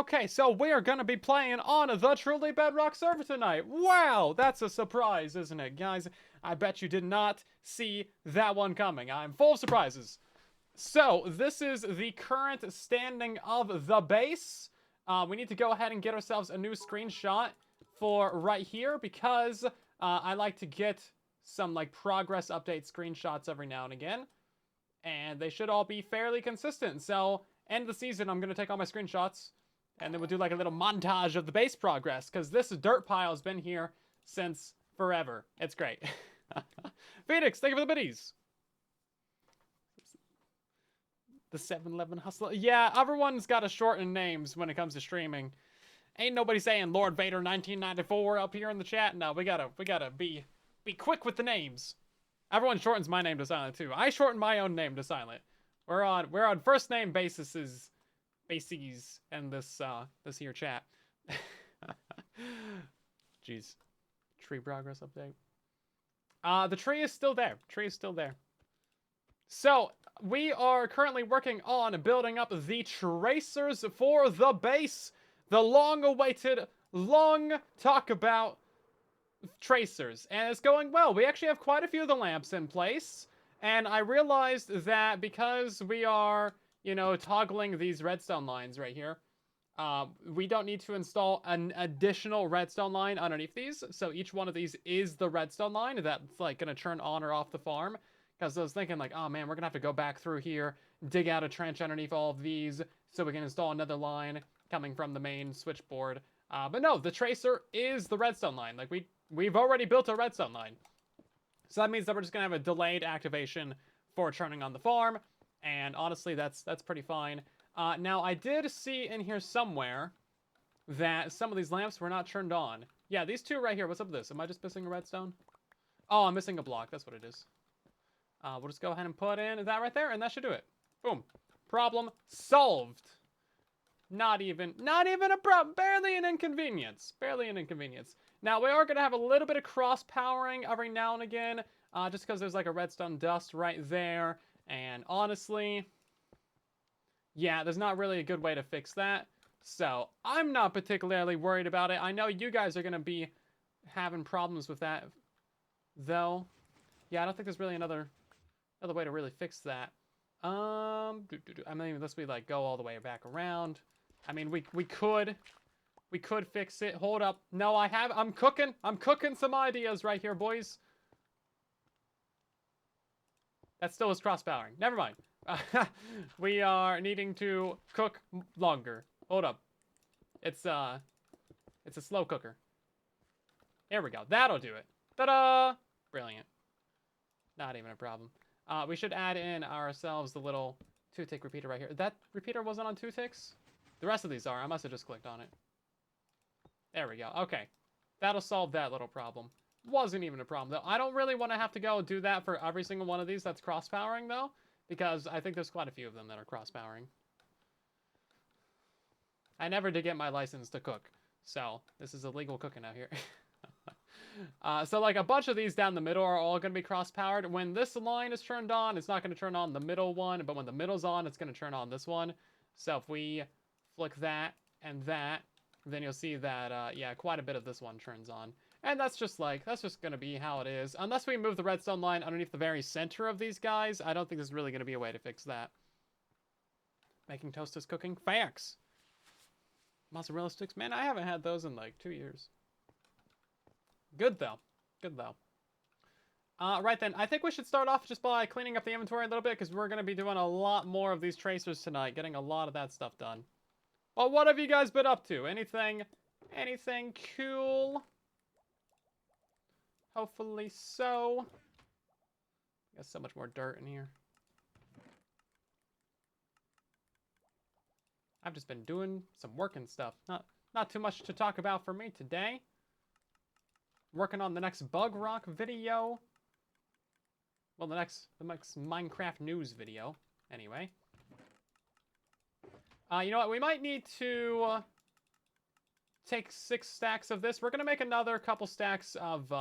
Okay, so we are gonna be playing on the Truly Bedrock server tonight. Wow, that's a surprise, isn't it, guys? I bet you did not see that one coming. I'm full of surprises. So, this is the current standing of the base. We need to go ahead and get ourselves a new screenshot for right here because I like to get some like progress update screenshots every now and again. And they should all be fairly consistent. So, end of the season, I'm going to take all my screenshots and then we'll do like a little montage of the base progress because this dirt pile has been here since forever. It's great. Phoenix, thank you for the biddies. The 7-Eleven hustler. Yeah, everyone's got to shorten names when it comes to streaming. Ain't nobody saying Lord Vader 1994 up here in the chat. No, we gotta be quick with the names. Everyone shortens my name to silent too. I shorten my own name to silent. We're on first name bases in this this here chat. Jeez. Tree progress update. The tree is still there. Tree is still there. So, we are currently working on building up the tracers for the base. The long-awaited, long talk about tracers. And it's going well. We actually have quite a few of the lamps in place. And I realized that because we are, you know, toggling these redstone lines right here, we don't need to install an additional redstone line underneath these. So each one of these is the redstone line that's like going to turn on or off the farm. Because I was thinking like, oh man, we're going to have to go back through here, dig out a trench underneath all of these so we can install another line coming from the main switchboard. But no, the tracer is the redstone line. Like we've already built a redstone line. So that means that we're just going to have a delayed activation for turning on the farm. And honestly, that's pretty fine. Now, I did see in here somewhere that some of these lamps were not turned on. Yeah, these two right here. What's up with this? Am I just missing a redstone? Oh, I'm missing a block. That's what it is. We'll just go ahead and put in that right there, and that should do it. Boom. Problem solved. Not even a problem. Barely an inconvenience. Barely an inconvenience. Now, we are going to have a little bit of cross-powering every now and again, just because there's like a redstone dust right there. And honestly, yeah, there's not really a good way to fix that. So, I'm not particularly worried about it. I know you guys are going to be having problems with that, though. Yeah, I don't think there's really another way to really fix that. I mean, unless we like go all the way back around. I mean, we could fix it. Hold up. No, I'm cooking some ideas right here, boys. That still is cross-powering. Never mind. We are needing to cook longer. Hold up. It's a slow cooker. There we go. That'll do it. Ta-da! Brilliant. Not even a problem. We should add in ourselves the little 2-tick repeater right here. That repeater wasn't on 2 ticks? The rest of these are. I must have just clicked on it. There we go. Okay. That'll solve that little problem. Wasn't even a problem, though. I don't really want to have to go do that for every single one of these that's cross-powering, though, because I think there's quite a few of them that are cross-powering. I never did get my license to cook, so this is illegal cooking out here. So like a bunch of these down the middle are all going to be cross-powered. When this line is turned on, it's not going to turn on the middle one, but when the middle's on, it's going to turn on this one. So if we flick that and that, then you'll see that, yeah, quite a bit of this one turns on. And that's just going to be how it is. Unless we move the redstone line underneath the very center of these guys, I don't think there's really going to be a way to fix that. Making toast is cooking. Facts. Mozzarella sticks. Man, I haven't had those in like 2 years. Good though. Good though. Right then, I think we should start off just by cleaning up the inventory a little bit because we're going to be doing a lot more of these tracers tonight, getting a lot of that stuff done. Well, what have you guys been up to? Anything cool? Hopefully so. Got so much more dirt in here. I've just been doing some work and stuff. Not too much to talk about for me today. Working on the next Bug Rock video. Well, the next Minecraft news video, anyway. You know what? We might need to take 6 stacks of this. We're gonna make another couple stacks of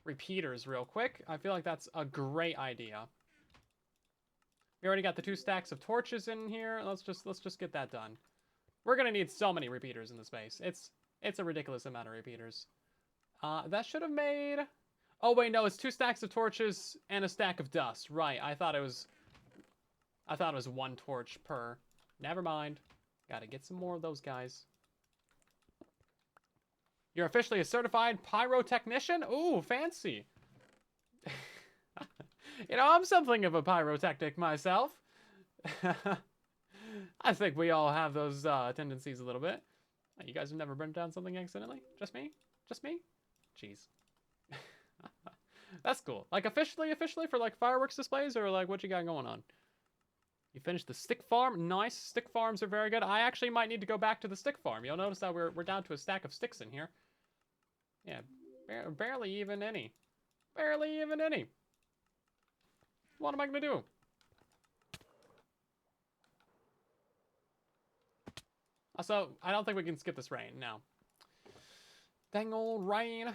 repeaters real quick. I feel like that's a great idea. We already got the 2 stacks of torches in here. Let's just get that done. We're gonna need so many repeaters in this base. It's a ridiculous amount of repeaters. That should have made... Oh, wait, no, it's 2 stacks of torches and a stack of dust. Right, I thought it was 1 torch per. Never mind. Gotta get some more of those guys. You're officially a certified pyrotechnician? Ooh, fancy. You know, I'm something of a pyrotechnic myself. I think we all have those tendencies a little bit. You guys have never burnt down something accidentally? Just me? Just me? Jeez. That's cool. Like, officially for, like, fireworks displays, or, like, what you got going on? You finished the stick farm? Nice. Stick farms are very good. I actually might need to go back to the stick farm. You'll notice that we're down to a stack of sticks in here. Yeah, barely even any. Barely even any. What am I gonna do? Also, I don't think we can skip this rain. No. Dang old rain.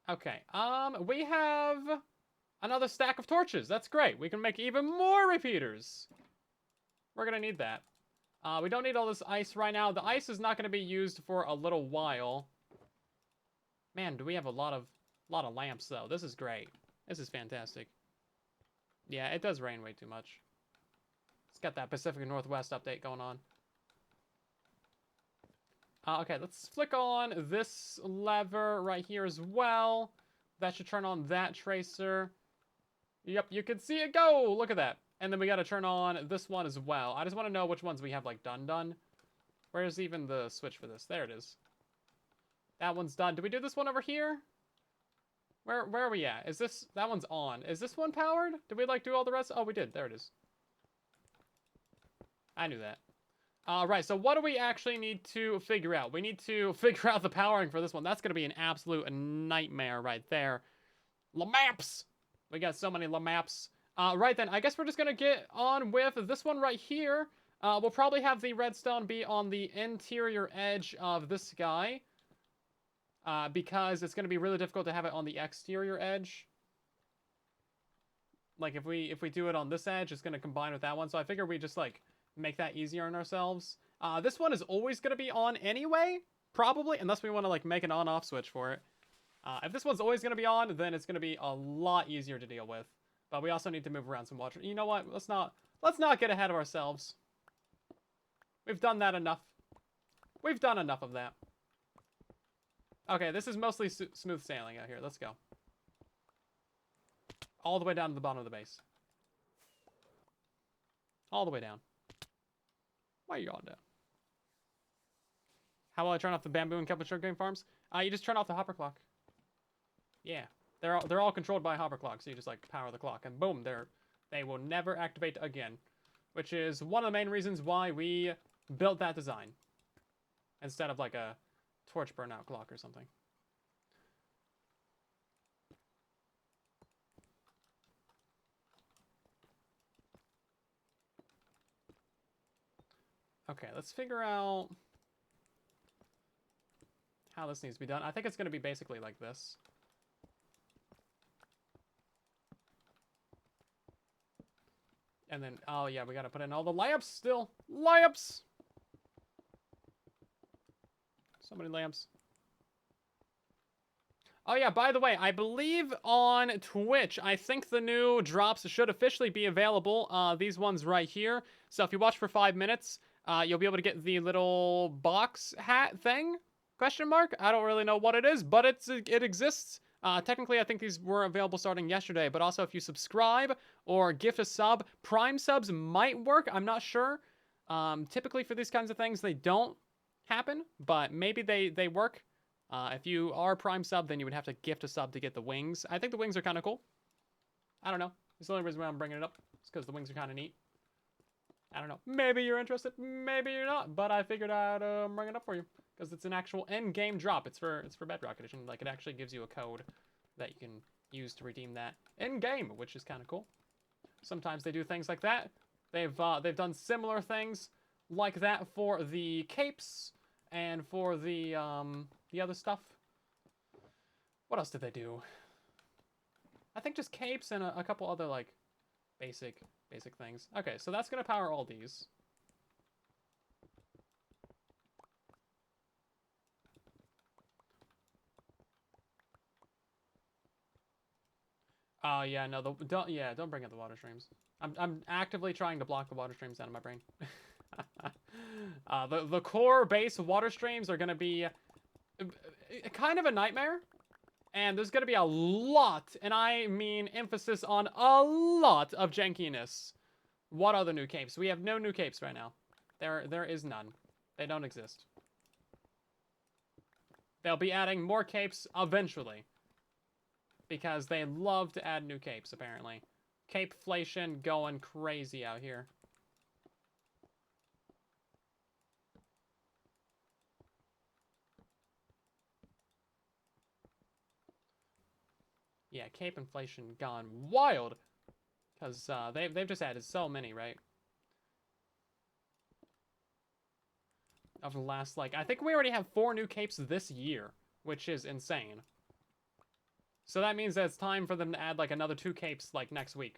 Okay, we have another stack of torches. That's great. We can make even more repeaters. We're gonna need that. We don't need all this ice right now. The ice is not gonna be used for a little while. Man, do we have a lot of lamps though. This is great. This is fantastic. Yeah, it does rain way too much. It's got that Pacific Northwest update going on. Okay, let's flick on this lever right here as well. That should turn on that tracer. Yep, you can see it go! Look at that. And then we gotta turn on this one as well. I just want to know which ones we have, like, done. Where's even the switch for this? There it is. That one's done. Did we do this one over here? Where are we at? Is this... That one's on. Is this one powered? Did we, like, do all the rest? Oh, we did. There it is. I knew that. Right, so what do we actually need to figure out? We need to figure out the powering for this one. That's going to be an absolute nightmare right there. Lamps! We got so many lamps. Right then, I guess we're just going to get on with this one right here. We'll probably have the redstone be on the interior edge of this guy. Because it's going to be really difficult to have it on the exterior edge. Like, if we do it on this edge, it's going to combine with that one. So I figure we just, like... make that easier on ourselves. This one is always going to be on anyway, probably, unless we want to like make an on-off switch for it. If this one's always going to be on, then it's going to be a lot easier to deal with. But we also need to move around some water. You know what? Let's not get ahead of ourselves. We've done that enough. We've done enough of that. Okay, this is mostly smooth sailing out here. Let's go. All the way down to the bottom of the base. All the way down. Why are you all down? How will I turn off the bamboo and Kepler sugar cane farms? You just turn off the hopper clock. Yeah, they're all controlled by a hopper clock, so you just like power the clock, and boom, they will never activate again, which is one of the main reasons why we built that design instead of like a torch burnout clock or something. Okay, let's figure out how this needs to be done. I think it's going to be basically like this. And then, oh yeah, we got to put in all the lamps still. Lamps! So many lamps. Oh yeah, by the way, I believe on Twitch, I think the new drops should officially be available. These ones right here. So if you watch for 5 minutes... you'll be able to get the little box hat thing? Question mark? I don't really know what it is, but it exists. Technically, I think these were available starting yesterday, but also if you subscribe or gift a sub, Prime subs might work. I'm not sure. Typically for these kinds of things, they don't happen, but maybe they work. If you are a Prime sub, then you would have to gift a sub to get the wings. I think the wings are kind of cool. I don't know. It's the only reason why I'm bringing it up. It's because the wings are kind of neat. I don't know. Maybe you're interested. Maybe you're not. But I figured I'd bring it up for you because it's an actual end-game drop. It's for Bedrock Edition. Like, it actually gives you a code that you can use to redeem that in-game, which is kind of cool. Sometimes they do things like that. They've done similar things like that for the capes and for the other stuff. What else did they do? I think just capes and a couple other like basic basic things. Okay, so that's going to power all these. Oh, yeah, no, don't bring up the water streams. I'm actively trying to block the water streams out of my brain. The core base water streams are going to be kind of a nightmare. And there's going to be a lot, and I mean emphasis on a lot of jankiness. What are the new capes? We have no new capes right now. There is none. They don't exist. They'll be adding more capes eventually. Because they love to add new capes, apparently. Capeflation going crazy out here. Yeah, cape inflation gone wild. Because they've just added so many, right? Of the last, like, I think we already have 4 new capes this year. Which is insane. So that means that it's time for them to add, like, another 2 capes, like, next week.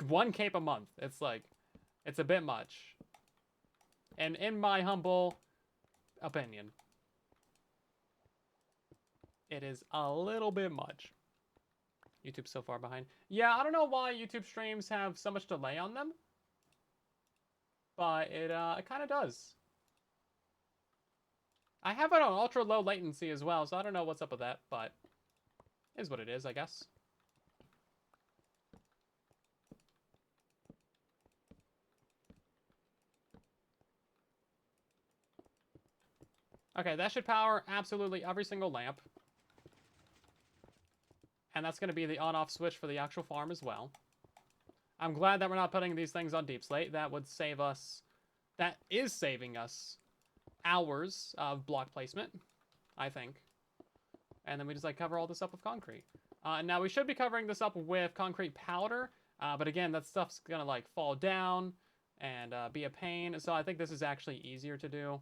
1 cape a month. It's, like, it's a bit much. And in my humble opinion, it is a little bit much. YouTube's so far behind. Yeah, I don't know why YouTube streams have so much delay on them. But it kind of does. I have it on ultra low latency as well, so I don't know what's up with that, but it is what it is, I guess. Okay, that should power absolutely every single lamp. And that's going to be the on-off switch for the actual farm as well. I'm glad that we're not putting these things on deep slate. That would save us... That is saving us hours of block placement, I think. And then we just, like, cover all this up with concrete. Now, we should be covering this up with concrete powder. But again, that stuff's going to, like, fall down and be a pain. So I think this is actually easier to do.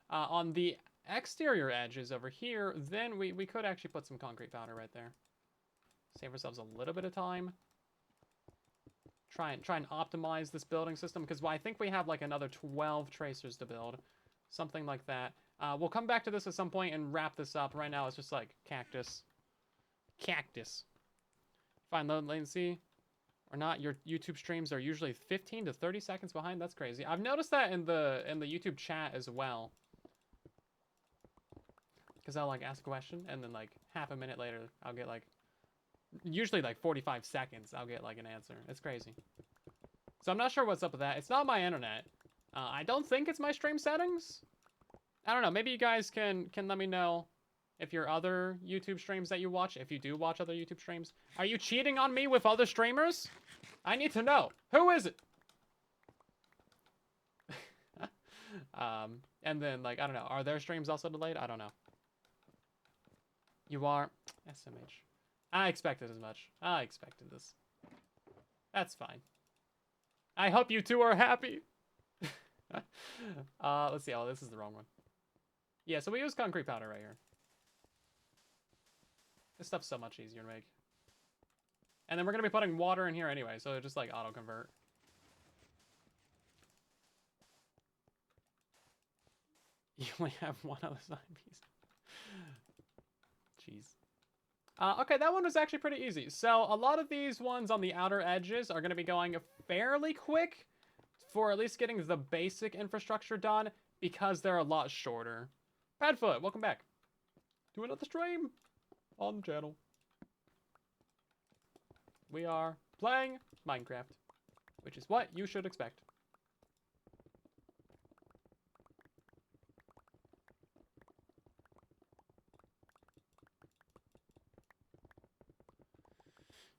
On the exterior edges over here, then we could actually put some concrete powder right there. Save ourselves a little bit of time. Try and optimize this building system, because I think we have like another 12 tracers to build. Something like that. We'll come back to this at some point and wrap this up. Right now it's just like cactus. Cactus. Fine low latency or not, your YouTube streams are usually 15 to 30 seconds behind. That's crazy. I've noticed that in the YouTube chat as well. Because I'll, like, ask a question, and then, like, half a minute later, I'll get, like, usually, like, 45 seconds, I'll get, like, an answer. It's crazy. So I'm not sure what's up with that. It's not my internet. I don't think it's my stream settings. I don't know. Maybe you guys can let me know if your other YouTube streams that you watch, if you do watch other YouTube streams. Are you cheating on me with other streamers? I need to know. Who is it? And then, like, I don't know. Are their streams also delayed? I don't know. You are SMH. I expected as much. I expected this. That's fine. I hope you two are happy. Let's see. Oh, this is the wrong one. Yeah, so we use concrete powder right here. This stuff's so much easier to make. And then we're going to be putting water in here anyway, so it just, like, auto-convert. You only have one other side piece. Jeez. Okay, that one was actually pretty easy. So a lot of these ones on the outer edges are going to be going fairly quick for at least getting the basic infrastructure done, because they're a lot shorter. Padfoot, welcome back to another stream on the channel. We are playing Minecraft, which is what you should expect.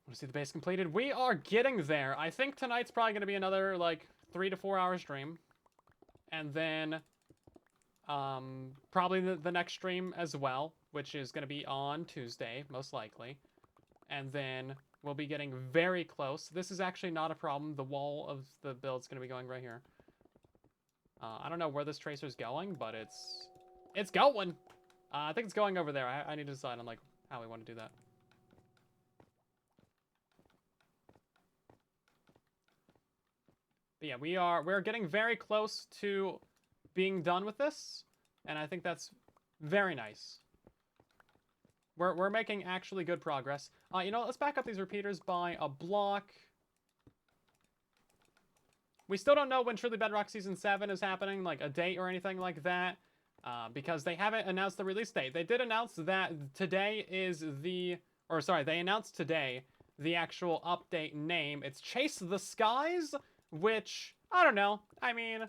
Want to see the base completed? We are getting there. I think tonight's probably going to be another, like, 3 to 4 hour stream. And then, probably the next stream as well, which is going to be on Tuesday, most likely. And then we'll be getting very close. This is actually not a problem. The wall of the build's going to be going right here. I don't know where this tracer's going, but it's going. I think it's going over there. I need to decide on, like, how we want to do that. But yeah, we're getting very close to being done with this, and I think that's very nice. We're making actually good progress. You know, let's back up these repeaters by a block. We still don't know when Truly Bedrock Season 7 is happening, like a date or anything like that, because they haven't announced the release date. They did announce that today is the... Or, sorry, they announced today the actual update name. It's Chase the Skies, which, I don't know. I mean,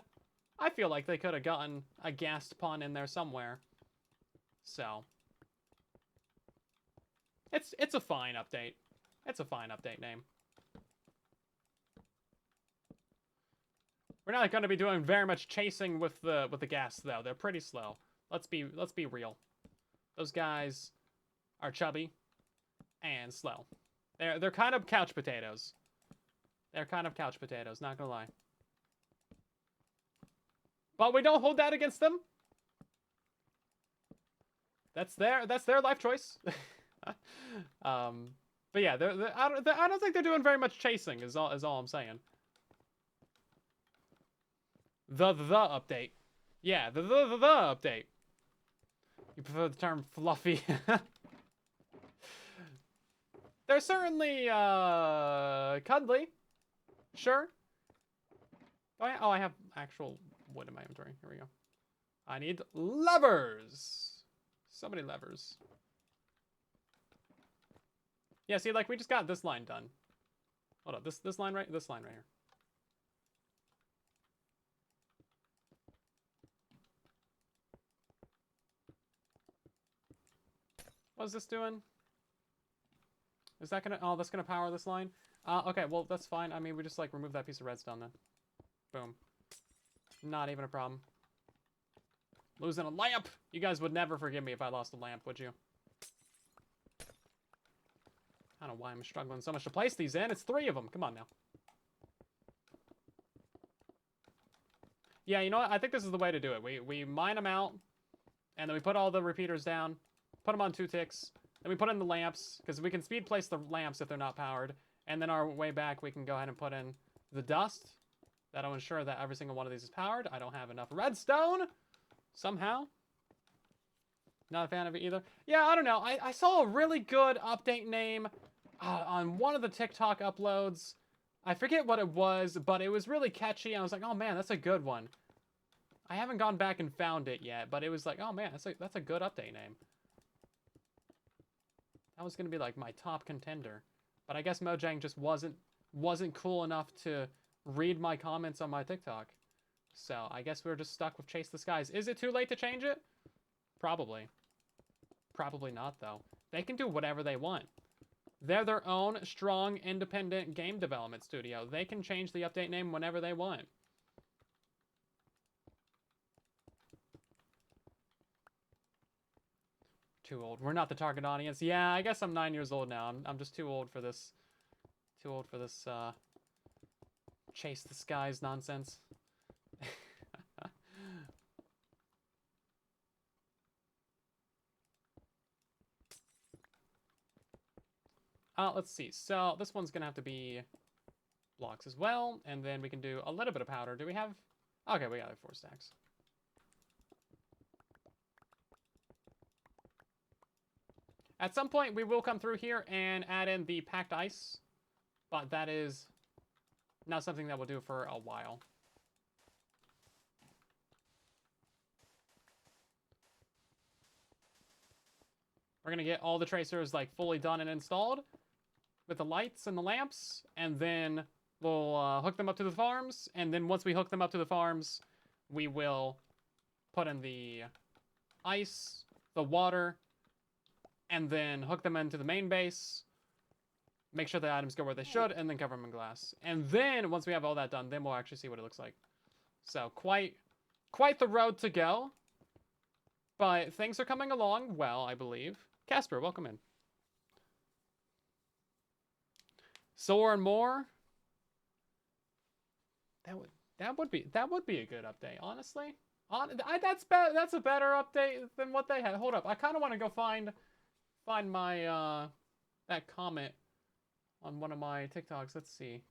I feel like they could have gotten a guest pun in there somewhere. So, it's a fine update. It's a fine update name. We're not going to be doing very much chasing with the guests, though. They're pretty slow. Let's be real. Those guys are chubby and slow. They're kind of couch potatoes. They're kind of couch potatoes, not gonna lie. But we don't hold that against them. That's their life choice. But yeah, I don't think they're doing very much chasing. Is all I'm saying. The update. Yeah, the update. You prefer the term fluffy? They're certainly cuddly. Sure. Oh, I have actual wood in my inventory. Here we go. I need levers. So many levers. Yeah, see, like we just got this line done. Hold up, this line right here. What's this doing? Is that gonna... Oh, that's gonna power this line? Okay, well, that's fine. I mean, we just, like, remove that piece of redstone then. Boom. Not even a problem. Losing a lamp! You guys would never forgive me if I lost a lamp, would you? I don't know why I'm struggling so much to place these in. It's 3 of them. Come on now. Yeah, you know what? I think this is the way to do it. We mine them out, and then we put all the repeaters down, put them on 2 ticks, then we put in the lamps, because we can speed place the lamps if they're not powered, and then our way back we can go ahead and put in the dust. That'll ensure that every single one of these is powered. I don't have enough redstone, somehow. Not a fan of it either. Yeah, I don't know. I saw a really good update name on one of the TikTok uploads. I forget what it was, but it was really catchy. I was like, oh man, that's a good one. I haven't gone back and found it yet, but it was like, oh man, that's a good update name. That was gonna be like my top contender, but I guess Mojang just wasn't cool enough to read my comments on my TikTok. So I guess we're just stuck with Chase the Skies. Is it too late to change it? Probably. Probably not, though. They can do whatever they want. They're their own strong, independent game development studio. They can change the update name whenever they want. Too old. We're not the target audience. Yeah, I guess I'm 9 years old now. I'm just too old for this. Too old for this, Chase the Skies nonsense. Let's see. So this one's gonna have to be blocks as well, and then we can do a little bit of powder. Do we have... Okay, we got 4 stacks. At some point, we will come through here and add in the packed ice, but that is not something that we'll do for a while. We're gonna get all the tracers like fully done and installed with the lights and the lamps, and then we'll hook them up to the farms, and then once we hook them up to the farms, we will put in the ice, the water, and then hook them into the main base, make sure the items go where they should, and then cover them in glass. And then, once we have all that done, then we'll actually see what it looks like. So, quite the road to go, but things are coming along well, I believe. Casper, welcome in. Soar and more. That would be a good update, honestly. That's a better update than what they had. Hold up, I kind of want to go find my that comment on one of my TikToks. Let's see.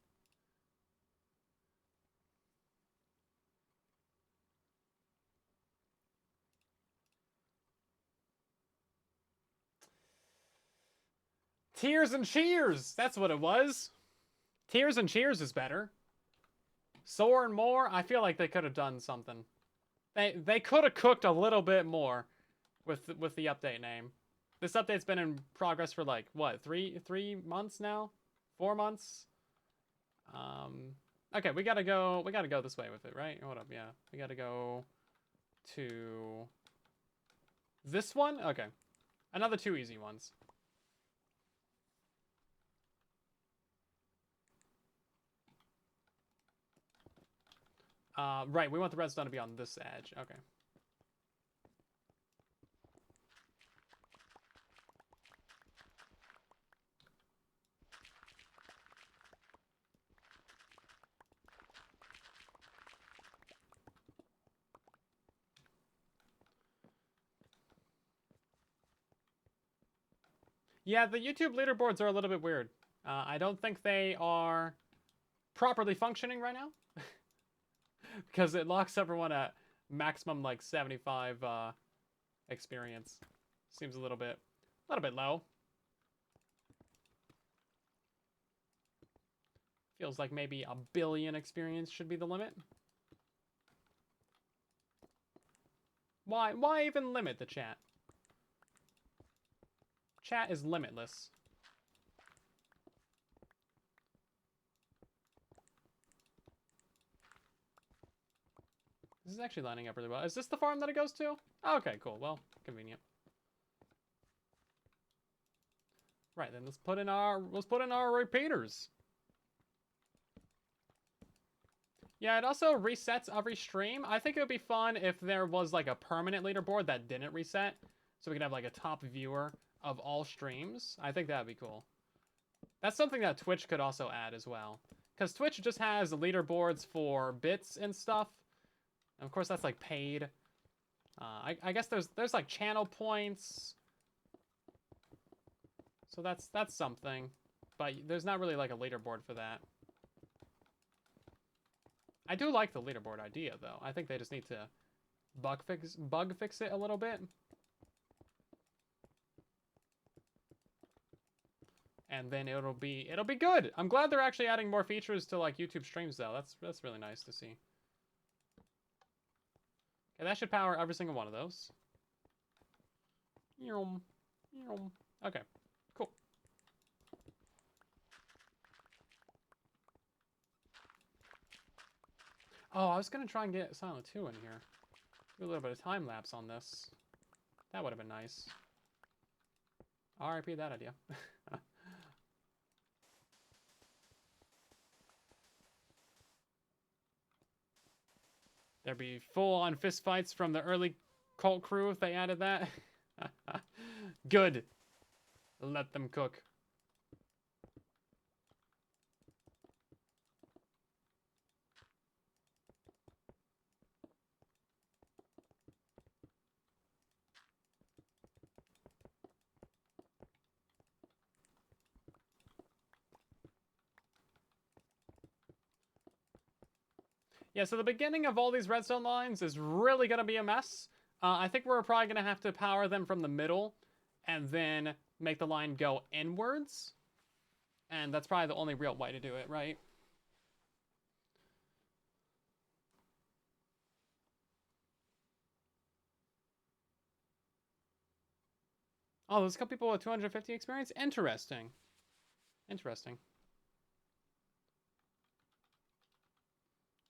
Tears and Cheers! That's what it was. Tears and Cheers is better. Sore and More, I feel like they could have done something. They could have cooked a little bit more with the update name. This update's been in progress for like, what, three months now? 4 months? Okay, we gotta go this way with it, right? Hold up, yeah. We gotta go to this one? Okay. Another 2 easy ones. Right, we want the redstone to be on this edge. Okay. Yeah, the YouTube leaderboards are a little bit weird. I don't think they are properly functioning right now. Because it locks everyone at maximum like 75 experience. Seems a little bit low. Feels like maybe 1 billion experience should be the limit. Why even limit the chat? Chat is limitless. This is actually lining up really well. Is this the farm that it goes to? Okay, cool. Well, convenient. Right, then let's put in our repeaters. Yeah, it also resets every stream. I think it would be fun if there was like a permanent leaderboard that didn't reset. So we could have like a top viewer of all streams. I think that would be cool. That's something that Twitch could also add as well. Because Twitch just has leaderboards for bits and stuff. And of course, that's like paid. I guess there's like channel points. So that's something. But there's not really like a leaderboard for that. I do like the leaderboard idea, though. I think they just need to bug fix it a little bit. And then it'll be good. I'm glad they're actually adding more features to like YouTube streams, though. That's really nice to see. Okay, that should power every single one of those. Okay, cool. Oh, I was gonna try and get Silent 2 in here. Do a little bit of time lapse on this. That would have been nice. RIP that idea. There'd be full-on fistfights from the early cult crew if they added that. Good. Let them cook. Yeah, so the beginning of all these redstone lines is really going to be a mess. I think we're probably going to have to power them from the middle and then make the line go inwards. And that's probably the only real way to do it, right? Oh, there's a couple people with 250 experience? Interesting. Interesting.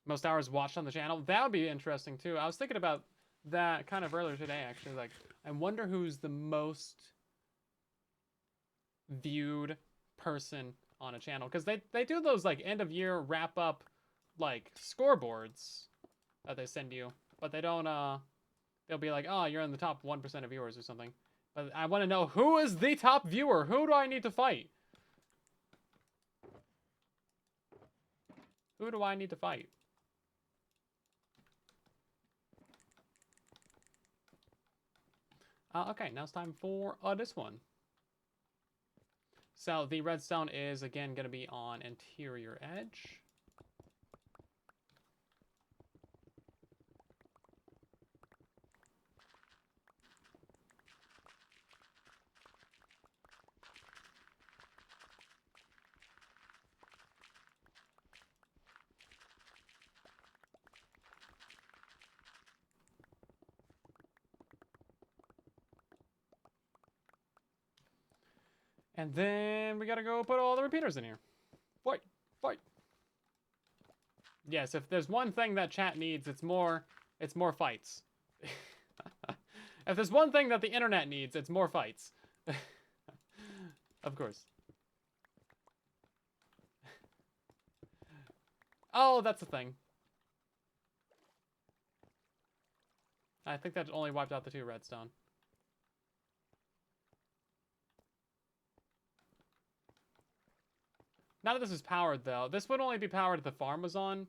Most hours watched on the channel? That would be interesting, too. I was thinking about that kind of earlier today, actually. Like, I wonder who's the most viewed person on a channel. Because they do those, like, end-of-year wrap-up, like, scoreboards that they send you. But they don't, they'll be like, oh, you're in the top 1% of viewers or something. But I want to know, who is the top viewer? Who do I need to fight? Who do I need to fight? Okay, now it's time for this one. So the redstone is, again, going to be on interior edge. And then we gotta go put all the repeaters in here. Fight! Fight! Yes, if there's one thing that chat needs, it's more fights. If there's one thing that the internet needs, it's more fights. Of course. Oh, that's the thing. I think that only wiped out the 2 redstone. Now that this is powered, though, this would only be powered if the farm was on.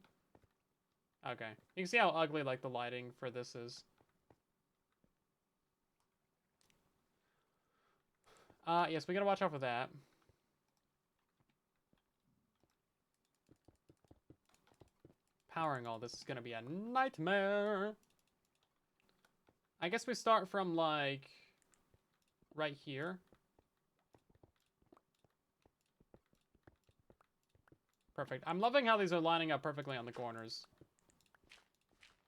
Okay. You can see how ugly, like, the lighting for this is. Yes, we gotta watch out for that. Powering all this is gonna be a nightmare. I guess we start from, like, right here. Perfect. I'm loving how these are lining up perfectly on the corners.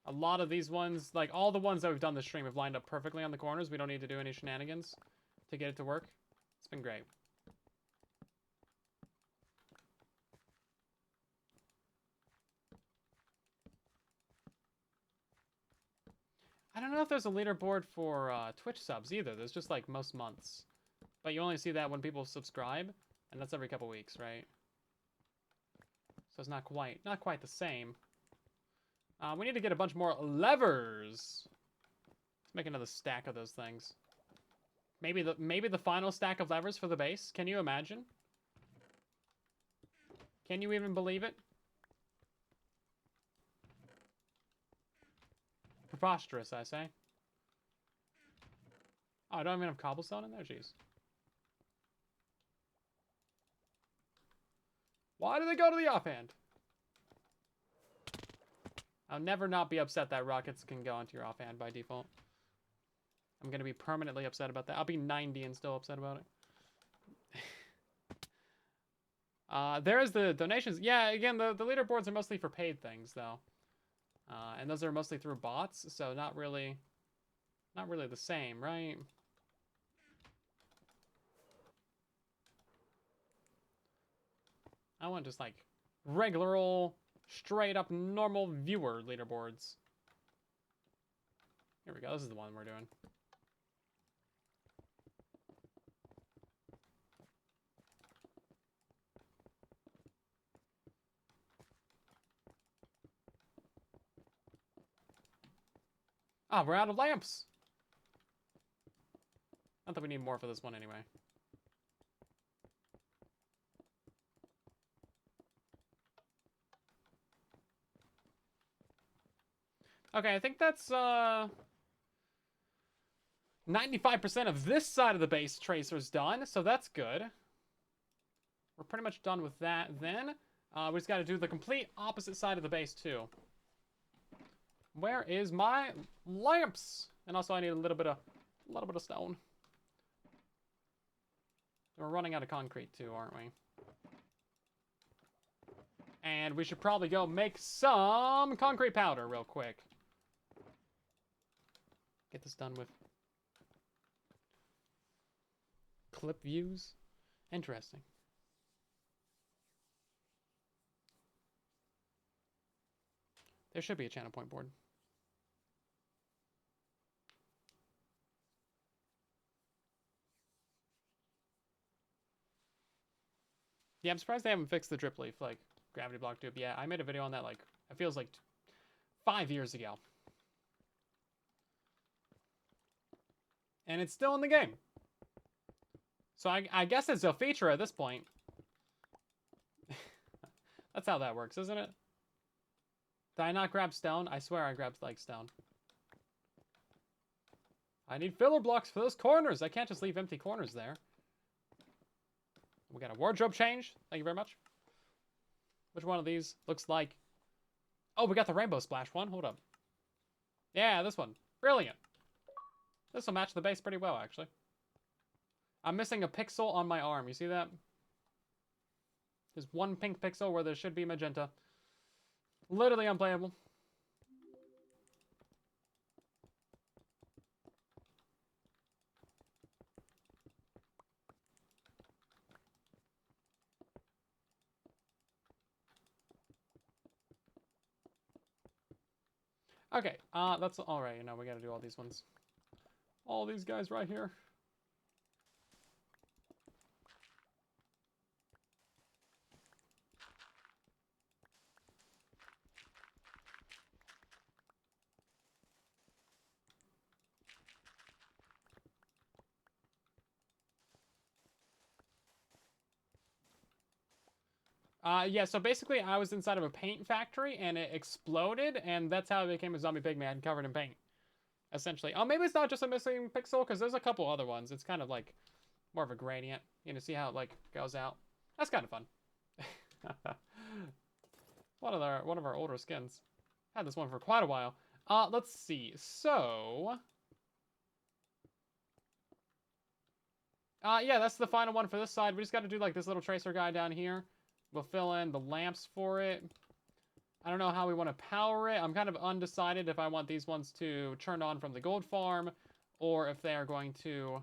A lot of these ones, like, all the ones that we've done this stream have lined up perfectly on the corners. We don't need to do any shenanigans to get it to work. It's been great. I don't know if there's a leaderboard for Twitch subs either. There's just, like, most months. But you only see that when people subscribe, and that's every couple weeks, right? So it's not quite the same. We need to get a bunch more levers. Let's make another stack of those things. Maybe the final stack of levers for the base. Can you imagine? Can you even believe it? Preposterous, I say. Oh, I don't even have cobblestone in there? Jeez. Why do they go to the offhand? I'll never not be upset that rockets can go into your offhand by default. I'm going to be permanently upset about that. I'll be 90 and still upset about it. There is the donations. Yeah, again, the leaderboards are mostly for paid things, though. And those are mostly through bots, so not really the same, right? I want just, like, regular old, straight up normal viewer leaderboards. Here we go. This is the one we're doing. Ah, we're out of lamps. Not that we need more for this one anyway. Okay, I think that's 95% of this side of the base tracers done, so that's good. We're pretty much done with that then. We just got to do the complete opposite side of the base too. Where is my lamps? And also I need a little bit of stone. We're running out of concrete too, aren't we? And we should probably go make some concrete powder real quick. Get this done with. Clip views? Interesting. There should be a channel point board. Yeah, I'm surprised they haven't fixed the drip leaf, like, gravity block tube. Yeah, I made a video on that, like, it feels like 5 years ago. And it's still in the game. So I guess it's a feature at this point. That's how that works, isn't it? Did I not grab stone? I swear I grabbed, like, stone. I need filler blocks for those corners. I can't just leave empty corners there. We got a wardrobe change. Thank you very much. Which one of these looks like... Oh, we got the rainbow splash one. Hold up. Yeah, this one. Brilliant. This will match the base pretty well, actually. I'm missing a pixel on my arm. You see that? There's one pink pixel where there should be magenta. Literally unplayable. Okay, that's all right. You know, we gotta do all these ones. All these guys right here. Yeah, so basically I was inside of a paint factory and it exploded, and that's how it became a zombie pigman covered in paint. Essentially. Oh, maybe it's not just a missing pixel, because there's a couple other ones. It's kind of like more of a gradient. You know, see how it like goes out? That's kind of fun. one of our older skins. Had this one for quite a while. Let's see. So yeah, that's the final one for this side. We just got to do like this little tracer guy down here. We'll fill in the lamps for it. I don't know how we want to power it. I'm kind of undecided if I want these ones to turn on from the gold farm or if they are going to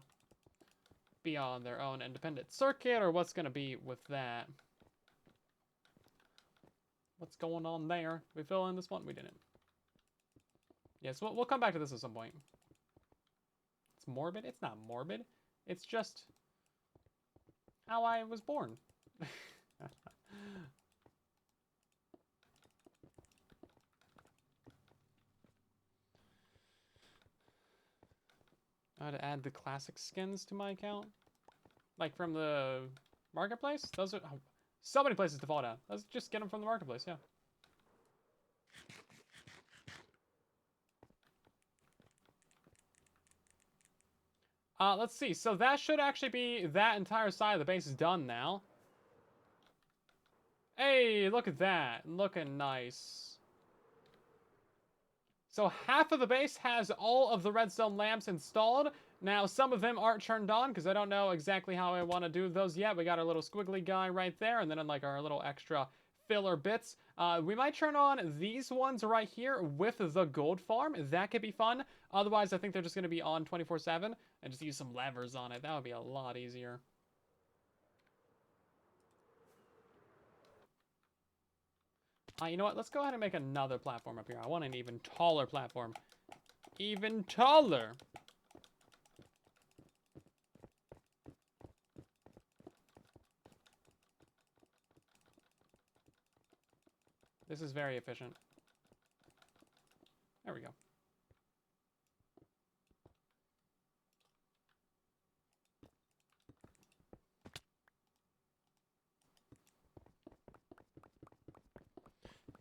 be on their own independent circuit or what's going to be with that. What's going on there? We fill in this one? We didn't. Yes, we'll come back to this at some point. It's morbid? It's not morbid. It's just how I was born. I had to add the classic skins to my account. Like from the marketplace? Those are so many places to fall down. Let's just get them from the marketplace, yeah. Let's see. So that should actually be that entire side of the base is done now. Hey, look at that. Looking nice. So half of the base has all of the redstone lamps installed. Now, some of them aren't turned on because I don't know exactly how I want to do those yet. We got our little squiggly guy right there, and then like our little extra filler bits. We might turn on these ones right here with the gold farm. That could be fun. Otherwise, I think they're just going to be on 24/7 and just use some levers on it. That would be a lot easier. You know what? Let's go ahead and make another platform up here. I want an even taller platform. Even taller! This is very efficient. There we go.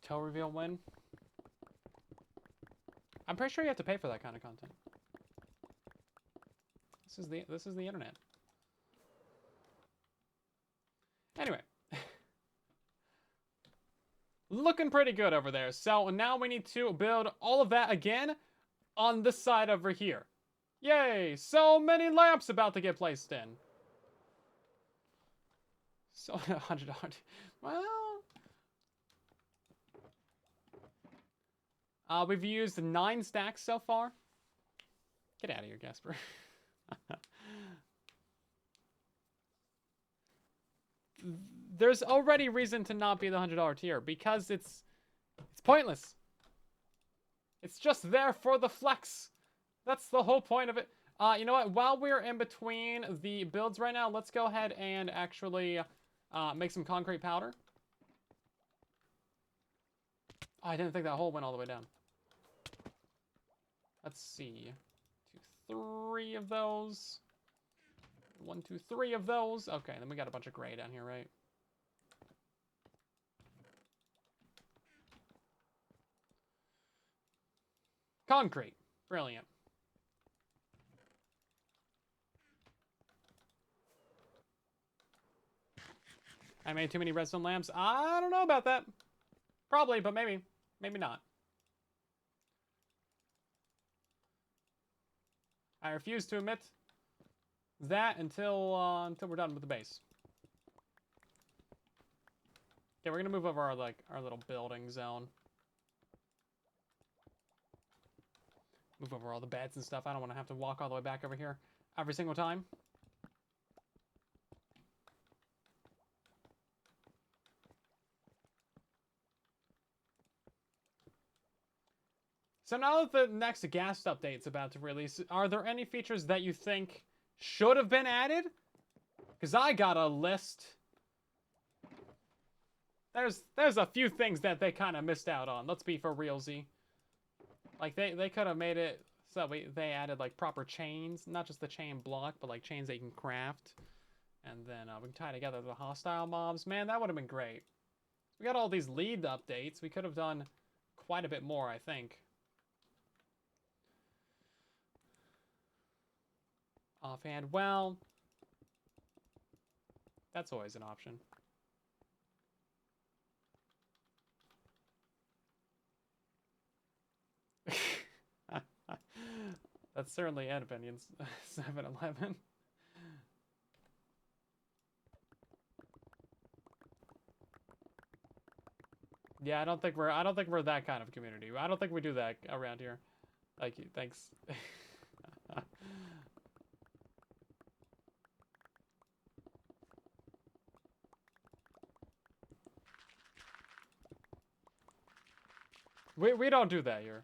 Toe reveal win. I'm pretty sure you have to pay for that kind of content. This is the internet. Anyway. Looking pretty good over there. So now we need to build all of that again on this side over here. Yay! So many lamps about to get placed in. So $100. Well, we've used 9 stacks so far. Get out of here, Gasper. There's already reason to not be the $100 tier because it's pointless. It's just there for the flex. That's the whole point of it. You know what? While we're in between the builds right now, let's go ahead and actually make some concrete powder. Oh, I didn't think that hole went all the way down. Let's see. 2, 3 of those. 1, 2, 3 of those. Okay, then we got a bunch of gray down here, right? Concrete. Brilliant. I made too many redstone lamps. I don't know about that. Probably, but maybe. Maybe not. I refuse to admit that until we're done with the base. Okay, we're gonna move over our little building zone. Move over all the beds and stuff. I don't want to have to walk all the way back over here every single time. So now that the next guest update's about to release, are there any features that you think should have been added? Because I got a list. There's a few things that they kind of missed out on. Let's be for realsy. Like they could have made it so they added like proper chains, not just the chain block, but like chains that you can craft, and then we can tie together the hostile mobs. Man, that would have been great. We got all these lead updates. We could have done quite a bit more, I think. Offhand, well, that's always an option. That's certainly an opinion. 7-Eleven. Yeah, I don't think we're that kind of community. I don't think we do that around here. Thank you. Thanks. We don't do that here.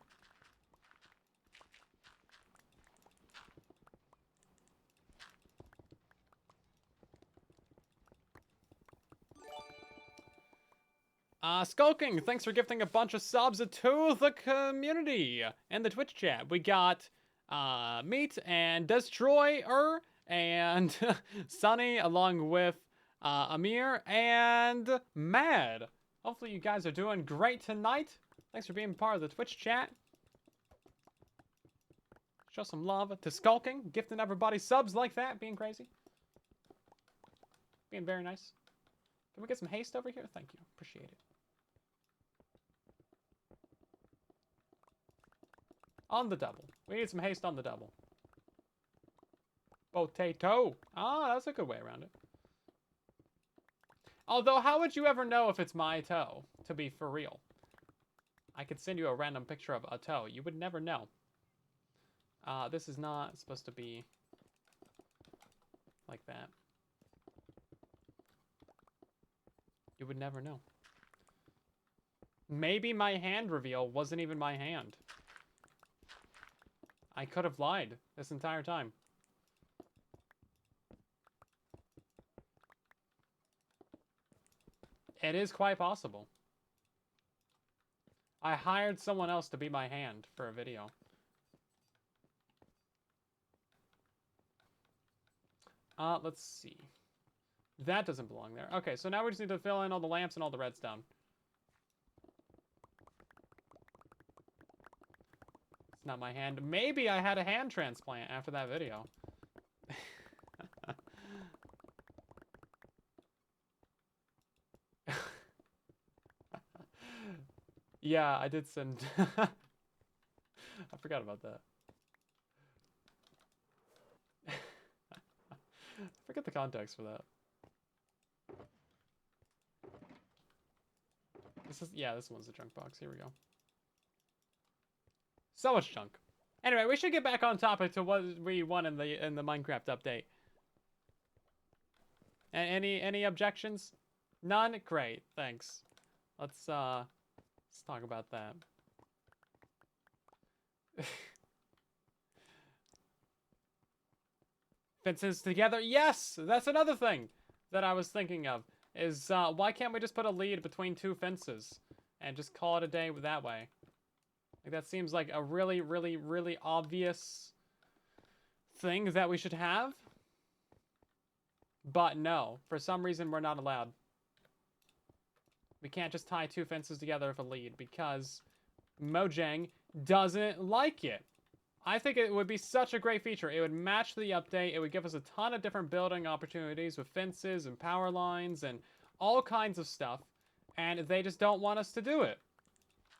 Skulking, thanks for gifting a bunch of subs to the community and the Twitch chat. We got Meat and Destroyer and Sunny along with Amir and Mad. Hopefully you guys are doing great tonight. Thanks for being part of the Twitch chat. Show some love to Skulking, gifting everybody subs like that, being crazy. Being very nice. Can we get some haste over here? Thank you. Appreciate it. On the double. We need some haste on the double. Potato. Ah, that's a good way around it. Although, how would you ever know if it's my toe, to be for real? I could send you a random picture of a toe. You would never know. This is not supposed to be like that. You would never know. Maybe my hand reveal wasn't even my hand. I could have lied this entire time. It is quite possible. I hired someone else to be my hand for a video. Let's see. That doesn't belong there. Okay, so now we just need to fill in all the lamps and all the redstone. It's not my hand. Maybe I had a hand transplant after that video. Yeah, I did send... I forgot about that. I forget the context for that. This one's the junk box. Here we go. So much junk. Anyway, we should get back on topic to what we won in the Minecraft update. Any objections? None? Great, thanks. Let's talk about that. Fences together. Yes, that's another thing that I was thinking of. Is why can't we just put a lead between two fences and just call it a day that way? Like, that seems like a really, really, really obvious thing that we should have. But no, for some reason we're not allowed. We can't just tie two fences together with a lead because Mojang doesn't like it. I think it would be such a great feature. It would match the update. It would give us a ton of different building opportunities with fences and power lines and all kinds of stuff. And they just don't want us to do it.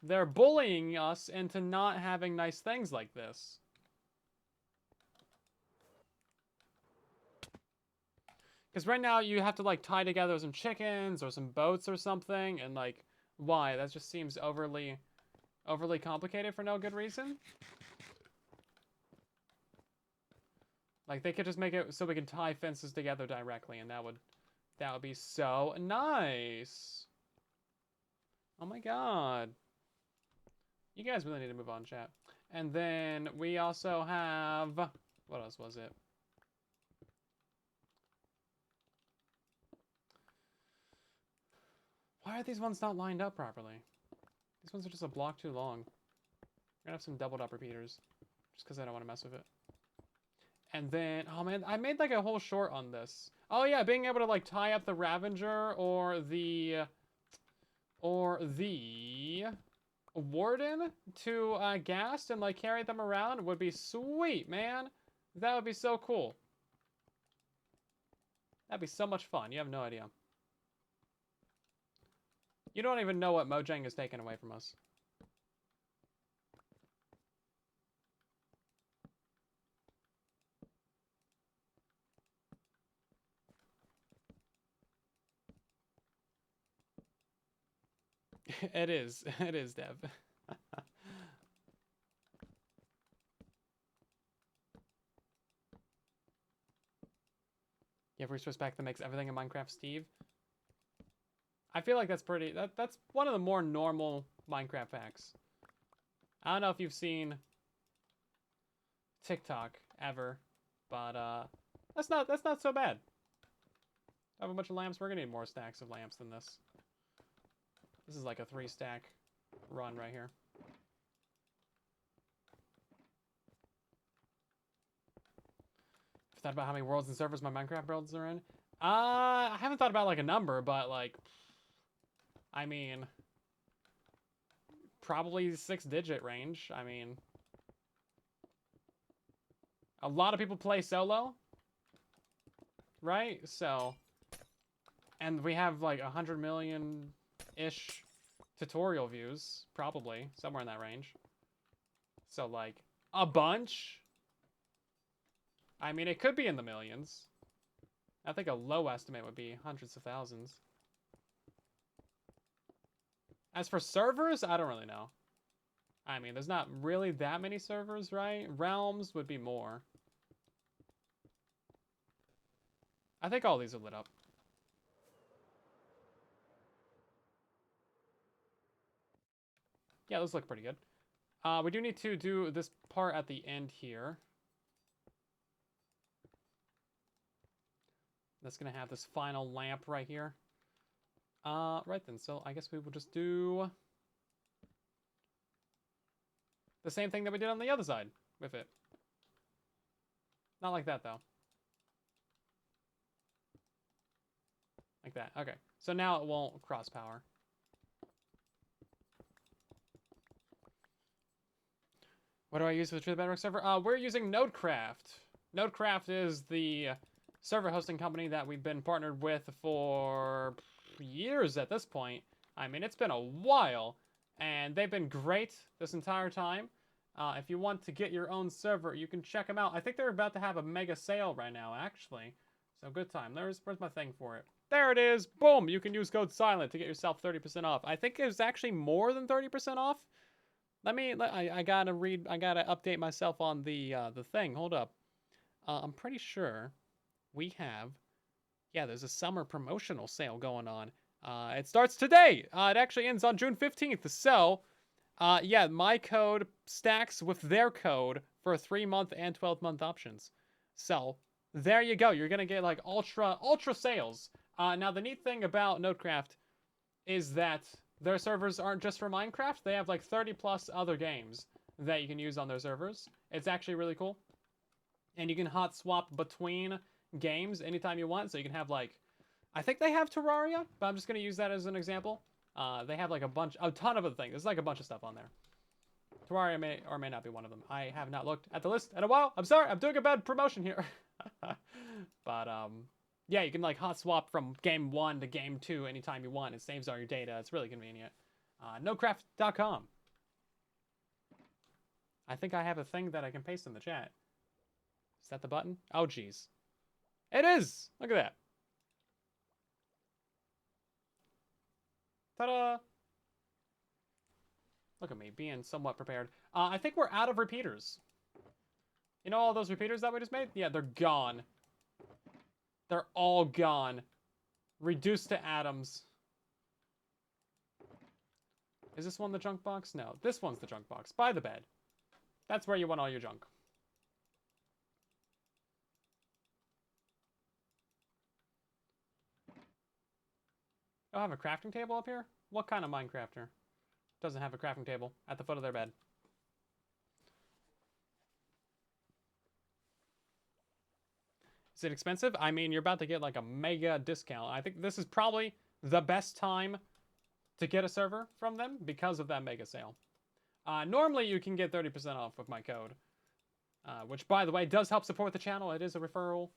They're bullying us into not having nice things like this. Because right now you have to like tie together some chickens or some boats or something. And like, why? That just seems overly complicated for no good reason. Like, they could just make it so we can tie fences together directly, and that would be so nice. Oh my god. You guys really need to move on, chat. And then we also have... What else was it? Why are these ones not lined up properly? These ones are just a block too long. We're gonna have some doubled up repeaters. Just because I don't want to mess with it. And then... Oh, man. I made, like, a whole short on this. Oh, yeah. Being able to, like, tie up the Ravager or the... Warden to Ghast and like carry them around would be sweet, man. That would be so cool. That'd be so much fun. You have no idea. You don't even know what Mojang has taken away from us. It is. It is, Dev. You have resource pack that makes everything in Minecraft, Steve. I feel like that's pretty... That's one of the more normal Minecraft packs. I don't know if you've seen TikTok ever, but that's not so bad. I have a bunch of lamps. We're gonna need more stacks of lamps than this. This is like a 3-stack run right here. Thought about how many worlds and servers my Minecraft builds are in? I haven't thought about like a number, but like, I mean, probably 6-digit range. I mean, a lot of people play solo, right? So, and we have like 100 million-ish tutorial views, probably somewhere in that range. So like a bunch. I mean, it could be in the millions. I think a low estimate would be hundreds of thousands. As for servers, I don't really know. I mean, there's not really that many servers, right? Realms would be more. I think all these are lit up. Yeah, those look pretty good. We do need to do this part at the end here. That's going to have this final lamp right here. Right then, so I guess we will just do the same thing that we did on the other side with it. Not like that, though. Like that. Okay. So now it won't cross power. What do I use for the Bedrock server? We're using Nodecraft. Nodecraft is the server hosting company that we've been partnered with for years at this point. I mean, it's been a while, and they've been great this entire time. If you want to get your own server, you can check them out. I think they're about to have a mega sale right now, actually. So good time. Where's my thing for it? There it is. Boom. You can use code SILENT to get yourself 30% off. I think it's actually more than 30% off. I gotta update myself on the thing. Hold up. I'm pretty sure we have, yeah, there's a summer promotional sale going on. It starts today. It actually ends on June 15th. So, yeah, my code stacks with their code for 3-month and 12-month options. So, there you go. You're going to get like ultra sales. Now, the neat thing about Nodecraft is that their servers aren't just for Minecraft. They have like 30+ other games that you can use on their servers. It's actually really cool. And you can hot swap between games anytime you want. So you can have like, I think they have Terraria, but I'm just going to use that as an example. They have like a ton of other things. There's like a bunch of stuff on there. Terraria may or may not be one of them. I have not looked at the list in a while. I'm sorry. I'm doing a bad promotion here. But, yeah, you can like hot swap from game 1 to game 2 anytime you want. It saves all your data. It's really convenient. Nodecraft.com. I think I have a thing that I can paste in the chat. Is that the button? Oh, geez. It is! Look at that. Ta-da! Look at me, being somewhat prepared. I think we're out of repeaters. You know all those repeaters that we just made? Yeah, they're gone. They're all gone. Reduced to atoms. Is this one the junk box? No, this one's the junk box. By the bed. That's where you want all your junk. Oh, I have a crafting table up here? What kind of Minecrafter doesn't have a crafting table at the foot of their bed? Is it expensive? I mean, you're about to get like a mega discount. I think this is probably the best time to get a server from them because of that mega sale. Normally, you can get 30% off with my code, which, by the way, does help support the channel. It is a referral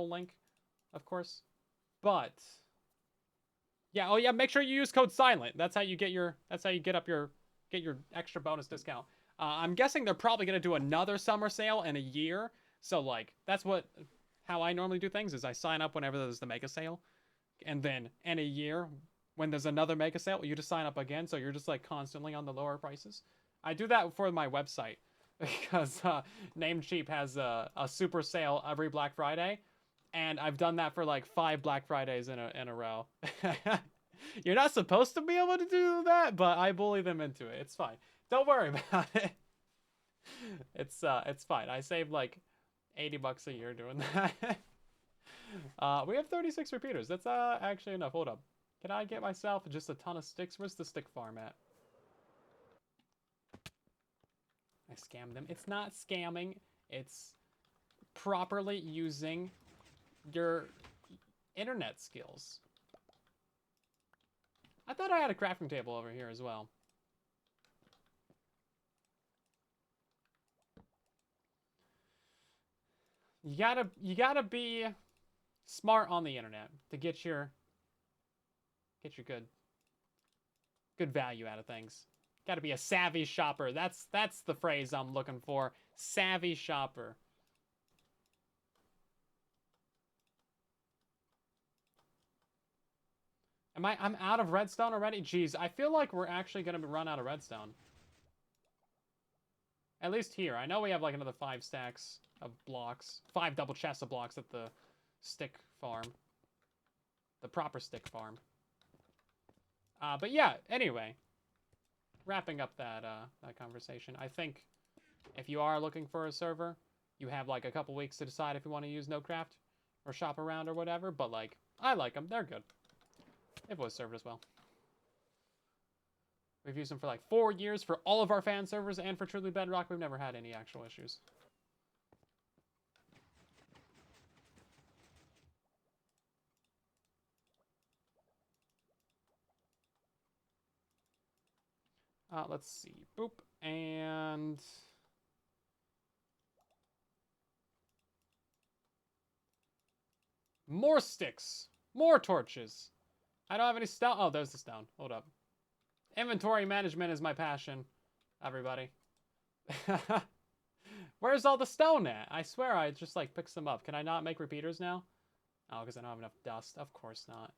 link, of course. But yeah, oh yeah, make sure you use code SILENT. That's how you get your extra bonus discount. I'm guessing they're probably gonna do another summer sale in a year. So like that's how I normally do things is I sign up whenever there's the mega sale, and then in a year when there's another mega sale, you just sign up again. So you're just like constantly on the lower prices. I do that for my website because Namecheap has a super sale every Black Friday. And I've done that for like 5 Black Fridays in a row. You're not supposed to be able to do that, but I bully them into it. It's fine. Don't worry about it. It's fine. I saved like $80 a year doing that. We have 36 repeaters. That's actually enough. Hold up. Can I get myself just a ton of sticks? Where's the stick farm at? I scammed them. It's not scamming. It's properly using your internet skills. I thought I had a crafting table over here as well. You gotta be smart on the internet to get your good value out of things. Gotta be a savvy shopper. That's the phrase I'm looking for. Savvy shopper. I'm out of redstone already? Jeez, I feel like we're actually going to run out of redstone. At least here. I know we have like another 5 stacks of blocks. 5 double chests of blocks at the stick farm. The proper stick farm. But yeah, anyway. Wrapping up that conversation. I think if you are looking for a server, you have like a couple weeks to decide if you want to use NoCraft or shop around or whatever. But like, I like them. They're good. They've always served as well. We've used them for like 4 years for all of our fan servers and for Truly Bedrock. We've never had any actual issues. Let's see. Boop. And more sticks. More torches. I don't have any stone. Oh, there's the stone. Hold up. Inventory management is my passion, everybody. Where's all the stone at? I swear I just like picked some up. Can I not make repeaters now? Oh, because I don't have enough dust. Of course not.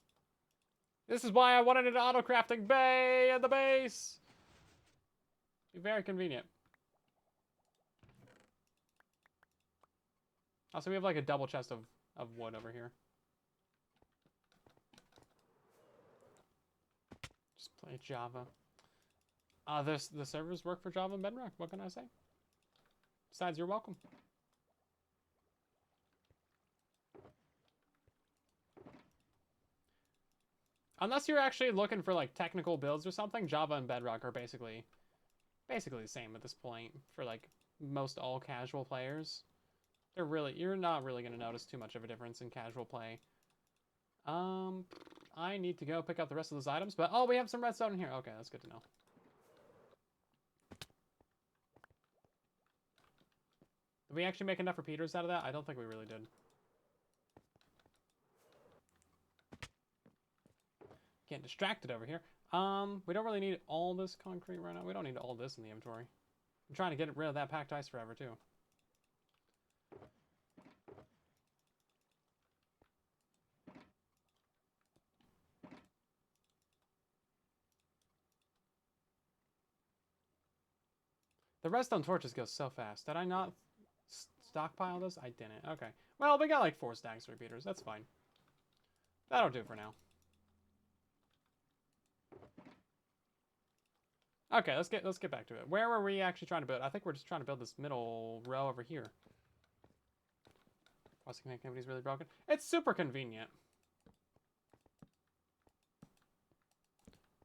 This is why I wanted an auto-crafting bay at the base. Be very convenient. Also, we have like a double chest of wood over here. Play Java. The servers work for Java and Bedrock. What can I say? Besides, you're welcome. Unless you're actually looking for like technical builds or something, Java and Bedrock are basically the same at this point for like most all casual players. You're not really going to notice too much of a difference in casual play. I need to go pick up the rest of those items, but oh, we have some redstone in here. Okay, that's good to know. Did we actually make enough repeaters out of that? I don't think we really did. Getting distracted over here. We don't really need all this concrete right now. We don't need all this in the inventory. I'm trying to get rid of that packed ice forever, too. The redstone torches go so fast. Did I not stockpile this? I didn't. Okay. Well, we got like 4 stacks of repeaters. That's fine. That'll do for now. Okay, let's get back to it. Where were we actually trying to build? I think we're just trying to build this middle row over here. Crossing connectivity is really broken. It's super convenient.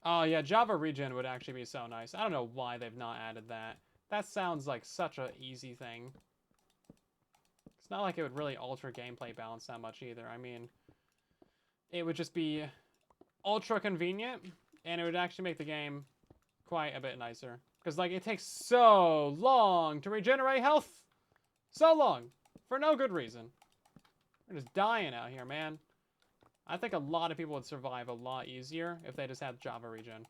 Oh yeah, Java regen would actually be so nice. I don't know why they've not added that. That sounds like such a easy thing. It's not like it would really alter gameplay balance that much either. I mean, it would just be ultra convenient, and it would actually make the game quite a bit nicer. Because, like, it takes so long to regenerate health. So long. For no good reason. We're just dying out here, man. I think a lot of people would survive a lot easier if they just had Java regen.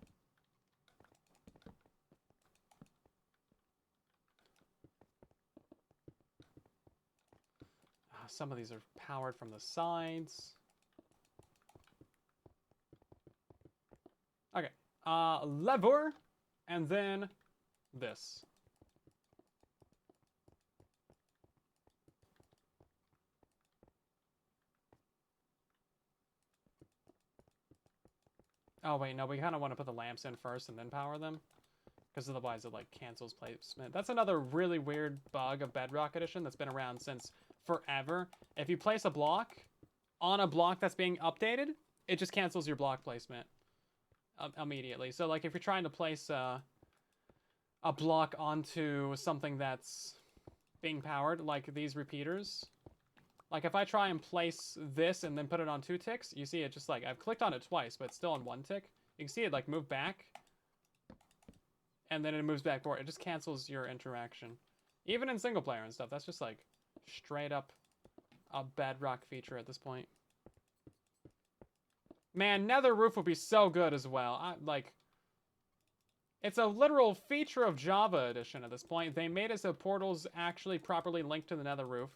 Some of these are powered from the sides. Okay. Lever. And then this. Oh, wait, no, we kind of want to put the lamps in first and then power them. Because otherwise it, like, cancels placement. That's another really weird bug of Bedrock Edition that's been around since forever. If you place a block on a block that's being updated, it just cancels your block placement immediately. So, like, if you're trying to place a block onto something that's being powered, like these repeaters, like if I try and place this and then put it on 2 ticks, you see it just like, I've clicked on it twice, but it's still on 1 tick. You can see it like move back, and then it moves back forward. It just cancels your interaction. Even in single player and stuff, that's just like straight up a Bedrock feature at this point. Man, Nether Roof would be so good as well. It's a literal feature of Java Edition at this point. They made it so portals actually properly link to the Nether Roof.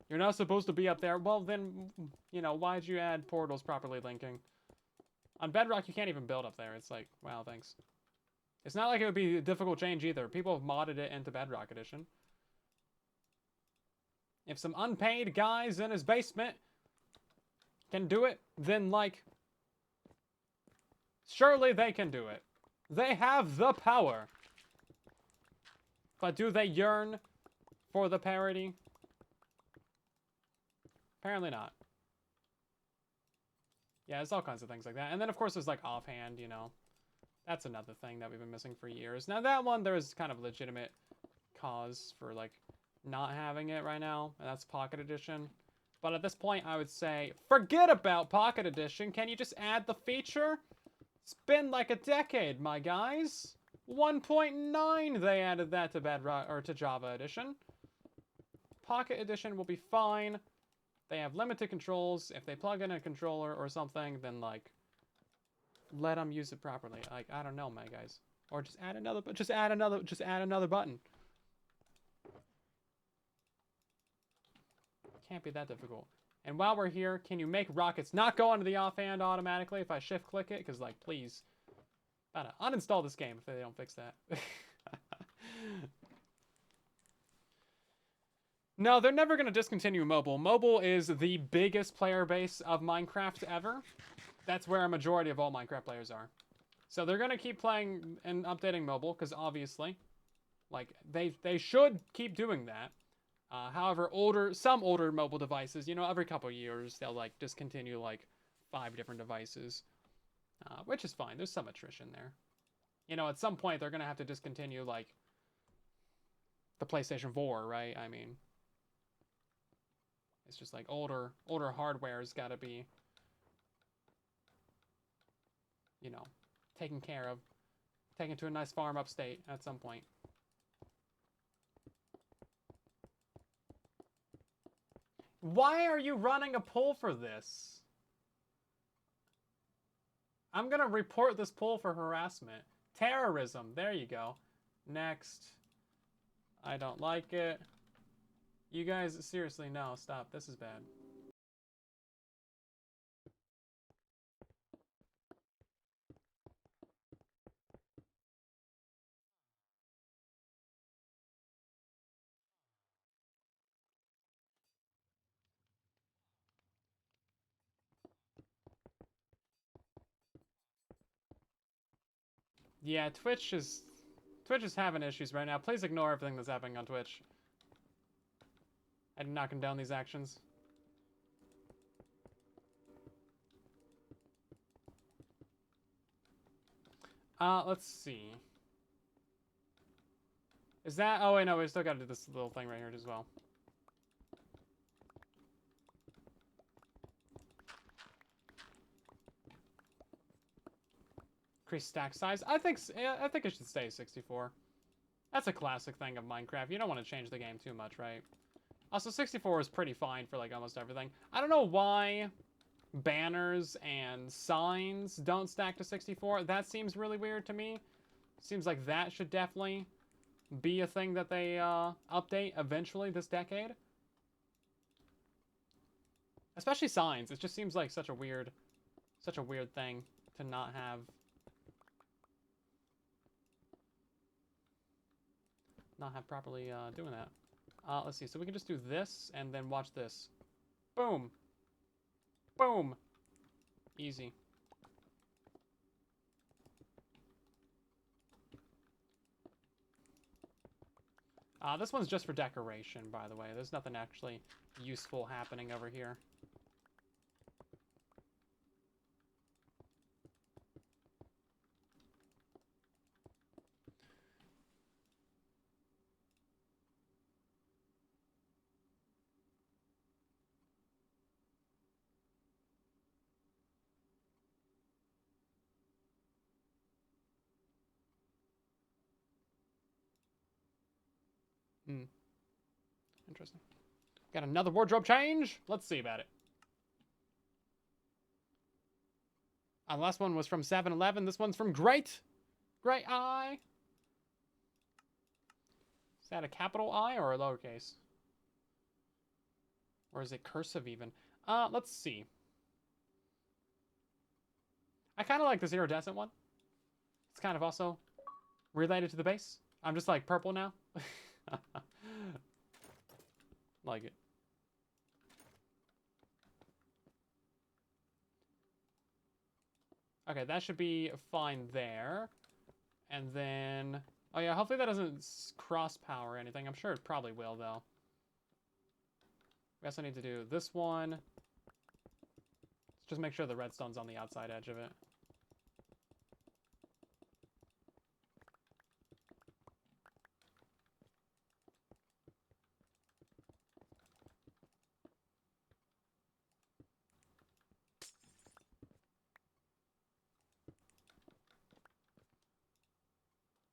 You're not supposed to be up there. Well, then, you know, why'd you add portals properly linking? On Bedrock, you can't even build up there. It's like, wow, thanks. It's not like it would be a difficult change either. People have modded it into Bedrock Edition. If some unpaid guys in his basement can do it, then, like, surely they can do it. They have the power. But do they yearn for the parody? Apparently not. Yeah, there's all kinds of things like that. And then, of course, there's, like, offhand, you know. That's another thing that we've been missing for years. Now, that one, there is kind of legitimate cause for, like, not having it right now. And that's Pocket Edition. But at this point, I would say, forget about Pocket Edition. Can you just add the feature? It's been like a decade, my guys. 1.9 they added that to Bedrock, or to Java Edition. Pocket Edition will be fine. They have limited controls. If they plug in a controller or something, then, like, let them use it properly. Like, I don't know, my guys. Or just add another button. Can't be that difficult. And while we're here, can you make rockets not go onto the offhand automatically if I shift click it? Because, like, please. Gotta uninstall this game if they don't fix that. No, they're never going to discontinue mobile. Mobile is the biggest player base of Minecraft ever. That's where a majority of all Minecraft players are. So they're going to keep playing and updating mobile, because obviously, like, they should keep doing that. However, some older mobile devices, you know, every couple of years, they'll, like, discontinue, like, 5 different devices. Which is fine. There's some attrition there. You know, at some point, they're going to have to discontinue, like, the PlayStation 4, right? I mean, it's just, like, older hardware's got to be, you know, taken care of. Taken to a nice farm upstate at some point. Why are you running a poll for this? I'm gonna report this poll for harassment. Terrorism. There you go. Next. I don't like it. You guys, seriously, no, stop. This is bad. Yeah, Twitch is having issues right now. Please ignore everything that's happening on Twitch. I do not condone these actions. Let's see. Is that... Oh, wait, no, we still gotta do this little thing right here as well. Increase stack size. I think it should stay 64. That's a classic thing of Minecraft. You don't want to change the game too much, right? Also, 64 is pretty fine for, like, almost everything. I don't know why banners and signs don't stack to 64. That seems really weird to me. Seems like that should definitely be a thing that they update eventually this decade. Especially signs. It just seems like such a weird thing to not have properly doing that. Let's see. So we can just do this and then watch this. Boom. Boom. Easy. This one's just for decoration, by the way. There's nothing actually useful happening over here. Interesting. Got another wardrobe change? Let's see about it. The last one was from 7-Eleven. This one's from Great I. Is that a capital I or a lowercase? Or is it cursive even? Let's see. I kind of like this iridescent one. It's kind of also related to the base. I'm just like purple now. Like it. Okay, that should be fine there. And then... Oh yeah, hopefully that doesn't cross power or anything. I'm sure it probably will, though. We also need to do this one. Let's just make sure the redstone's on the outside edge of it.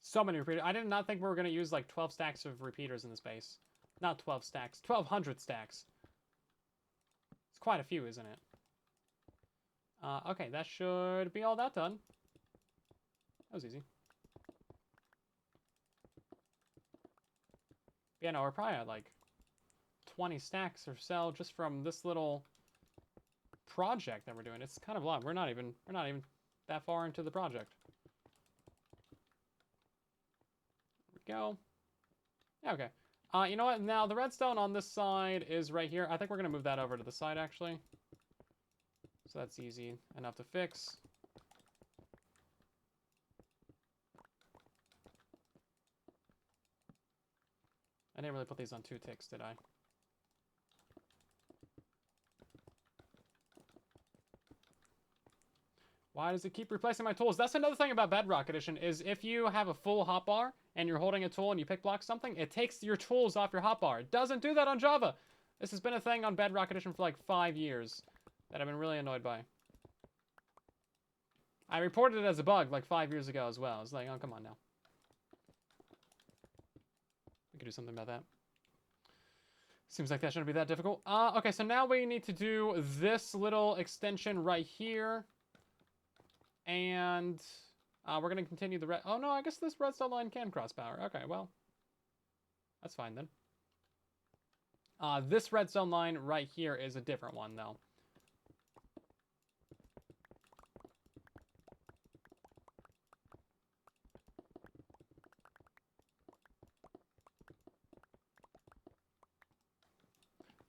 So many repeaters. I did not think we were going to use like 12 stacks of repeaters in this base. Not 12 stacks. 1,200 stacks. It's quite a few, isn't it? Okay, that should be all that done. That was easy. Yeah, no, we're probably at like 20 stacks or so just from this little project that we're doing. It's kind of a lot. We're not even that far into the project. Go. Yeah, okay. You know what? Now, the redstone on this side is right here. I think we're going to move that over to the side, actually. So that's easy enough to fix. I didn't really put these on 2 ticks, did I? Why does it keep replacing my tools? That's another thing about Bedrock Edition, is if you have a full hotbar and you're holding a tool and you pick block something, it takes your tools off your hotbar. It doesn't do that on Java. This has been a thing on Bedrock Edition for like 5 years that I've been really annoyed by. I reported it as a bug like 5 years ago as well. It's like, oh, come on now. We could do something about that. Seems like that shouldn't be that difficult. Okay, so now we need to do this little extension right here. And we're going to continue the red... Oh, no, I guess this redstone line can cross power. Okay, well, that's fine then. This redstone line right here is a different one, though.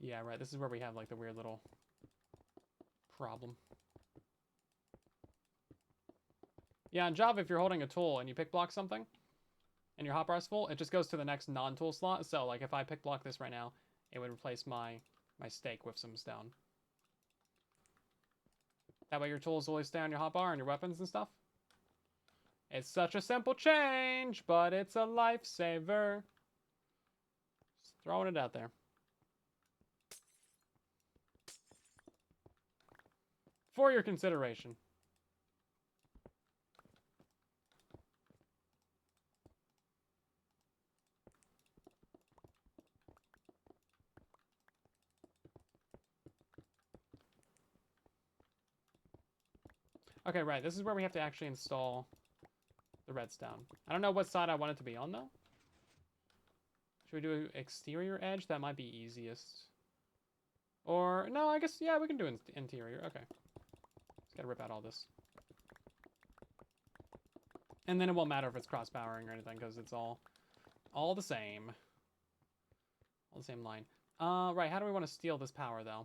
Yeah, right. This is where we have, like, the weird little problem. Yeah, in Java, if you're holding a tool and you pick block something, and your hotbar's full, it just goes to the next non-tool slot. So, like, if I pick block this right now, it would replace my steak with some stone. That way your tools always stay on your hotbar and your weapons and stuff. It's such a simple change, but it's a lifesaver. Just throwing it out there. For your consideration. Okay, right. This is where we have to actually install the redstone. I don't know what side I want it to be on, though. Should we do exterior edge? That might be easiest. Or, no, I guess, yeah, we can do interior. Okay. Just gotta rip out all this. And then it won't matter if it's cross-powering or anything, because it's all the same. All the same line. Right, how do we want to steal this power, though?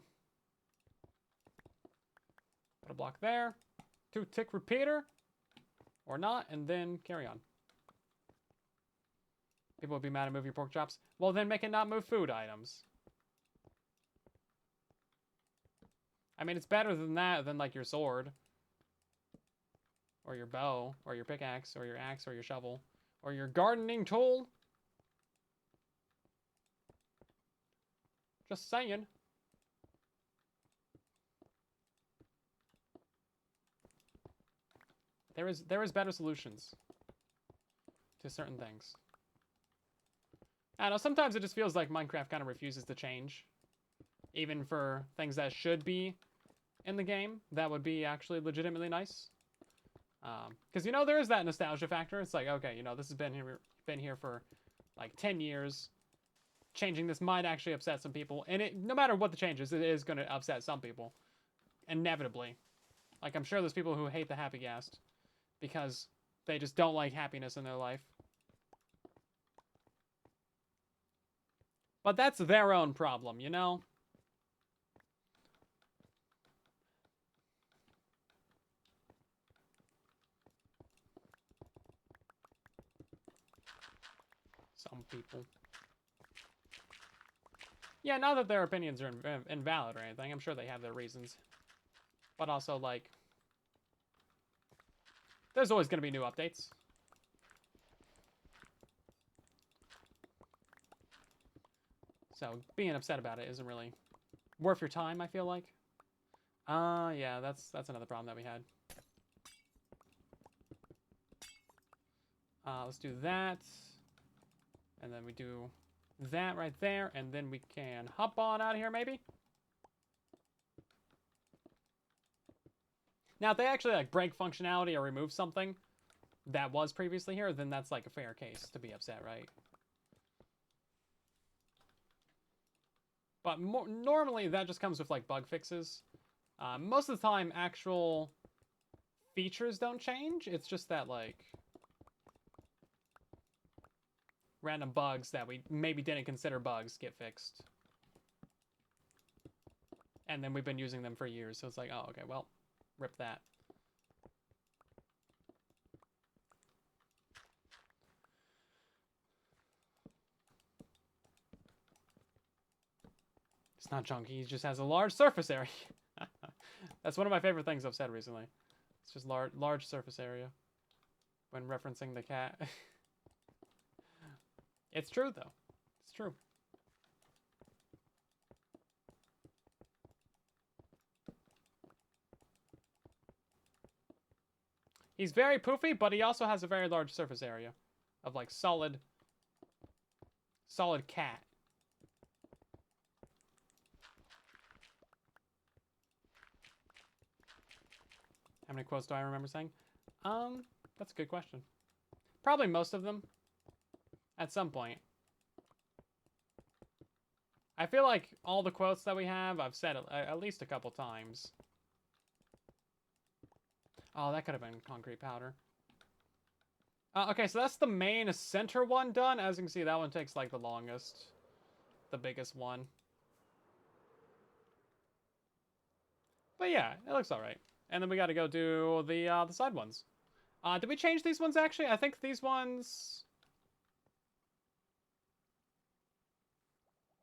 Put a block there. 2-tick repeater. Or not, and then carry on. People would be mad at move your pork chops. Well, then make it not move food items. I mean, it's better than that, than, like, your sword. Or your bow, or your pickaxe, or your axe, or your shovel. Or your gardening tool. Just saying. There is better solutions to certain things. I don't know, sometimes it just feels like Minecraft kind of refuses to change. Even for things that should be in the game, that would be actually legitimately nice. Because, you know, there is that nostalgia factor. It's like, okay, you know, this has been here for like 10 years. Changing this might actually upset some people. And no matter what the change is, it is going to upset some people. Inevitably. Like, I'm sure there's people who hate the Happy Ghast because they just don't like happiness in their life. But that's their own problem, you know? Some people. Yeah, not that their opinions are invalid or anything. I'm sure they have their reasons. But also, like, there's always going to be new updates. So being upset about it isn't really worth your time, I feel like. Yeah, that's another problem that we had. Let's do that. And then we do that right there. And then we can hop on out of here, maybe? Now, if they actually, like, break functionality or remove something that was previously here, then that's, like, a fair case to be upset, right? But normally, that just comes with, like, bug fixes. Most of the time, actual features don't change. It's just that, like, random bugs that we maybe didn't consider bugs get fixed. And then we've been using them for years, so it's like, oh, okay, well, rip that. It's not chunky, he just has a large surface area. That's one of my favorite things I've said recently. It's just large surface area when referencing the cat. It's true, though. It's true. He's very poofy, but he also has a very large surface area of, like, solid cat. How many quotes do I remember saying? That's a good question. Probably most of them. At some point. I feel like all the quotes that we have, I've said at least a couple times. Oh, that could have been concrete powder. Okay, so that's the main center one done. As you can see, that one takes, like, the longest. The biggest one. But yeah, it looks alright. And then we gotta go do the side ones. Did we change these ones, actually? I think these ones...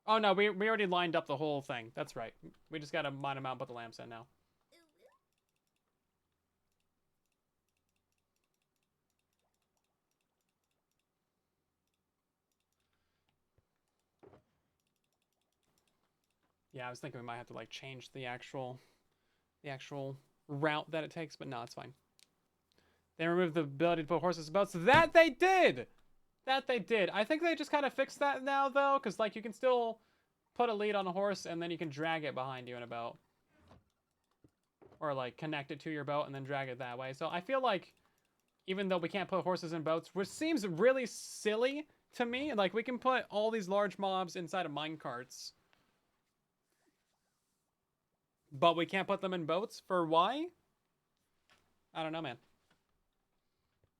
Oh, no, we already lined up the whole thing. That's right. We just gotta mine them out and put the lamps in now. Yeah, I was thinking we might have to, like, change the actual route that it takes, but no, it's fine. They removed the ability to put horses in boats. That they did! That they did. I think they just kind of fixed that now, though, because, like, you can still put a lead on a horse, and then you can drag it behind you in a boat. Or, like, connect it to your boat and then drag it that way. So I feel like, even though we can't put horses in boats, which seems really silly to me, like, we can put all these large mobs inside of minecarts, but we can't put them in boats? For why? I don't know, man.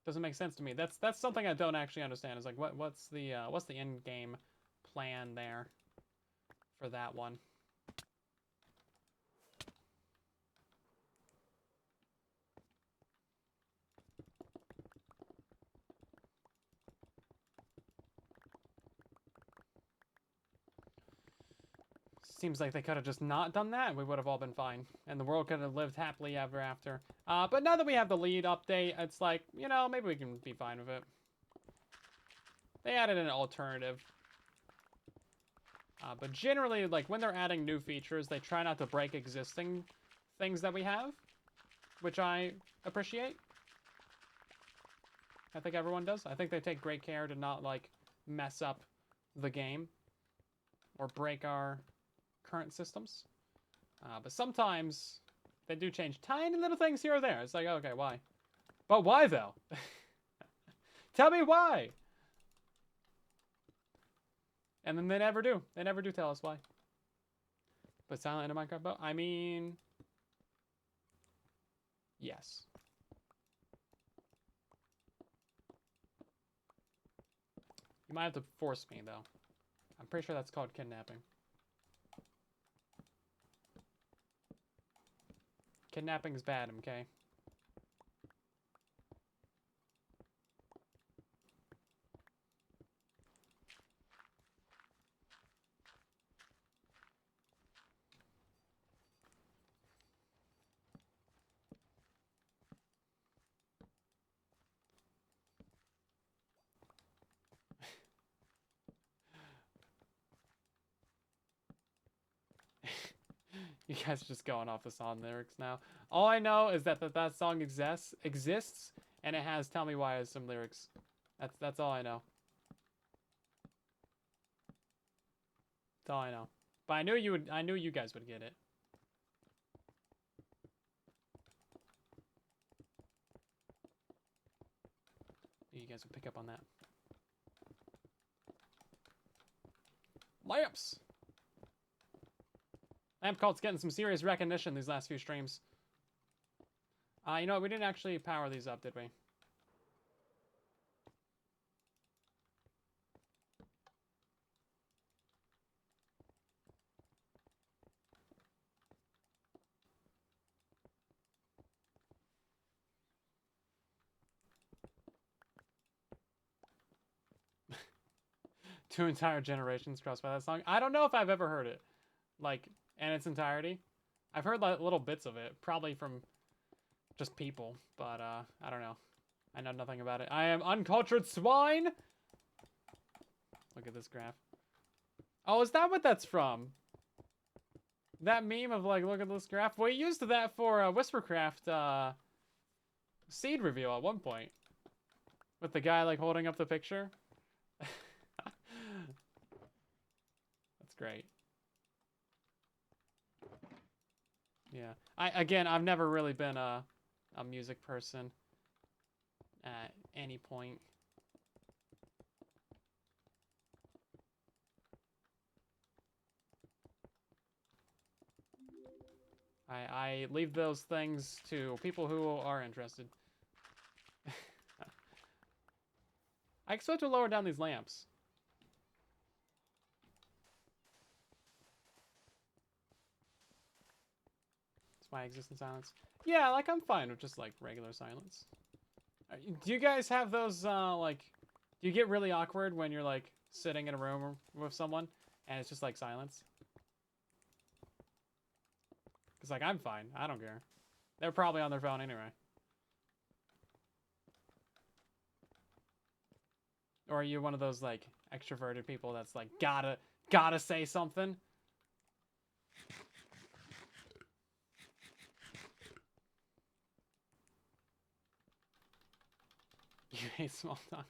Doesn't make sense to me. That's something I don't actually understand. Is like, what's the end game plan there for that one? Seems like they could have just not done that, and we would have all been fine, and the world could have lived happily ever after. But now that we have the lead update, it's like, you know, maybe we can be fine with it. They added an alternative. But generally, like, when they're adding new features, they try not to break existing things that we have, which I appreciate. I think everyone does. I think they take great care to not, like, mess up the game or break our current systems. But sometimes they do change tiny little things here or there. It's like, okay, why? But why, though? Tell me why! And then they never do. They never do tell us why. But silent in a Minecraft boat? I mean... yes. You might have to force me, though. I'm pretty sure that's called kidnapping. Kidnapping is bad, okay? You guys are just going off the song lyrics now. All I know is that that song exists, and it has "Tell Me Why" as some lyrics. That's all I know. That's all I know. But I knew you would. I knew you guys would get it. You guys would pick up on that. Lamps. Lamp cult's getting some serious recognition these last few streams. You know what? We didn't actually power these up, did we? Two entire generations crossed by that song. I don't know if I've ever heard it, like, in its entirety. I've heard like little bits of it, probably from just people, but I don't know. I know nothing about it. I am uncultured swine. Look at this graph. Oh, is that what that's from? That meme of like, look at this graph. We used that for Whispercraft seed reveal at one point, with the guy like holding up the picture. That's great. Yeah. I've never really been a music person at any point. I leave those things to people who are interested. I expect to lower down these lamps. That's why I exist in silence. Yeah, like, I'm fine with just, like, regular silence. Do you guys have those, like, do you get really awkward when you're, like, sitting in a room with someone and it's just, like, silence? Because, like, I'm fine. I don't care. They're probably on their phone anyway. Or are you one of those, like, extroverted people that's, like, gotta say something? You hate small talk.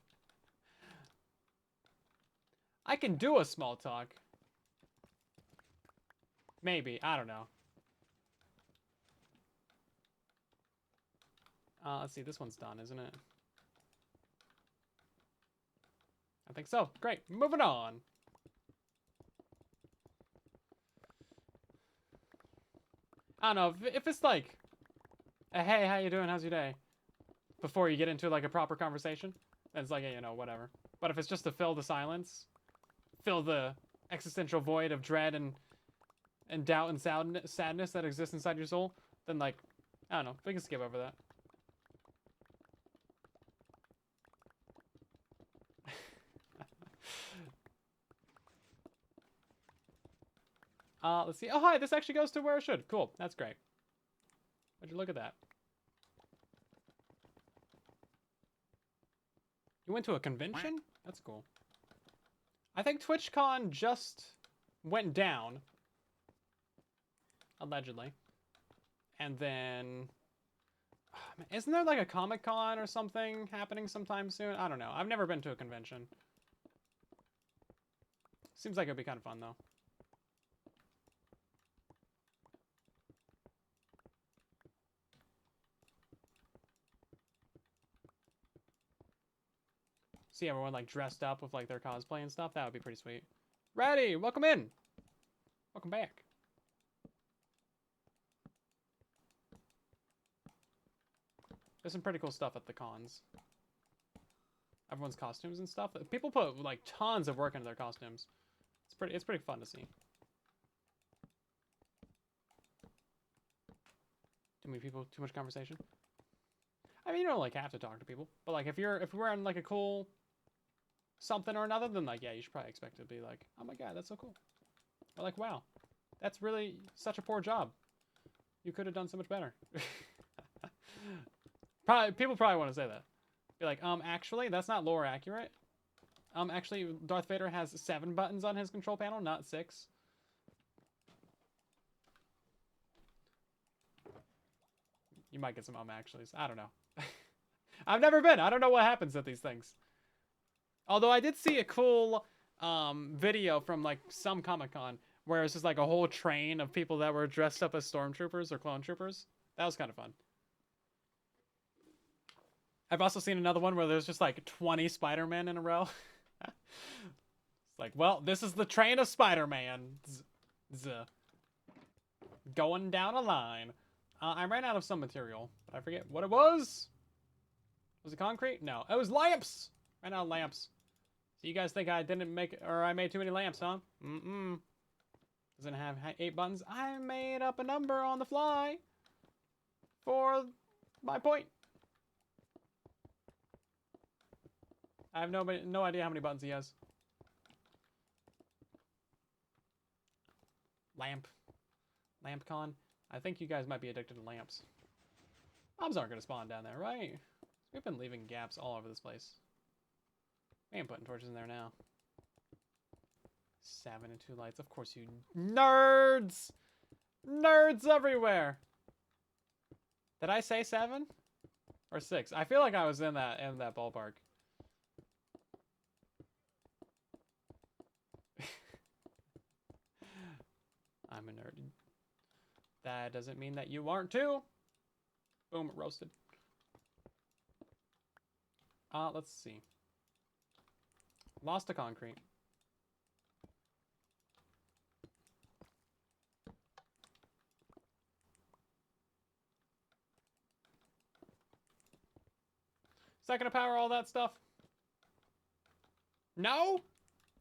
I can do a small talk. Maybe. I don't know. Let's see. This one's done, isn't it? I think so. Great. Moving on. I don't know. If it's like, hey, how you doing? How's your day? Before you get into like a proper conversation, then it's like, hey, you know, whatever. But if it's just to fill the silence, fill the existential void of dread and doubt and sadness that exists inside your soul, then like, I don't know. We can skip over that. Let's see. Oh, hi. This actually goes to where it should. Cool. That's great. Would you look at that? You went to a convention? That's cool. I think TwitchCon just went down. Allegedly. And then... isn't there like a Comic-Con or something happening sometime soon? I don't know. I've never been to a convention. Seems like it'd be kind of fun, though. See everyone like dressed up with like their cosplay and stuff. That would be pretty sweet. Ready, welcome in. Welcome back. There's some pretty cool stuff at the cons. Everyone's costumes and stuff. People put like tons of work into their costumes. It's pretty fun to see. Too many people, too much conversation. I mean, you don't like have to talk to people, but like if you're wearing like a cool something or another, then like, yeah, you should probably expect it to be like, oh my god, that's so cool. Or like, wow, that's really such a poor job. You could have done so much better. People probably want to say that. Be like, actually, that's not lore accurate. Actually, Darth Vader has 7 buttons on his control panel, not 6. You might get some actuallys. I don't know. I've never been. I don't know what happens at these things. Although I did see a cool video from like some Comic-Con where it's just like a whole train of people that were dressed up as stormtroopers or clone troopers. That was kind of fun. I've also seen another one where there's just like 20 Spider-Man in a row. It's like, well, this is the train of Spider-Man. Going down a line. I ran out of some material, but I forget what it was. Was it concrete? No, it was lamps. Ran out of lamps. So you guys think I didn't make, or I made too many lamps, huh? Doesn't have 8 buttons. I made up a number on the fly for my point. I have no idea how many buttons he has. LampCon. I think you guys might be addicted to lamps. Mobs aren't going to spawn down there, right? We've been leaving gaps all over this place. I am putting torches in there now. 7 and 2 lights. Of course you nerds! Nerds everywhere! Did I say 7? Or 6? I feel like I was in that ballpark. I'm a nerd. That doesn't mean that you aren't too. Boom, roasted. Let's see. Lost to concrete. Is that gonna power all that stuff? No?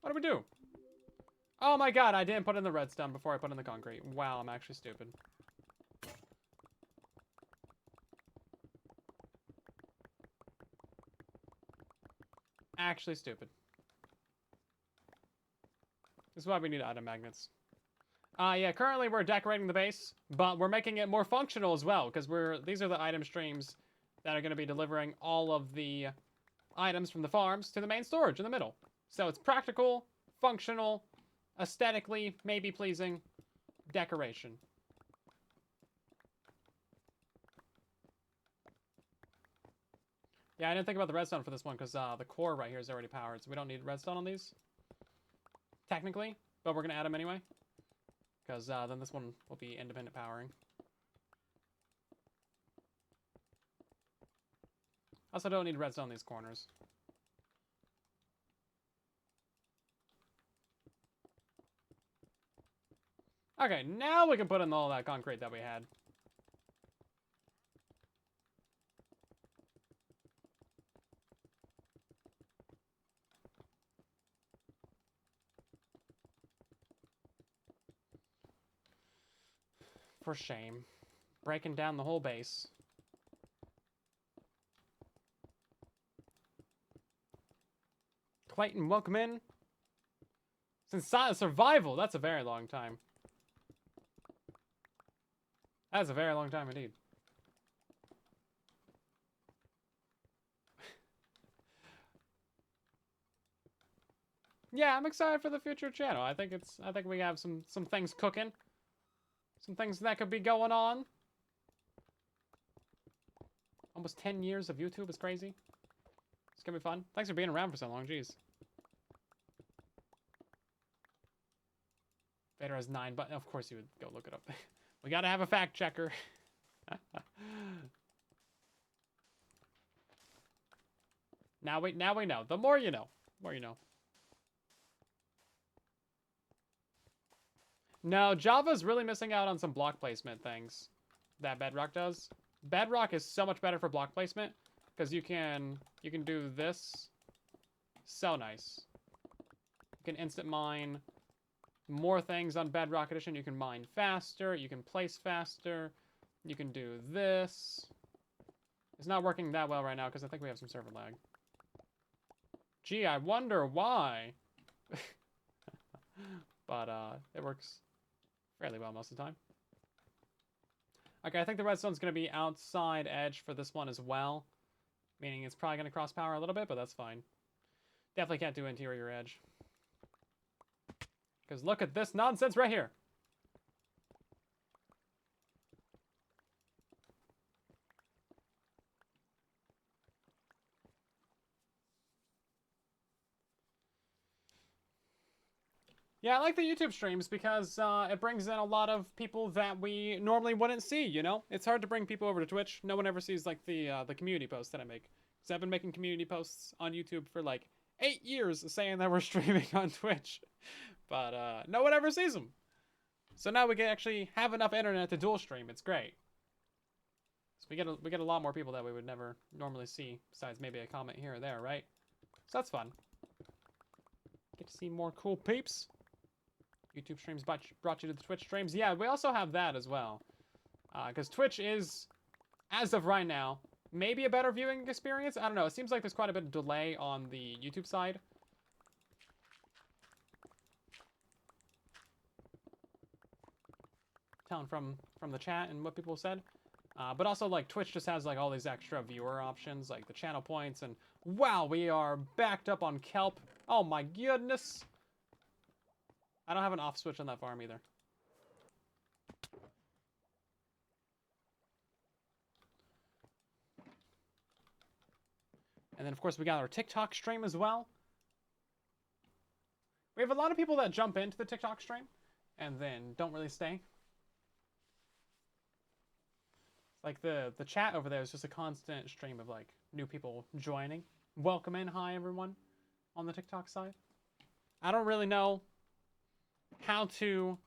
What do we do? Oh my god, I didn't put in the redstone before I put in the concrete. Wow, I'm actually stupid. actually stupid. This is why we need item magnets. Yeah, currently we're decorating the base, but we're making it more functional as well, because these are the item streams that are going to be delivering all of the items from the farms to the main storage in the middle. So it's practical, functional, aesthetically maybe pleasing decoration. Yeah, I didn't think about the redstone for this one because the core right here is already powered, so we don't need redstone on these. Technically, but we're going to add them anyway. Because then this one will be independent powering. Also don't need redstone on these corners. Okay, now we can put in all that concrete that we had. For shame. Breaking down the whole base. Clayton, welcome in. Since survival, that's a very long time. That's a very long time indeed. Yeah, I'm excited for the future channel. I think we have some things cooking. Some things that could be going on. Almost 10 years of YouTube is crazy. It's gonna be fun. Thanks for being around for so long, jeez. Vader has 9, but of course you would go look it up. We gotta have a fact checker. Now we know. The more you know. The more you know. No, Java's really missing out on some block placement things that Bedrock does. Bedrock is so much better for block placement because you can do this. So nice. You can instant mine more things on Bedrock Edition. You can mine faster. You can place faster. You can do this. It's not working that well right now because I think we have some server lag. Gee, I wonder why. But it works fairly well most of the time. Okay, I think the redstone's going to be outside edge for this one as well. Meaning it's probably going to cross power a little bit, but that's fine. Definitely can't do interior edge. Because look at this nonsense right here. Yeah, I like the YouTube streams because it brings in a lot of people that we normally wouldn't see, you know? It's hard to bring people over to Twitch. No one ever sees, like, the community posts that I make. Because I've been making community posts on YouTube for, like, 8 years saying that we're streaming on Twitch. But no one ever sees them. So now we can actually have enough internet to dual stream. It's great. So we get a lot more people that we would never normally see, besides maybe a comment here or there, right? So that's fun. Get to see more cool peeps. YouTube streams brought you to the Twitch streams. Yeah, we also have that as well. Because Twitch is, as of right now, maybe a better viewing experience. I don't know. It seems like there's quite a bit of delay on the YouTube side. Telling from the chat and what people said. But also, like, Twitch just has, like, all these extra viewer options, like the channel points. And, wow, we are backed up on kelp. Oh, my goodness. I don't have an off switch on that farm either. And then, of course, we got our TikTok stream as well. We have a lot of people that jump into the TikTok stream and then don't really stay. Like, the chat over there is just a constant stream of, like, new people joining. Welcome in. Hi, everyone on the TikTok side. I don't really know how to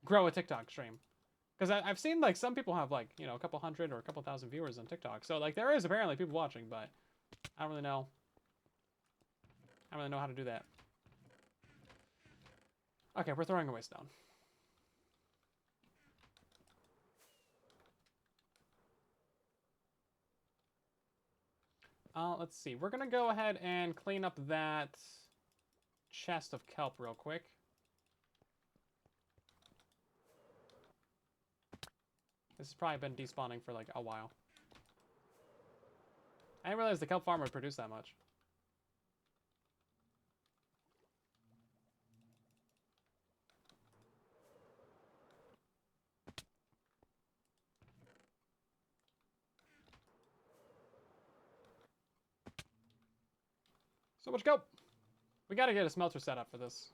grow a TikTok stream. Because I've seen, like, some people have, like, you know, a couple hundred or a couple thousand viewers on TikTok. So, like, there is apparently people watching, but I don't really know. I don't really know how to do that. Okay, we're throwing away stone. Let's see. We're gonna go ahead and clean up that chest of kelp real quick. This has probably been despawning for like a while. I didn't realize the kelp farm would produce that much. So much kelp! We gotta get a smelter set up for this.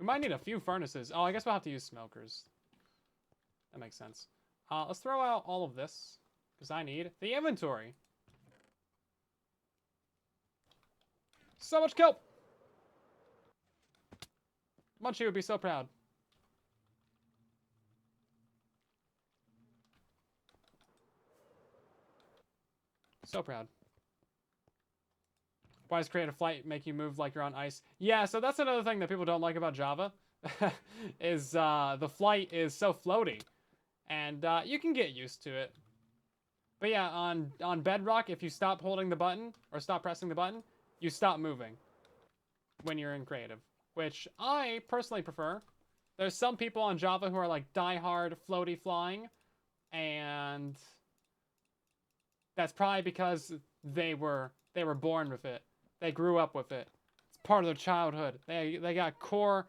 We might need a few furnaces. Oh, I guess we'll have to use smokers. That makes sense. Let's throw out all of this, because I need the inventory. So much kelp! Munchie would be so proud. So proud. Why does create a flight make you move like you're on ice? Yeah, so that's another thing that people don't like about Java. is the flight is so floaty. And you can get used to it. But yeah, on Bedrock, if you stop holding the button, or stop pressing the button, you stop moving when you're in creative. Which I personally prefer. There's some people on Java who are like die-hard floaty flying. And that's probably because they were born with it. They grew up with it. It's part of their childhood. They got core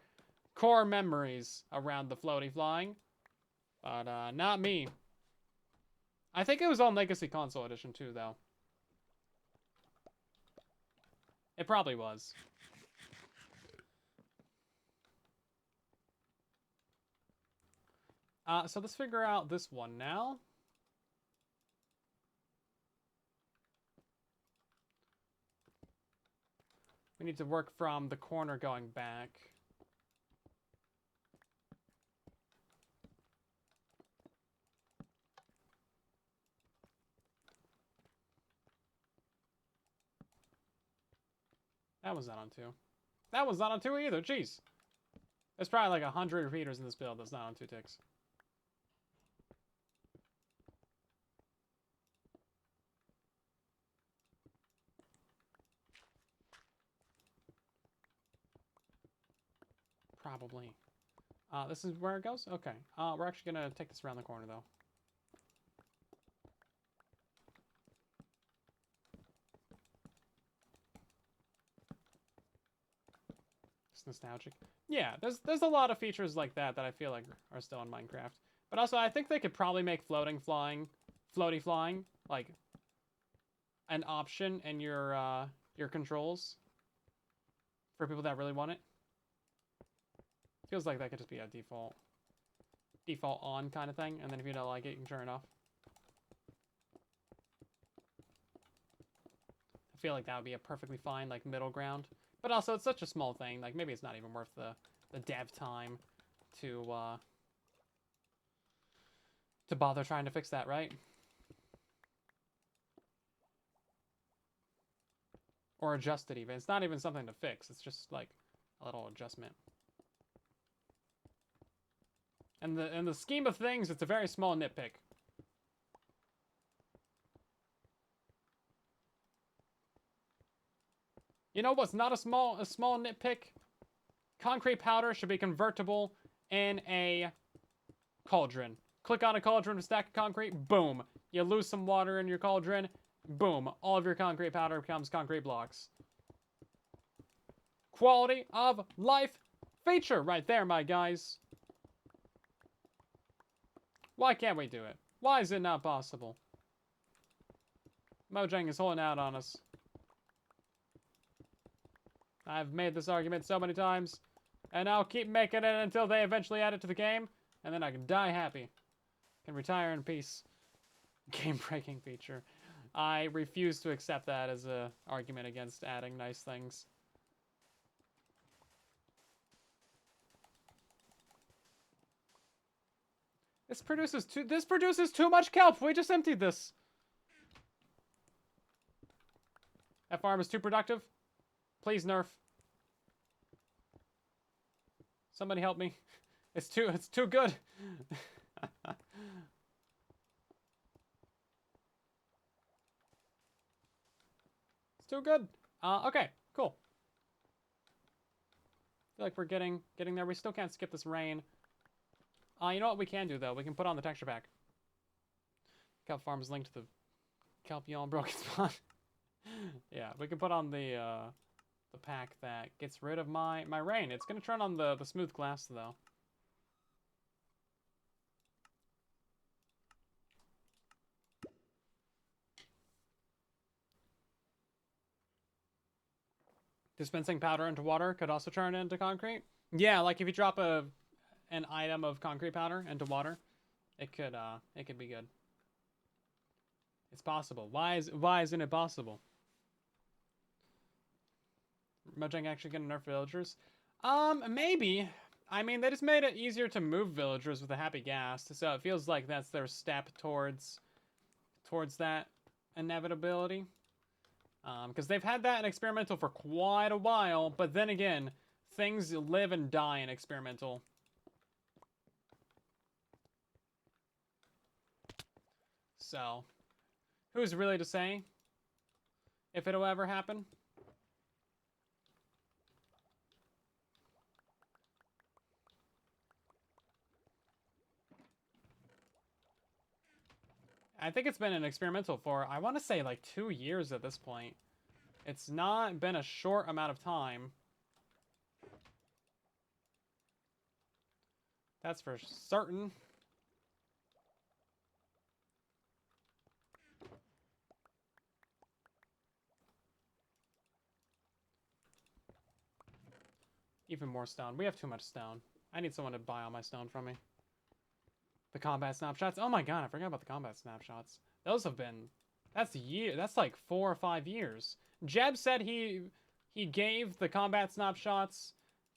memories around the floaty flying. But not me. I think it was on Legacy Console Edition too, though. It probably was. So let's figure out this one now. We need to work from the corner going back. That was not on 2. That was not on 2 either, jeez. There's probably like 100 repeaters in this build that's not on 2 ticks. Probably. This is where it goes? Okay. We're actually gonna take this around the corner, though. It's nostalgic. Yeah, there's a lot of features like that I feel like are still in Minecraft. But also, I think they could probably make floaty flying, like, an option in your controls for people that really want it. Feels like that could just be a default on kind of thing, and then if you don't like it, you can turn it off. I feel like that would be a perfectly fine, like, middle ground. But also, it's such a small thing, like, maybe it's not even worth the dev time to bother trying to fix that, right? Or adjust it even. It's not even something to fix, it's just, like, a little adjustment. And in the scheme of things, it's a very small nitpick. You know what's not a small nitpick? Concrete powder should be convertible in a cauldron. Click on a cauldron with a stack of concrete, boom. You lose some water in your cauldron, boom. All of your concrete powder becomes concrete blocks. Quality of life feature right there, my guys. Why can't we do it? Why is it not possible? Mojang is holding out on us. I've made this argument so many times, and I'll keep making it until they eventually add it to the game, and then I can die happy. Can retire in peace. Game-breaking feature. I refuse to accept that as an argument against adding nice things. This produces too much kelp. We just emptied this. That farm is too productive. Please nerf. Somebody help me. It's too good. too good. Okay, cool. Feel like we're getting there. We still can't skip this rain. You know what we can do though? We can put on the texture pack. Kelp farm is linked to the kelp yawn broken spot. Yeah, we can put on the pack that gets rid of my rain. It's gonna turn on the smooth glass though. Dispensing powder into water could also turn it into concrete. Yeah, like if you drop an item of concrete powder into water, it could be good. It's possible. Why isn't it possible? Mojang actually gonna nerf villagers? Maybe. I mean, they just made it easier to move villagers with a happy ghast, so it feels like that's their step towards that inevitability. Because they've had that in experimental for quite a while, but then again, things live and die in experimental. So, who's really to say if it'll ever happen? I think it's been an experimental for, I want to say, like 2 years at this point. It's not been a short amount of time. That's for certain. Even more stone. We have too much stone. I need someone to buy all my stone from me. The combat snapshots. Oh my god, I forgot about the combat snapshots. Those have been... That's like 4 or 5 years. Jeb said he gave the combat snapshots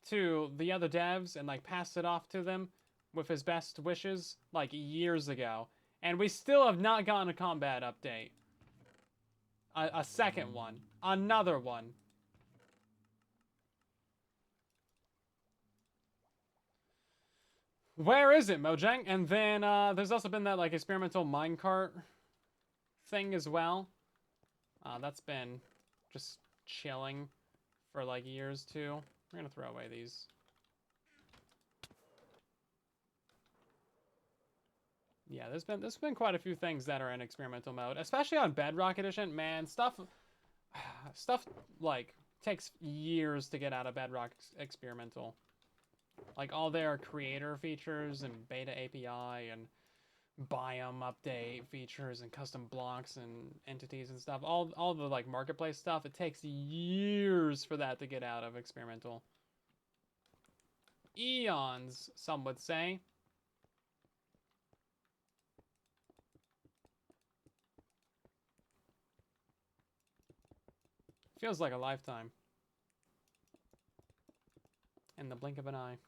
to the other devs and like passed it off to them with his best wishes like years ago. And we still have not gotten a combat update. A second one. Another one. Where is it, Mojang? And then there's also been that like experimental minecart thing as well. That's been just chilling for like years too. We're gonna throw away these. Yeah, there's been quite a few things that are in experimental mode, especially on Bedrock Edition. Man, stuff like takes years to get out of Bedrock experimental. Like all their creator features and beta API and biome update features and custom blocks and entities and stuff. All the like marketplace stuff, it takes years for that to get out of experimental. Eons, some would say. Feels like a lifetime. In the blink of an eye.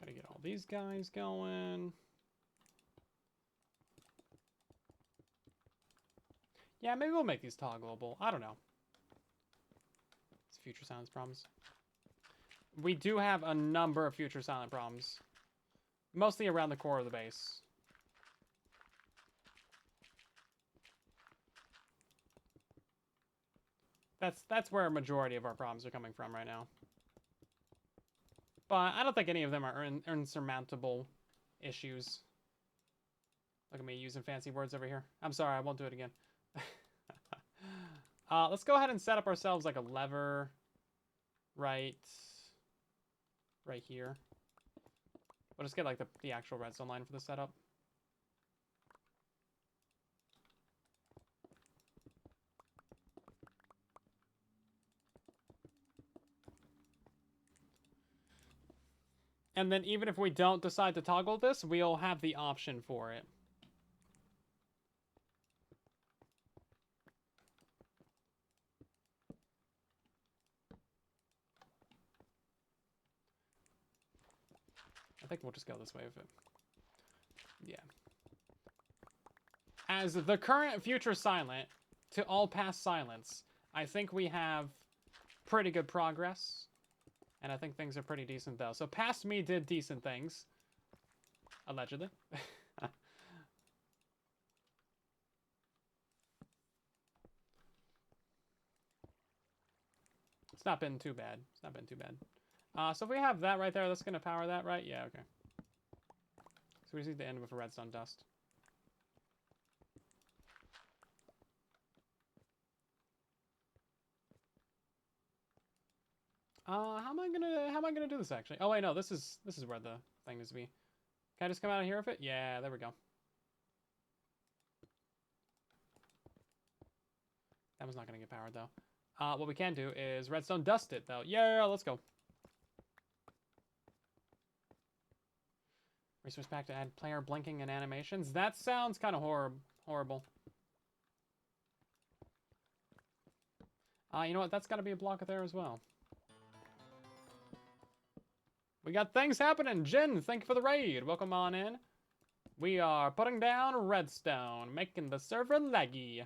Gotta get all these guys going. Yeah, maybe we'll make these toggleable. I don't know. It's future silence problems. We do have a number of future silent problems. Mostly around the core of the base. That's where a majority of our problems are coming from right now. But I don't think any of them are insurmountable issues. Look at me using fancy words over here. I'm sorry, I won't do it again. Let's go ahead and set up ourselves like a lever right here. We'll just get like the actual redstone line for the setup. And then even if we don't decide to toggle this, we'll have the option for it. I think we'll just go this way with it. Yeah. as the current future silent to all past silence, I think we have pretty good progress. And I think things are pretty decent, though. So past me did decent things. Allegedly. It's not been too bad. It's not been too bad. So if we have that right there, that's going to power that, right? Yeah, okay. So we just need to end with a redstone dust. How am I gonna do this actually? Oh wait, no, this is where the thing needs to be. Can I just come out of here with it? Yeah, there we go. That was not gonna get powered though. What we can do is redstone dust it though. Yeah, let's go. Resource pack to add player blinking and animations. That sounds kind of horrible. You know what? That's got to be a block there as well. We got things happening. Jin, thank you for the raid. Welcome on in. We are putting down redstone, making the server laggy.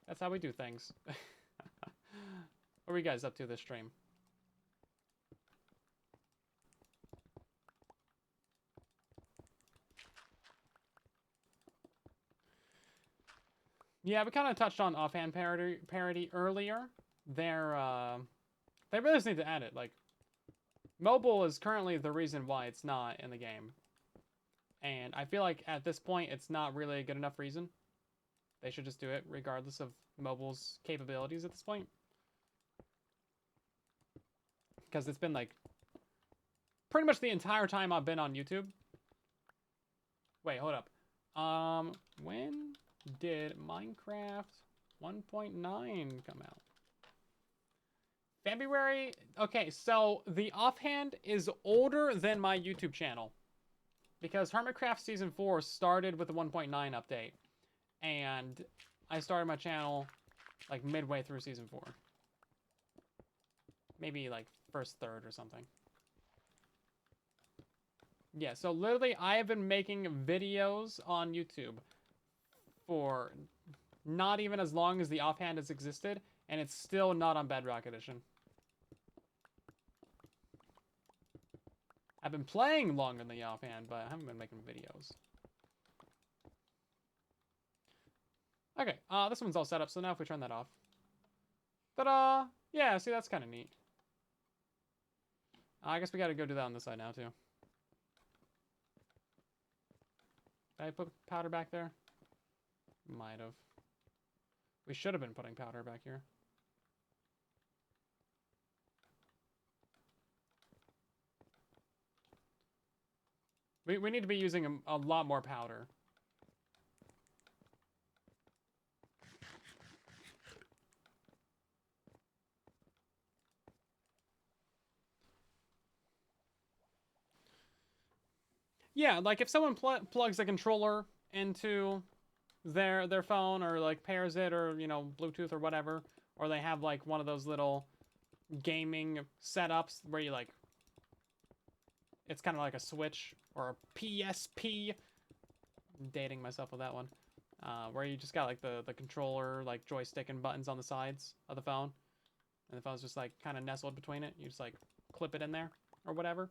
That's how we do things. What are you guys up to this stream? Yeah, we kind of touched on offhand parody earlier. They really just need to add it. Like, mobile is currently the reason why it's not in the game. And I feel like at this point, it's not really a good enough reason. They should just do it regardless of mobile's capabilities at this point. Because it's been like pretty much the entire time I've been on YouTube. Wait, hold up. When did Minecraft 1.9 come out? February? Okay, so the offhand is older than my YouTube channel. Because Hermitcraft Season 4 started with the 1.9 update. And I started my channel like midway through Season 4. Maybe like first third or something. Yeah, so literally I have been making videos on YouTube for not even as long as the offhand has existed, and it's still not on Bedrock Edition. I've been playing longer than the offhand, but I haven't been making videos. Okay, this one's all set up, so now if we turn that off. Ta-da! Yeah, see, that's kind of neat. I guess we gotta go do that on this side now, too. Did I put powder back there? Might have. We should have been putting powder back here. We need to be using a lot more powder. Yeah, like if someone plugs a controller into their phone or like pairs it or, you know, Bluetooth or whatever, or they have like one of those little gaming setups where you like, it's kind of like a Switch or a PSP. I'm dating myself with that one. Where you just got like the controller, like joystick and buttons on the sides of the phone. And the phone's just like kind of nestled between it. You just like clip it in there or whatever.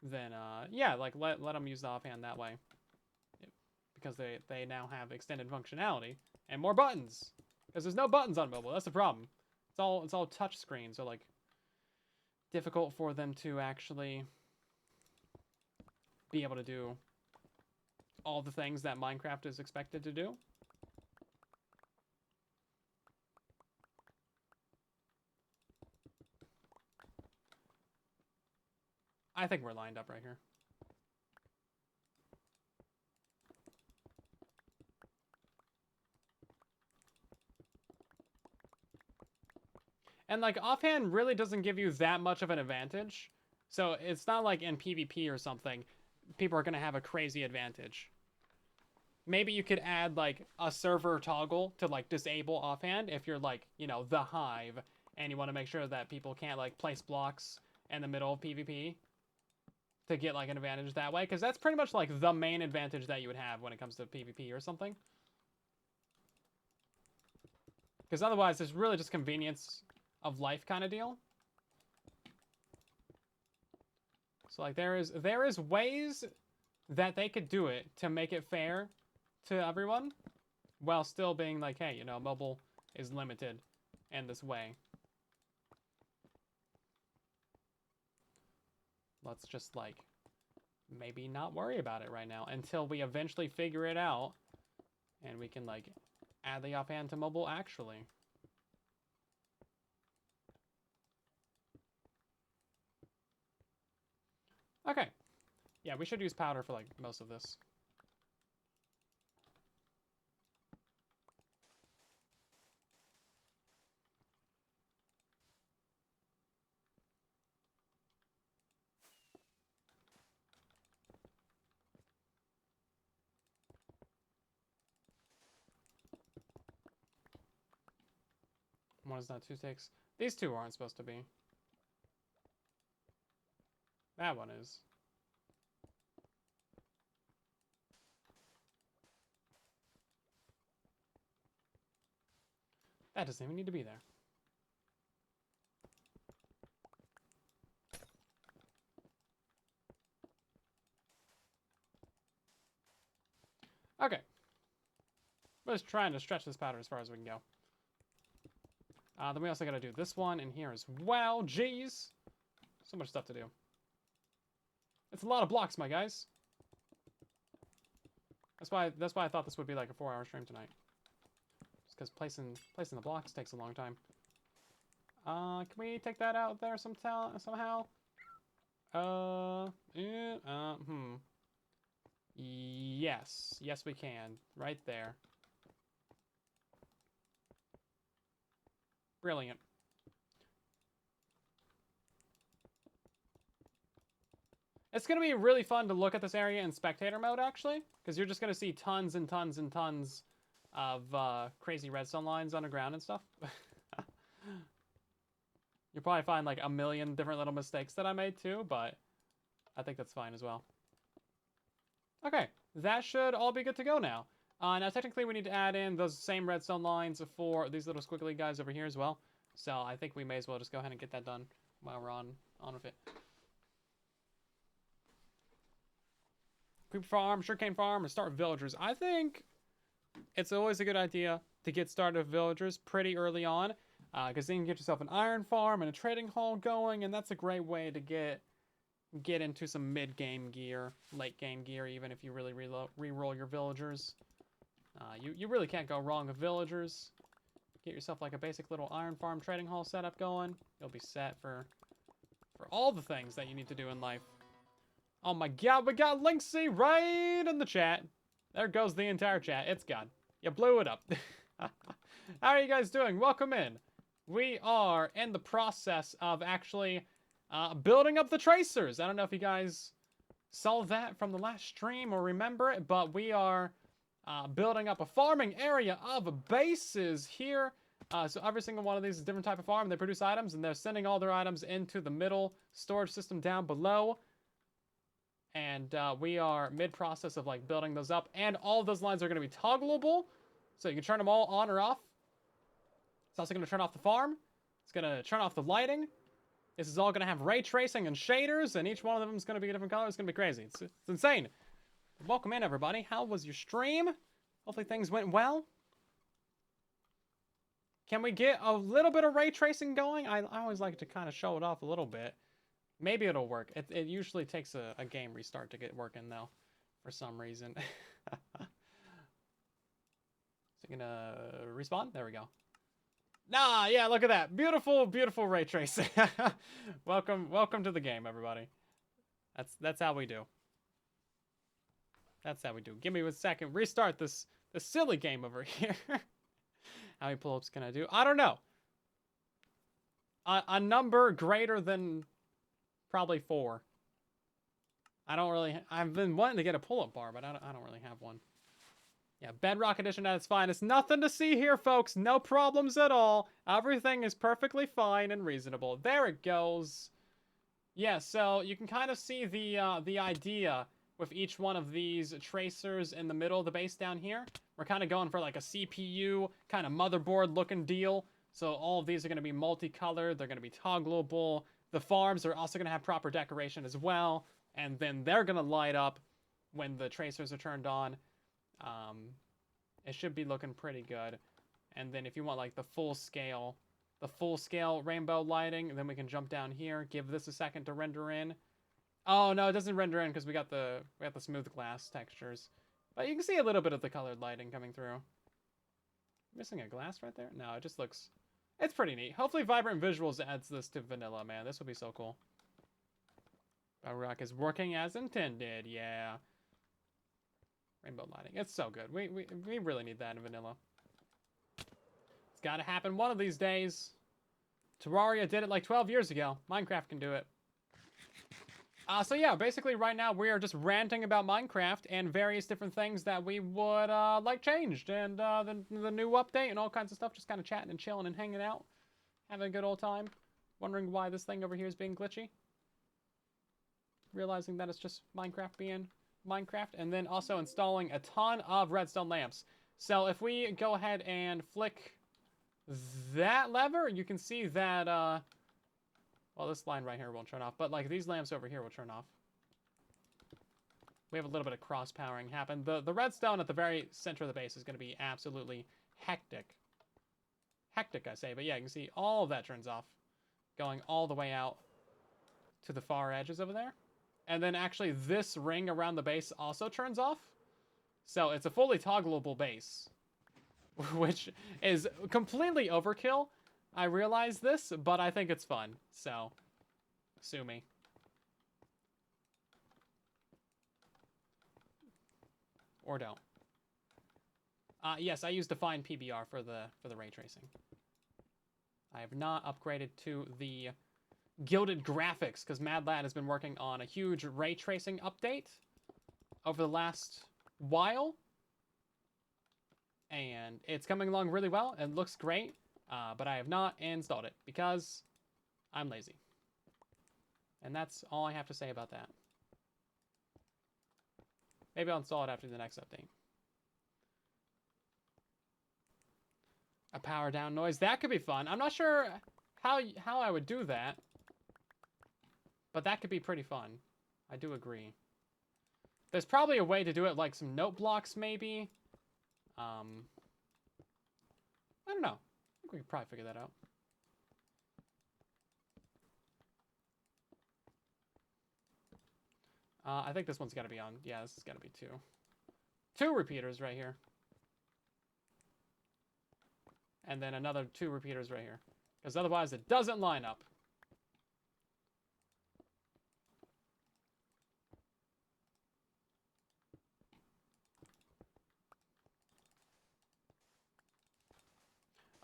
Then, yeah, like let them use the offhand that way. Because they now have extended functionality and more buttons. Because there's no buttons on mobile. That's the problem. It's all touch screen, so like difficult for them to actually be able to do all the things that Minecraft is expected to do. I think we're lined up right here. And like offhand really doesn't give you that much of an advantage. So it's not like in PvP or something, people are going to have a crazy advantage. Maybe you could add like a server toggle to like disable offhand if you're like, you know, the Hive and you want to make sure that people can't like place blocks in the middle of PvP. to get like an advantage that way, because that's pretty much like the main advantage that you would have when it comes to PvP or something. Because otherwise, it's really just convenience of life kind of deal. So like there is ways that they could do it to make it fair to everyone, while still being like, hey, you know, mobile is limited in this way. Let's just, like, maybe not worry about it right now until we eventually figure it out and we can, like, add the offhand to mobile actually. Okay. Yeah, we should use powder for, like, most of this. One is not 2 sticks. These two aren't supposed to be. That one is. That doesn't even need to be there. Okay. We're just trying to stretch this powder as far as we can go. Then we also got to do this one in here as well. Jeez. So much stuff to do. It's a lot of blocks, my guys. That's why I thought this would be like a 4-hour stream tonight. Just because placing the blocks takes a long time. Can we take that out there somehow? Yes. Yes, we can. Right there. Brilliant. It's going to be really fun to look at this area in spectator mode, actually, because you're just going to see tons and tons and tons of crazy redstone lines underground and stuff. You'll probably find like a million different little mistakes that I made too, but I think that's fine as well. Okay, that should all be good to go now. Now, technically, we need to add in those same redstone lines for these little squiggly guys over here as well. So I think we may as well just go ahead and get that done while we're on with it. Creeper farm, sugarcane farm, or start villagers. I think it's always a good idea to get started with villagers pretty early on, because then you can get yourself an iron farm and a trading hall going, and that's a great way to get into some mid-game gear, late-game gear, even if you really re-roll your villagers. You really can't go wrong with villagers. Get yourself like a basic little iron farm trading hall setup going. You'll be set for all the things that you need to do in life. Oh my god, we got Linksy right in the chat. There goes the entire chat. It's gone. You blew it up. How are you guys doing? Welcome in. We are in the process of actually building up the tracers. I don't know if you guys saw that from the last stream or remember it, but we are building up a farming area of bases here. So every single one of these is a different type of farm. They produce items, and they're sending all their items into the middle storage system down below. And we are mid-process of like building those up. And all of those lines are going to be toggleable. So you can turn them all on or off. It's also going to turn off the farm. It's going to turn off the lighting. This is all going to have ray tracing and shaders. And each one of them is going to be a different color. It's going to be crazy. It's insane. Welcome in, everybody. How was your stream? Hopefully things went well. Can we get a little bit of ray tracing going? I always like to kind of show it off a little bit. Maybe it'll work. It usually takes a game restart to get working, though, for some reason. Is it gonna respawn? There we go. Nah, yeah, look at that. Beautiful, beautiful ray tracing. welcome to the game, everybody. That's how we do. That's how we do. Give me a second. Restart this silly game over here. How many pull-ups can I do? I don't know. A number greater than probably 4. I've been wanting to get a pull-up bar, but I don't really have one. Yeah, Bedrock edition, that's fine. It's nothing to see here, folks. No problems at all. Everything is perfectly fine and reasonable. There it goes. Yeah, so you can kind of see the idea with each one of these tracers in the middle of the base down here. We're kind of going for like a CPU kind of motherboard looking deal. So all of these are going to be multicolored. They're going to be toggleable. The farms are also going to have proper decoration as well. And then they're going to light up when the tracers are turned on. It should be looking pretty good. And then if you want like the full scale rainbow lighting, then we can jump down here, give this a second to render in. Oh no, it doesn't render in because we got the smooth glass textures. But you can see a little bit of the colored lighting coming through. Missing a glass right there? No, it just looks, it's pretty neat. Hopefully Vibrant Visuals adds this to vanilla, man. This would be so cool. Bedrock is working as intended, yeah. Rainbow lighting, it's so good. We really need that in vanilla. It's gotta happen one of these days. Terraria did it like 12 years ago. Minecraft can do it. So yeah, basically right now we are just ranting about Minecraft and various different things that we would like changed, and the new update and all kinds of stuff. Just kind of chatting and chilling and hanging out, having a good old time. Wondering why this thing over here is being glitchy. Realizing that it's just Minecraft being Minecraft, and then also installing a ton of redstone lamps. So if we go ahead and flick that lever, you can see that well, this line right here won't turn off, but like these lamps over here will turn off. We have a little bit of cross powering happen. The redstone at the very center of the base is going to be absolutely hectic. Hectic, I say, but yeah, you can see all of that turns off, going all the way out to the far edges over there. And then actually this ring around the base also turns off. So it's a fully toggleable base, which is completely overkill. I realize this, but I think it's fun, so sue me. Or don't. Yes, I use Define PBR for the ray tracing. I have not upgraded to the gilded graphics because Mad Lad has been working on a huge ray tracing update over the last while, and it's coming along really well and looks great. But I have not installed it because I'm lazy. And that's all I have to say about that. Maybe I'll install it after the next update. A power down noise. That could be fun. I'm not sure how I would do that. But that could be pretty fun. I do agree. There's probably a way to do it like some note blocks maybe. I don't know. I think we could probably figure that out. I think this one's got to be on. Yeah, this has got to be two. Two repeaters right here. And then another two repeaters right here. Because otherwise it doesn't line up.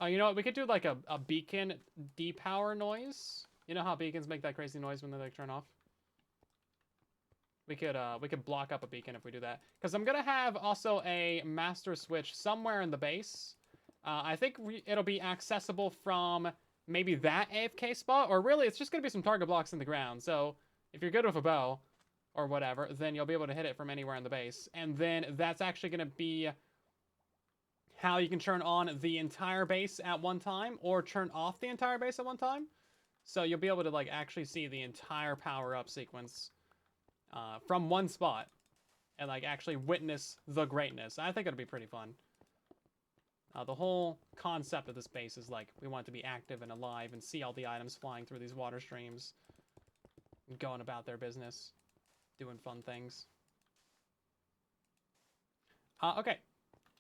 You know what? We could do like a beacon depower noise. You know how beacons make that crazy noise when they like turn off? We could block up a beacon if we do that. Because I'm gonna have also a master switch somewhere in the base. I think it'll be accessible from maybe that AFK spot, or really it's just gonna be some target blocks in the ground. So if you're good with a bow or whatever, then you'll be able to hit it from anywhere in the base. And then that's actually gonna be how you can turn on the entire base at one time or turn off the entire base at one time. So you'll be able to like actually see the entire power-up sequence from one spot and like actually witness the greatness. I think it'll be pretty fun. The whole concept of this base is like we want it to be active and alive and see all the items flying through these water streams and going about their business, doing fun things. Okay.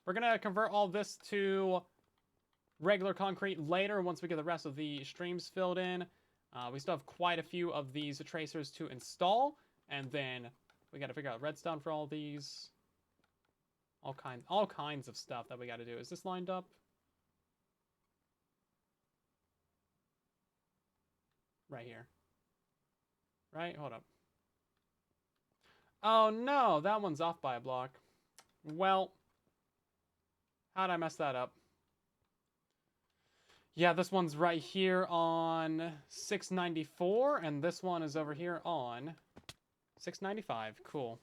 We're going to convert all this to regular concrete later once we get the rest of the streams filled in. We still have quite a few of these tracers to install, and then we got to figure out redstone for all these. All kinds of stuff that we got to do. Is this lined up? Right here. Right? Hold up. Oh no, that one's off by a block. Well, how'd I mess that up? Yeah, this one's right here on 694, and this one is over here on 695. Cool.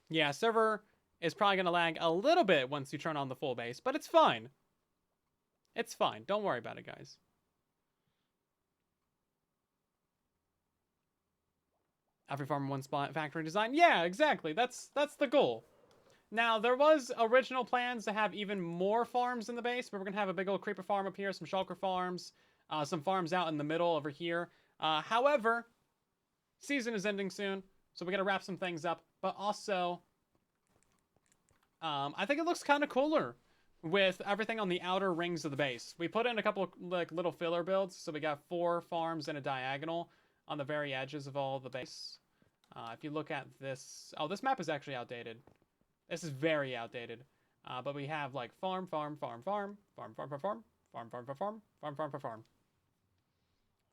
Yeah, server is probably going to lag a little bit once you turn on the full base, but it's fine. It's fine. Don't worry about it, guys. Every farm, one spot, factory design. Yeah, exactly. That's the goal. Now, there was original plans to have even more farms in the base, but we're going to have a big old creeper farm up here, some shulker farms, some farms out in the middle over here. However, season is ending soon, so we got to wrap some things up. But also, I think it looks kind of cooler with everything on the outer rings of the base. We put in a couple of like little filler builds, so we got 4 farms in a diagonal on the very edges of all the base. If you look at this, oh, this map is actually outdated. This is very outdated. But we have like farm, farm, farm, farm, farm, farm, farm, farm, farm, farm, farm, farm, farm, farm, farm, farm.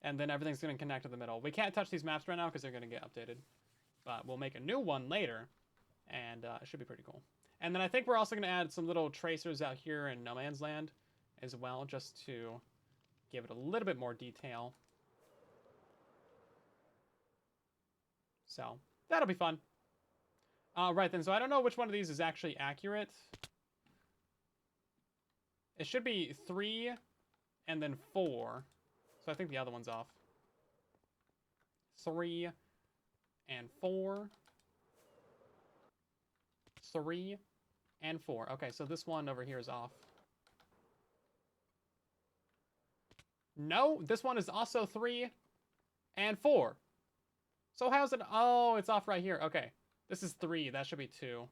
And then everything's going to connect to the middle. We can't touch these maps right now because they're going to get updated. But we'll make a new one later, and it should be pretty cool. And then I think we're also going to add some little tracers out here in No Man's Land as well, just to give it a little bit more detail. So that'll be fun. Right then, so I don't know which one of these is actually accurate. It should be 3 and then 4. So I think the other one's off. 3 and 4. 3 and 4. Okay, so this one over here is off. No, this one is also 3 and 4. So how's it? Oh, it's off right here. Okay. This is 3. That should be 2.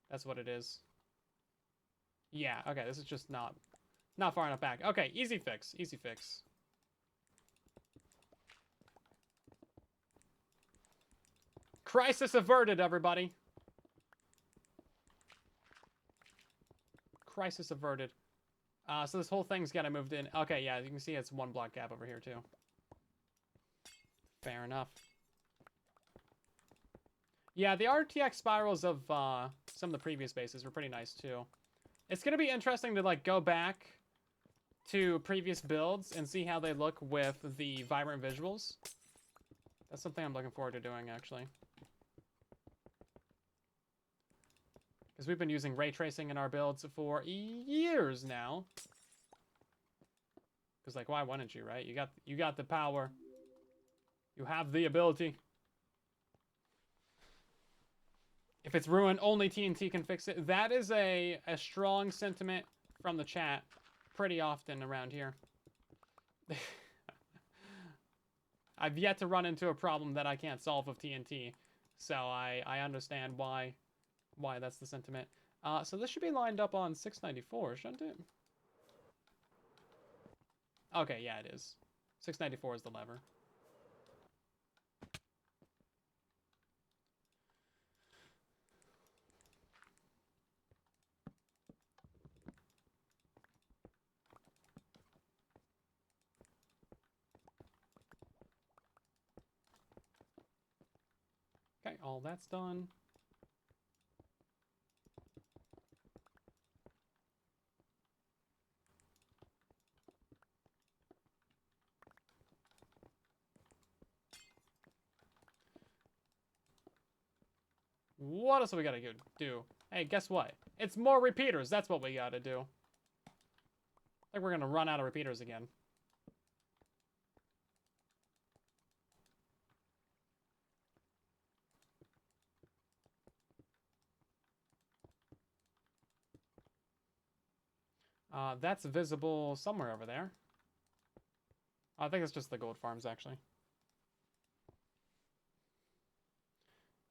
That's what it is. Yeah, okay. This is just not far enough back. Okay, easy fix. Easy fix. Crisis averted, everybody. Crisis averted. So this whole thing's got to moved in. Okay, yeah, you can see it's 1 block gap over here, too. Fair enough. Yeah, the RTX spirals of some of the previous bases were pretty nice, too. It's going to be interesting to, like, go back to previous builds and see how they look with the vibrant visuals. That's something I'm looking forward to doing, actually. Because we've been using ray tracing in our builds for years now. Because, like, why wouldn't you, right? You got the power. You have the ability. If it's ruined, only TNT can fix it. That is a strong sentiment from the chat pretty often around here. I've yet to run into a problem that I can't solve with TNT. So I understand why that's the sentiment. So this should be lined up on 694, shouldn't it? Okay, yeah, it is. 694 is the lever. Okay, all that's done. What else do we gotta do? Hey, guess what? It's more repeaters. That's what we gotta do. I think we're gonna run out of repeaters again. That's visible somewhere over there. I think it's just the gold farms, actually.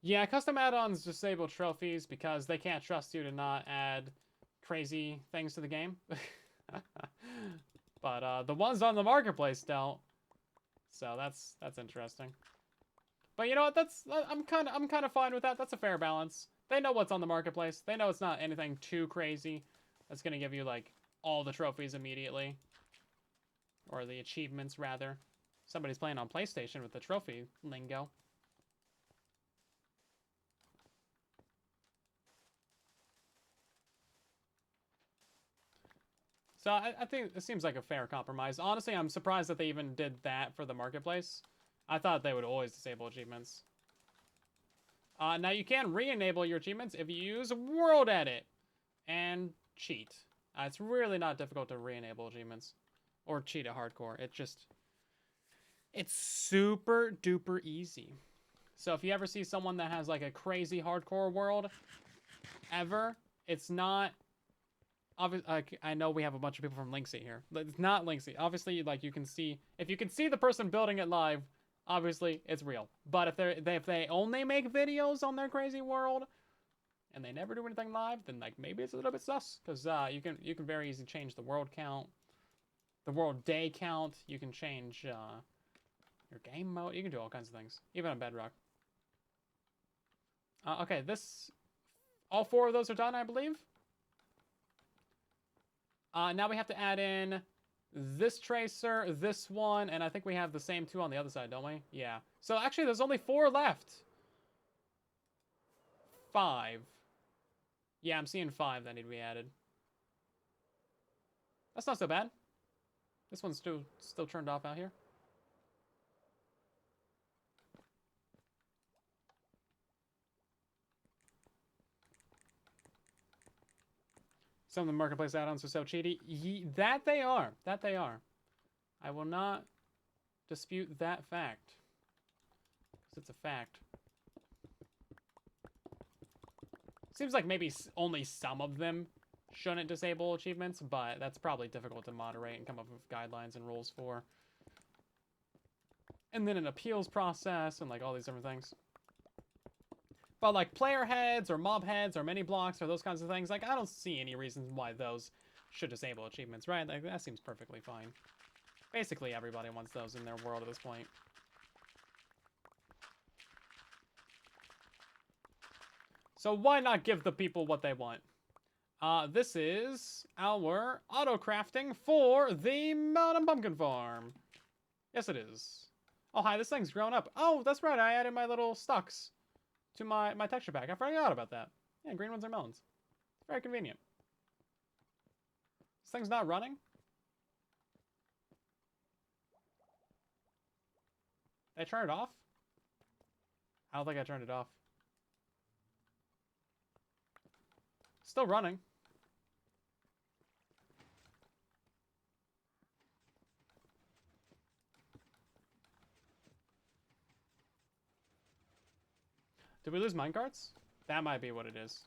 Yeah, custom add-ons disable trophies because they can't trust you to not add crazy things to the game. But the ones on the marketplace don't. So that's interesting. But you know what? I'm kind of fine with that. That's a fair balance. They know what's on the marketplace. They know it's not anything too crazy that's gonna give you like all the trophies immediately, or the achievements rather. Somebody's playing on PlayStation with the trophy lingo. So I think it seems like a fair compromise. Honestly, I'm surprised that they even did that for the marketplace. I thought they would always disable achievements. Now you can re-enable your achievements if you use World Edit and cheat. It's really not difficult to re-enable achievements or cheat at hardcore. It's super duper easy. So if you ever see someone that has like a crazy hardcore world ever, it's not obviously. I know we have a bunch of people from Linksy here. It's not Linksy. Obviously, like you can see, if you can see the person building it live, obviously it's real. But if they only make videos on their crazy world and they never do anything live, then like maybe it's a little bit sus, because you can very easily change the world count, the world day count. You can change your game mode. You can do all kinds of things, even on Bedrock. Okay, all 4 of those are done, I believe. Now we have to add in this tracer, this one, and I think we have the same 2 on the other side, don't we? Yeah. So actually, there's only 4 left. 5. Yeah, I'm seeing 5 that need to be added. That's not so bad. This one's still turned off out here. Some of the marketplace add-ons are so cheaty. That they are. That they are. I will not dispute that fact. Because it's a fact. Seems like maybe only some of them shouldn't disable achievements, but that's probably difficult to moderate and come up with guidelines and rules for. And then an appeals process and like all these different things. But like player heads or mob heads or mini blocks or those kinds of things, like I don't see any reason why those should disable achievements, right? Like that seems perfectly fine. Basically everybody wants those in their world at this point. So why not give the people what they want? This is our auto crafting for the Mountain Pumpkin Farm. Yes, it is. Oh, hi, this thing's grown up. Oh, that's right, I added my little stalks to my texture pack. I forgot about that. Yeah, green ones are melons. Very convenient. This thing's not running? Did I turn it off? I don't think I turned it off. Still running. Did we lose minecarts? That might be what it is.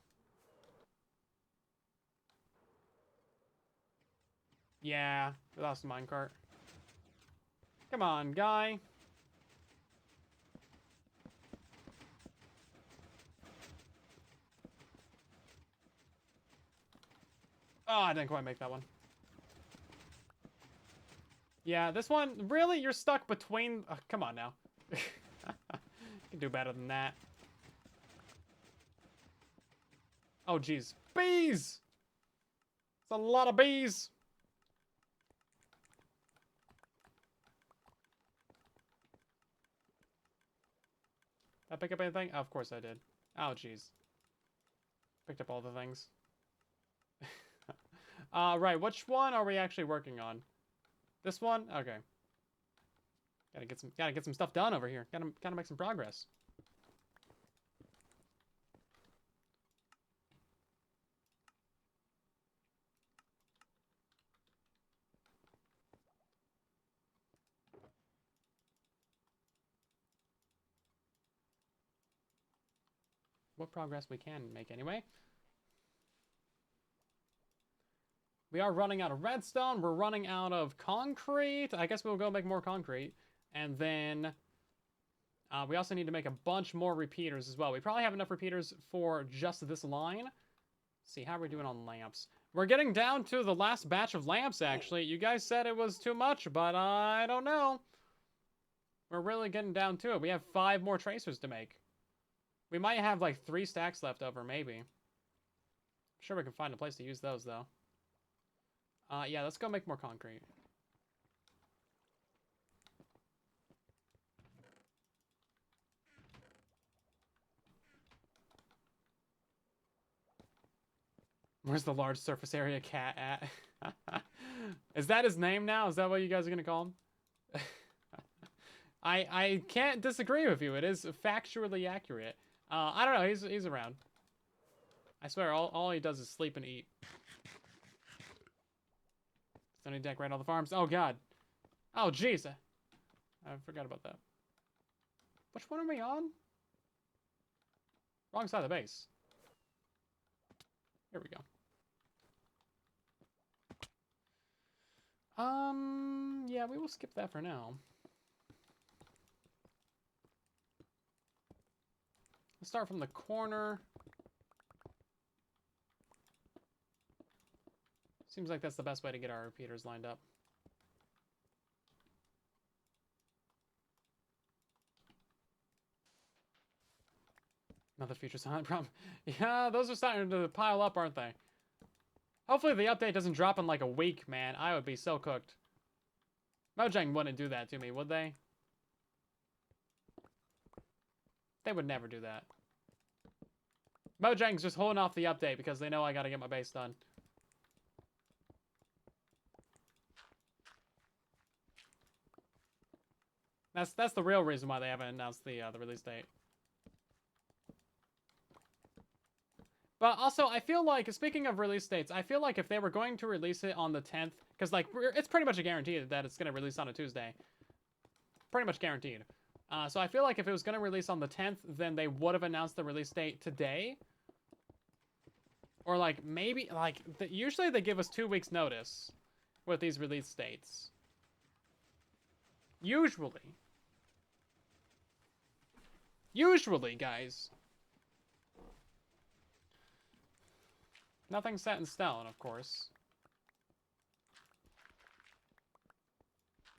Yeah, we lost a minecart. Come on, guy. Oh, I didn't quite make that one. Yeah, this one, really? You're stuck between... Oh, come on now. You can do better than that. Oh, geez. Bees! It's a lot of bees! Did I pick up anything? Oh, of course I did. Oh, jeez. Picked up all the things. Right, which one are we actually working on? This one? Okay. Gotta get some stuff done over here. Gotta make some progress. What progress we can make anyway. We are running out of redstone. We're running out of concrete. I guess we'll go make more concrete. And then we also need to make a bunch more repeaters as well. We probably have enough repeaters for just this line. Let's see, how are we doing on lamps? We're getting down to the last batch of lamps, actually. You guys said it was too much, but I don't know. We're really getting down to it. We have 5 more tracers to make. We might have like 3 stacks left over, maybe. I'm sure we can find a place to use those, though. Yeah, let's go make more concrete. Where's the large surface area cat at? Is that his name now? Is that what you guys are gonna call him? I can't disagree with you. It is factually accurate. I don't know. He's around. I swear, all he does is sleep and eat. Don't need to decorate all the farms. Oh god. Oh jeez. I forgot about that. Which one are we on? Wrong side of the base. Here we go. Yeah, we will skip that for now. Let's start from the corner. Seems like that's the best way to get our repeaters lined up. Another future silent problem. Yeah, those are starting to pile up, aren't they? Hopefully the update doesn't drop in like a week, man. I would be so cooked. Mojang wouldn't do that to me, would they? They would never do that. Mojang's just holding off the update because they know I gotta get my base done. That's the real reason why they haven't announced the release date. But also, I feel like, speaking of release dates, I feel like if they were going to release it on the 10th, because, like, it's pretty much a guarantee that it's going to release on a Tuesday. Pretty much guaranteed. So I feel like if it was going to release on the 10th, then they would have announced the release date today. Or, like, maybe, like, usually they give us 2 weeks notice with these release dates. Usually. Usually, guys. Nothing's set in stone, of course.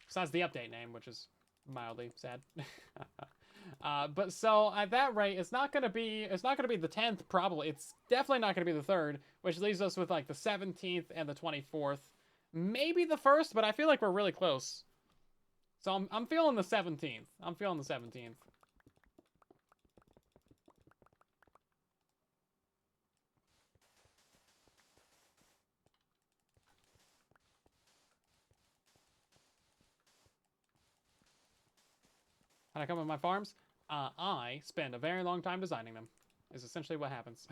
Besides the update name, which is mildly sad. But so at that rate, it's not gonna be the 10th, probably. It's definitely not gonna be the 3rd, which leaves us with like the 17th and the 24th. Maybe the 1st, but I feel like we're really close. So I'm feeling the 17th. I'm feeling the 17th. How do I come up with my farms? I spend a very long time designing them, is essentially what happens.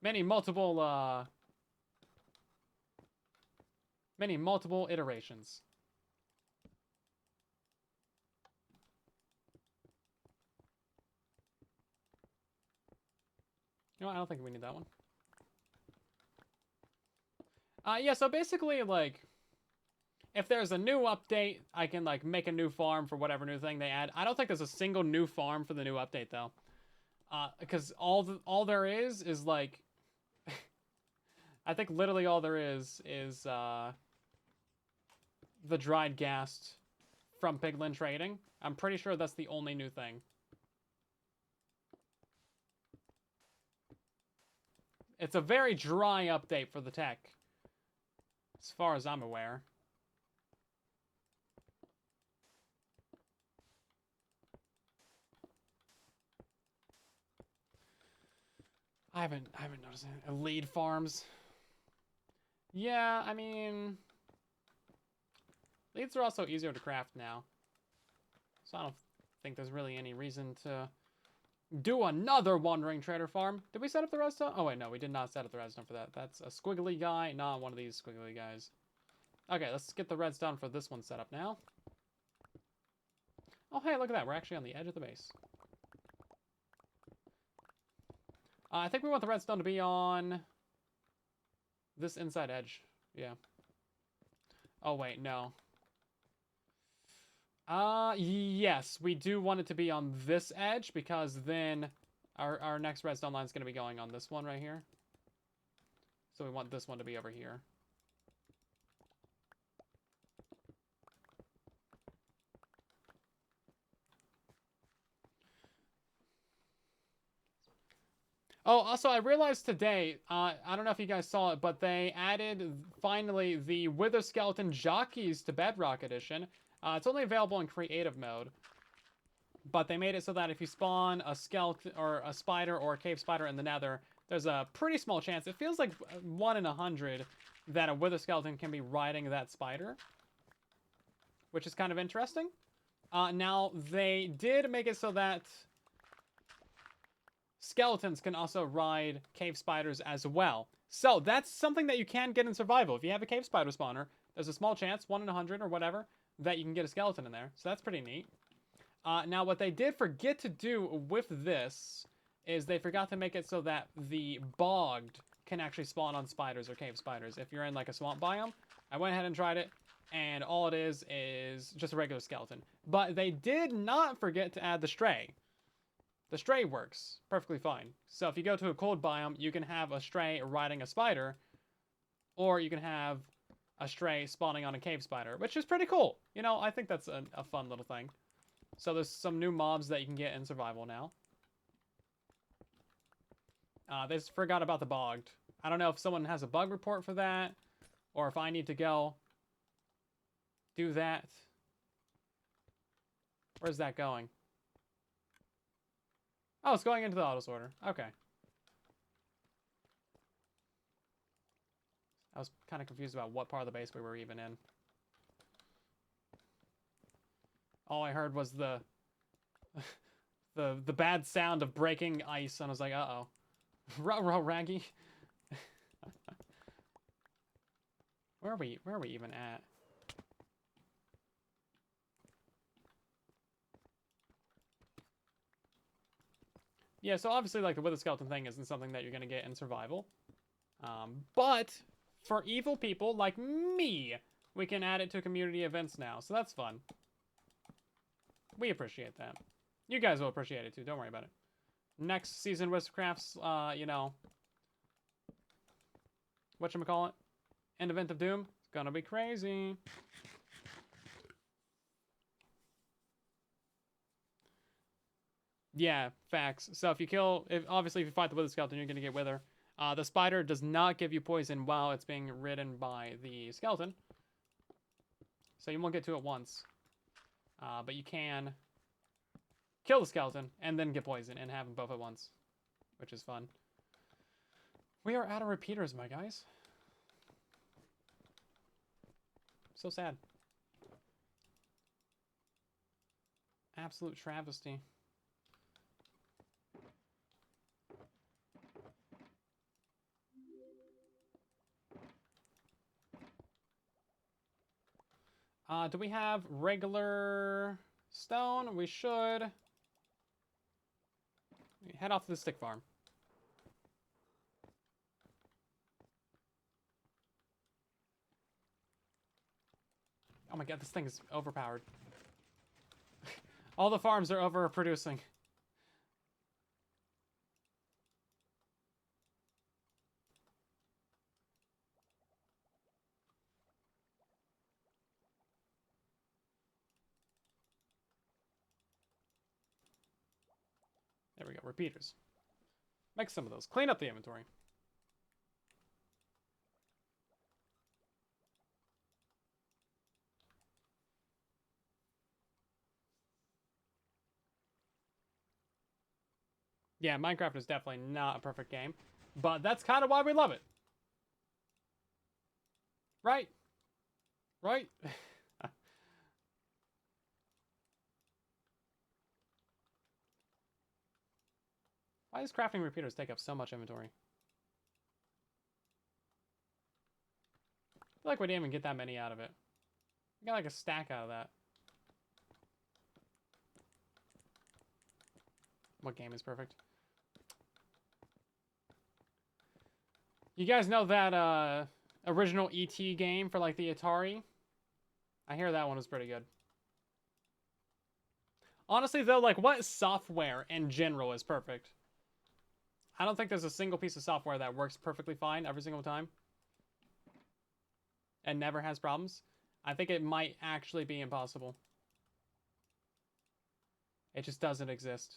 Many multiple iterations. You know what? I don't think we need that one. Yeah, so basically, like, if there's a new update, I can, like, make a new farm for whatever new thing they add. I don't think there's a single new farm for the new update, though. Because all there is, like... I think literally all there is the dried ghast from Piglin Trading. I'm pretty sure that's the only new thing. It's a very dry update for the tech, as far as I'm aware. I haven't noticed any lead farms. Yeah, I mean, leads are also easier to craft now, so I don't think there's really any reason to do another Wandering Trader farm. Did we set up the redstone? Oh wait, no, we did not set up the redstone for that. That's a squiggly guy, not one of these squiggly guys. Okay, let's get the redstone for this one set up now. Oh hey, look at that, we're actually on the edge of the base. I think we want the redstone to be on this inside edge. Yeah. Oh, wait, no. Yes, we do want it to be on this edge because then our next redstone line is going to be going on this one right here. So we want this one to be over here. Oh, also, I realized today, I don't know if you guys saw it, but they added, finally, the Wither Skeleton Jockeys to Bedrock Edition. It's only available in creative mode, but they made it so that if you spawn a skeleton, or a spider, or a cave spider in the nether, there's a pretty small chance. It feels like 1 in 100 that a wither skeleton can be riding that spider, which is kind of interesting. Now, they did make it so that skeletons can also ride cave spiders as well. So that's something that you can get in survival. If you have a cave spider spawner, there's a small chance, 1 in 100 or whatever, that you can get a skeleton in there. So that's pretty neat. Now, what they did forget to do with this is they forgot to make it so that the bogged can actually spawn on spiders or cave spiders. If you're in like a swamp biome, I went ahead and tried it, and all it is just a regular skeleton. But they did not forget to add the stray. The stray works perfectly fine. So if you go to a cold biome, you can have a stray riding a spider, or you can have a stray spawning on a cave spider, which is pretty cool. You know, I think that's a fun little thing. So there's some new mobs that you can get in survival now. They just forgot about the bogged. I don't know if someone has a bug report for that, or if I need to go do that. Where's that going? Oh, it's going into the auto sorter. Okay. I was kind of confused about what part of the base we were even in. All I heard was the bad sound of breaking ice, and I was like, uh-oh. Ruh-roh, Raggy. Where are we even at? Yeah, so obviously, like, the wither skeleton thing isn't something that you're gonna get in survival. But for evil people like me, we can add it to community events now, so that's fun. We appreciate that. You guys will appreciate it too, don't worry about it. Next season Wizardcraft's, you know, whatchamacallit? End event of Doom. It's gonna be crazy. Yeah, facts. So if you kill, obviously if you fight the wither skeleton, you're gonna get wither. The spider does not give you poison while it's being ridden by the skeleton. So you won't get to it once. But you can kill the skeleton and then get poison and have them both at once, which is fun. We are out of repeaters, my guys. So sad. Absolute travesty. Do we have regular stone? We should. Head off to the stick farm. Oh my god, this thing is overpowered. All the farms are overproducing. There we go, repeaters. Make some of those. Clean up the inventory. Yeah, Minecraft is definitely not a perfect game, but that's kind of why we love it. Right? Right? Why does crafting repeaters take up so much inventory? I feel like we didn't even get that many out of it. We got like a stack out of that. What game is perfect? You guys know that original ET game for like the Atari? I hear that one was pretty good. Honestly though, like what software in general is perfect? I don't think there's a single piece of software that works perfectly fine every single time and never has problems. I think it might actually be impossible. It just doesn't exist.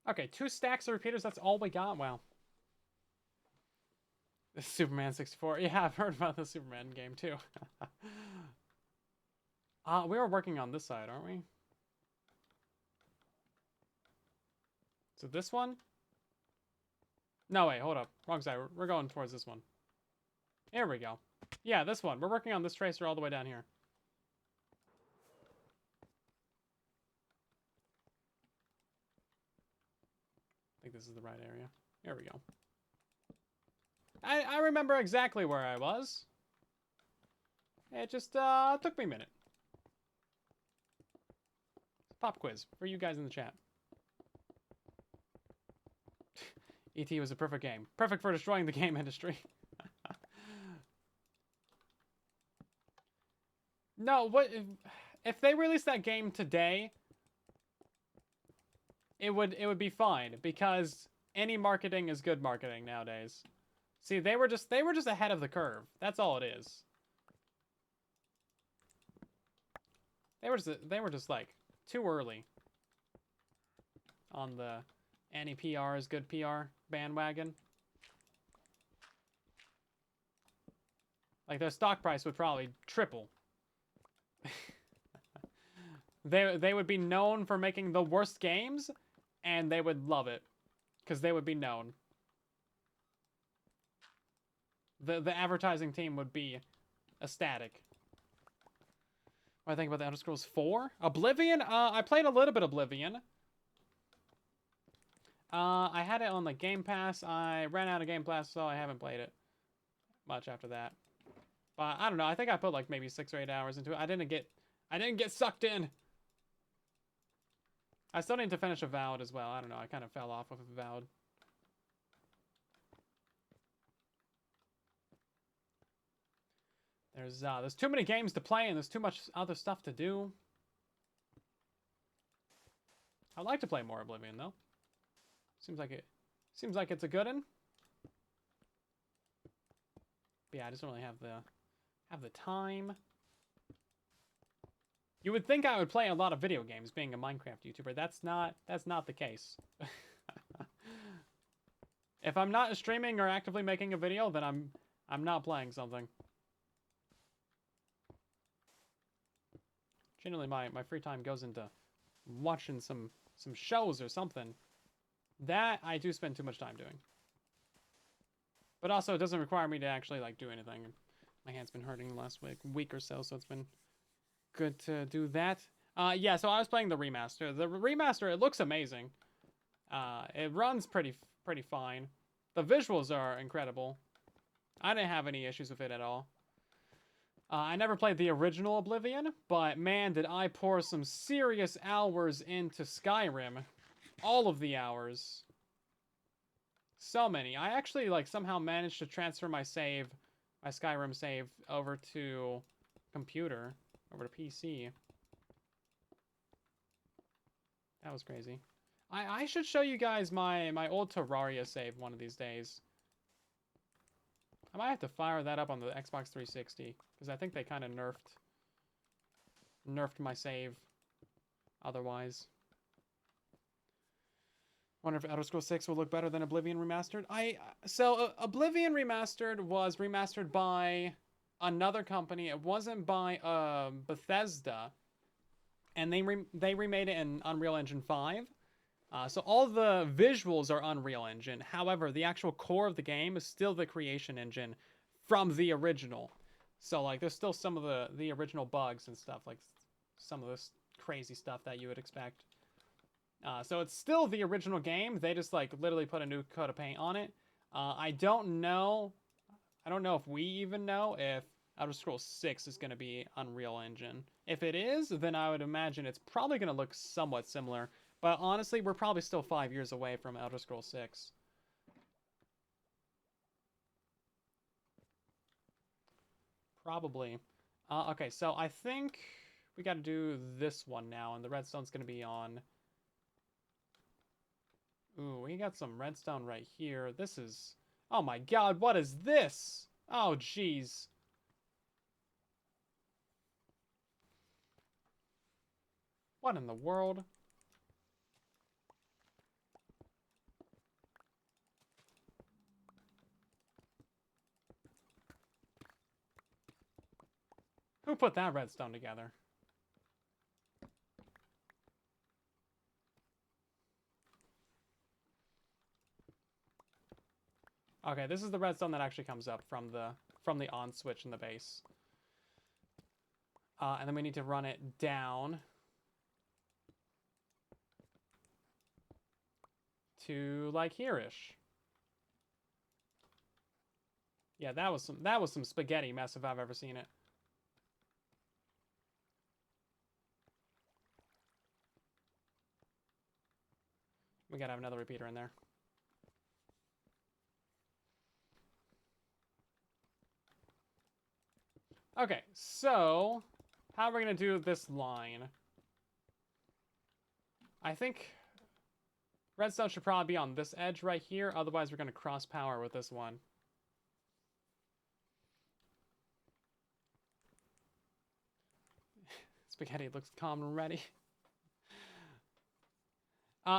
Okay, 2 stacks of repeaters, that's all we got? Wow. Superman 64. Yeah, I've heard about the Superman game too. We were working on this side, aren't we? So this one? No, wait, hold up. Wrong side. We're going towards this one. Here we go. Yeah, this one. We're working on this tracer all the way down here. I think this is the right area. Here we go. I remember exactly where I was. It just took me a minute. Pop quiz for you guys in the chat. E.T. was a perfect game. Perfect for destroying the game industry. No, what if they released that game today? It would be fine because any marketing is good marketing nowadays. See, they were just ahead of the curve. That's all it is. They were just like too early on the any PR is good PR bandwagon. Like their stock price would probably triple. They would be known for making the worst games, and they would love it because they would be known. The advertising team would be ecstatic. What do I think about the Elder Scrolls 4? Oblivion? I played a little bit of Oblivion. I had it on the Game Pass. I ran out of Game Pass, so I haven't played it much after that. But I don't know. I think I put like maybe 6 or 8 hours into it. I didn't get sucked in. I still need to finish Avowed as well. I don't know. I kind of fell off of Avowed. There's too many games to play and there's too much other stuff to do. I'd like to play more Oblivion though. Seems like it's a good one. But yeah, I just don't really have the time. You would think I would play a lot of video games being a Minecraft YouTuber. That's not the case. If I'm not streaming or actively making a video, then I'm not playing something. Generally my free time goes into watching some shows or something. That I do spend too much time doing. But also it doesn't require me to actually like do anything. My hand's been hurting the last week or so it's been good to do that. Yeah, so I was playing the remaster. The remaster, it looks amazing. It runs pretty fine. The visuals are incredible. I didn't have any issues with it at all. I never played the original Oblivion, but man, did I pour some serious hours into Skyrim. All of the hours. So many. I actually like somehow managed to transfer my Skyrim save over to computer, over to PC. That was crazy. I should show you guys my old Terraria save one of these days. I might have to fire that up on the Xbox 360 because I think they kind of nerfed my save otherwise. Wonder if Elder Scrolls 6 will look better than Oblivion Remastered. So Oblivion Remastered was remastered by another company. It wasn't by Bethesda, and they remade it in Unreal Engine 5. So all the visuals are Unreal Engine. However, the actual core of the game is still the creation engine from the original. So like there's still some of the original bugs and stuff, like some of this crazy stuff that you would expect. So it's still the original game. They just like literally put a new coat of paint on it. I don't know if we even know if Elder Scrolls 6 is going to be Unreal Engine. If it is, then I would imagine it's probably going to look somewhat similar. But honestly, we're probably still 5 years away from Elder Scrolls 6. Probably. Okay, so I think we got to do this one now, and the redstone's going to be on. Ooh, we got some redstone right here. This is... Oh my god, what is this? Oh, jeez. What in the world? Who put that redstone together? Okay, this is the redstone that actually comes up from the on switch in the base. And then we need to run it down to like here-ish. Yeah, that was some spaghetti mess if I've ever seen it. We gotta have another repeater in there. Okay, so how are we gonna do this line? I think redstone should probably be on this edge right here. Otherwise, we're gonna cross power with this one. Spaghetti looks calm and ready.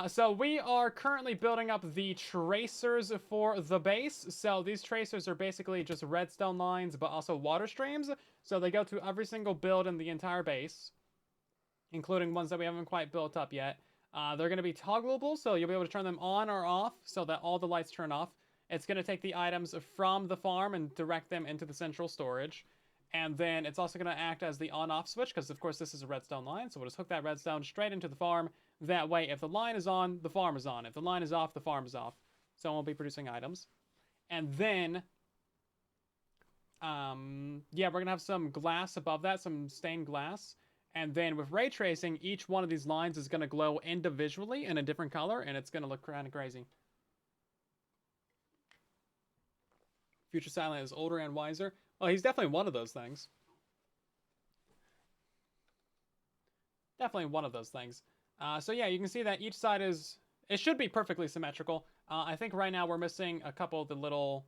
So we are currently building up the tracers for the base. So these tracers are basically just redstone lines, but also water streams. So they go to every single build in the entire base, including ones that we haven't quite built up yet. They're going to be toggleable, so you'll be able to turn them on or off so that all the lights turn off. It's going to take the items from the farm and direct them into the central storage. And then it's also going to act as the on-off switch, because of course this is a redstone line. So we'll just hook that redstone straight into the farm. That way, if the line is on, the farm is on. If the line is off, the farm is off. So it won't be producing items. And then, yeah, we're going to have some glass above that, some stained glass. And then with ray tracing, each one of these lines is going to glow individually in a different color, and it's going to look kind of crazy. Future Silent is older and wiser. Well, he's definitely one of those things. Definitely one of those things. So yeah, you can see that each side is... It should be perfectly symmetrical. I think right now we're missing a couple of the little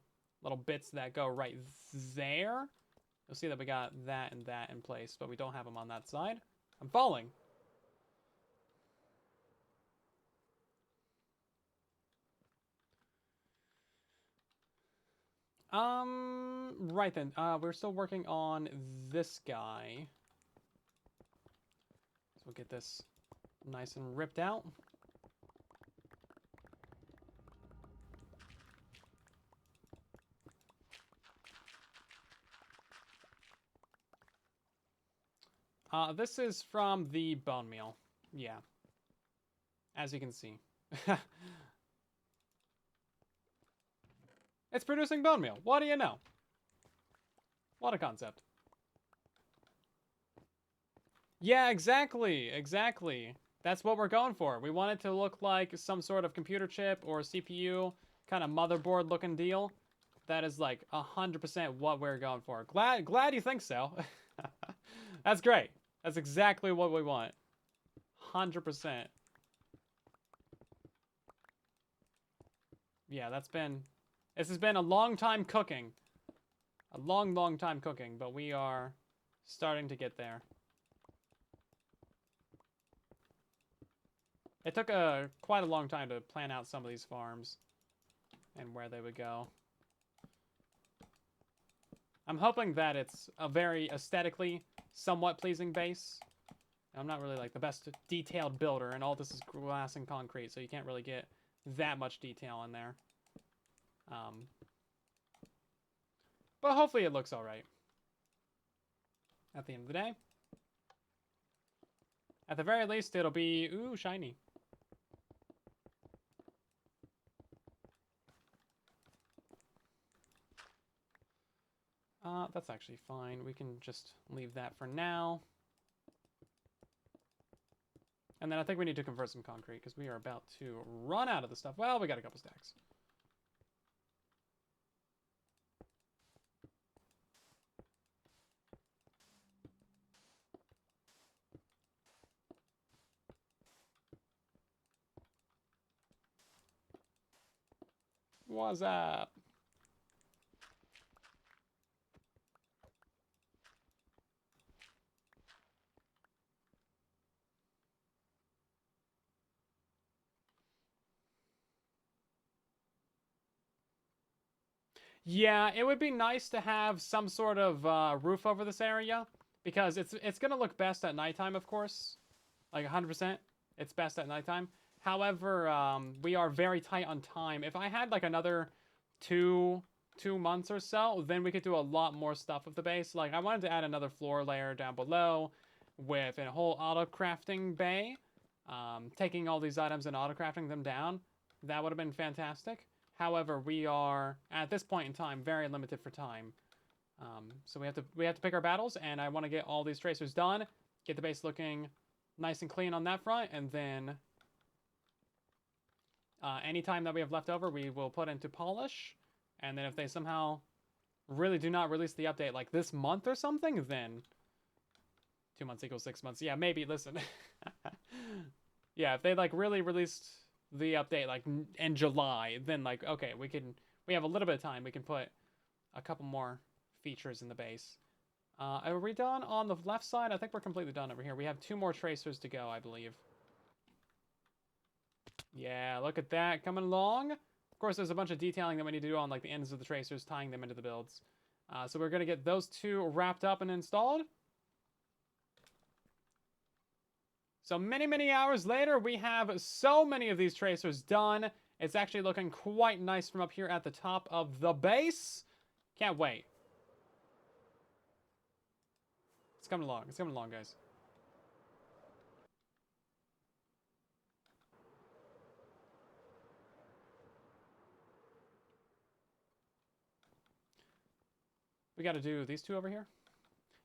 bits that go right there. You'll see that we got that and that in place, but we don't have them on that side. I'm falling. Right then. We're still working on this guy. So we'll get this nice and ripped out. This is from the bone meal. Yeah. As you can see. It's producing bone meal. What do you know? What a concept. Yeah, exactly. Exactly. That's what we're going for. We want it to look like some sort of computer chip or CPU kind of motherboard looking deal. That is like 100% what we're going for. Glad you think so. That's great. That's exactly what we want. 100%. Yeah, this has been a long time cooking. A long time cooking, but we are starting to get there. It took quite a long time to plan out some of these farms and where they would go. I'm hoping that it's a very aesthetically somewhat pleasing base. I'm not really like the best detailed builder, and all this is glass and concrete, so you can't really get that much detail in there. But hopefully it looks alright. At the end of the day. At the very least, it'll be, ooh, shiny. That's actually fine. We can just leave that for now. And then I think we need to convert some concrete, because we are about to run out of the stuff. Well, we got a couple stacks. What's up? Yeah, it would be nice to have some sort of roof over this area. because it's gonna look best at nighttime, of course, like 100%. It's best at nighttime. However, we are very tight on time. If I had like another two months or so, then we could do a lot more stuff with the base. Like I wanted to add another floor layer down below with a whole auto crafting bay. Taking all these items and auto crafting them down, that would have been fantastic. However, we are at this point in time very limited for time. So we have to pick our battles, and I want to get all these tracers done, get the base looking nice and clean on that front, and then any time that we have left over, we will put into polish. And then if they somehow really do not release the update like this month or something, then 2 months equals 6 months. Yeah, maybe. Listen, yeah, if they like really released the update like in July, then like okay, we have a little bit of time. We can put a couple more features in the base. Are we done on the left side? I think we're completely done over here. We have 2 more tracers to go, I believe. Yeah, look at that coming along. Of course, there's a bunch of detailing that we need to do on like the ends of the tracers, tying them into the builds. So we're gonna get those 2 wrapped up and installed. So many hours later, we have so many of these tracers done. It's actually looking quite nice from up here at the top of the base. Can't wait. It's coming along. It's coming along, guys. We got to do these 2 over here.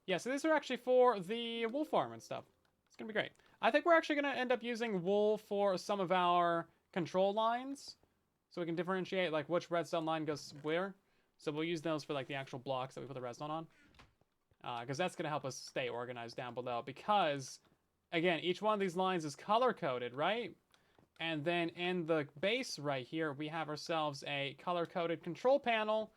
Yeah, so these are actually for the wool farm and stuff. It's going to be great. I think we're actually going to end up using wool for some of our control lines. So we can differentiate like which redstone line goes where. So we'll use those for like the actual blocks that we put the redstone on. Because that's going to help us stay organized down below. Because, again, each one of these lines is color-coded, right? And then in the base right here, we have ourselves a color-coded control panel.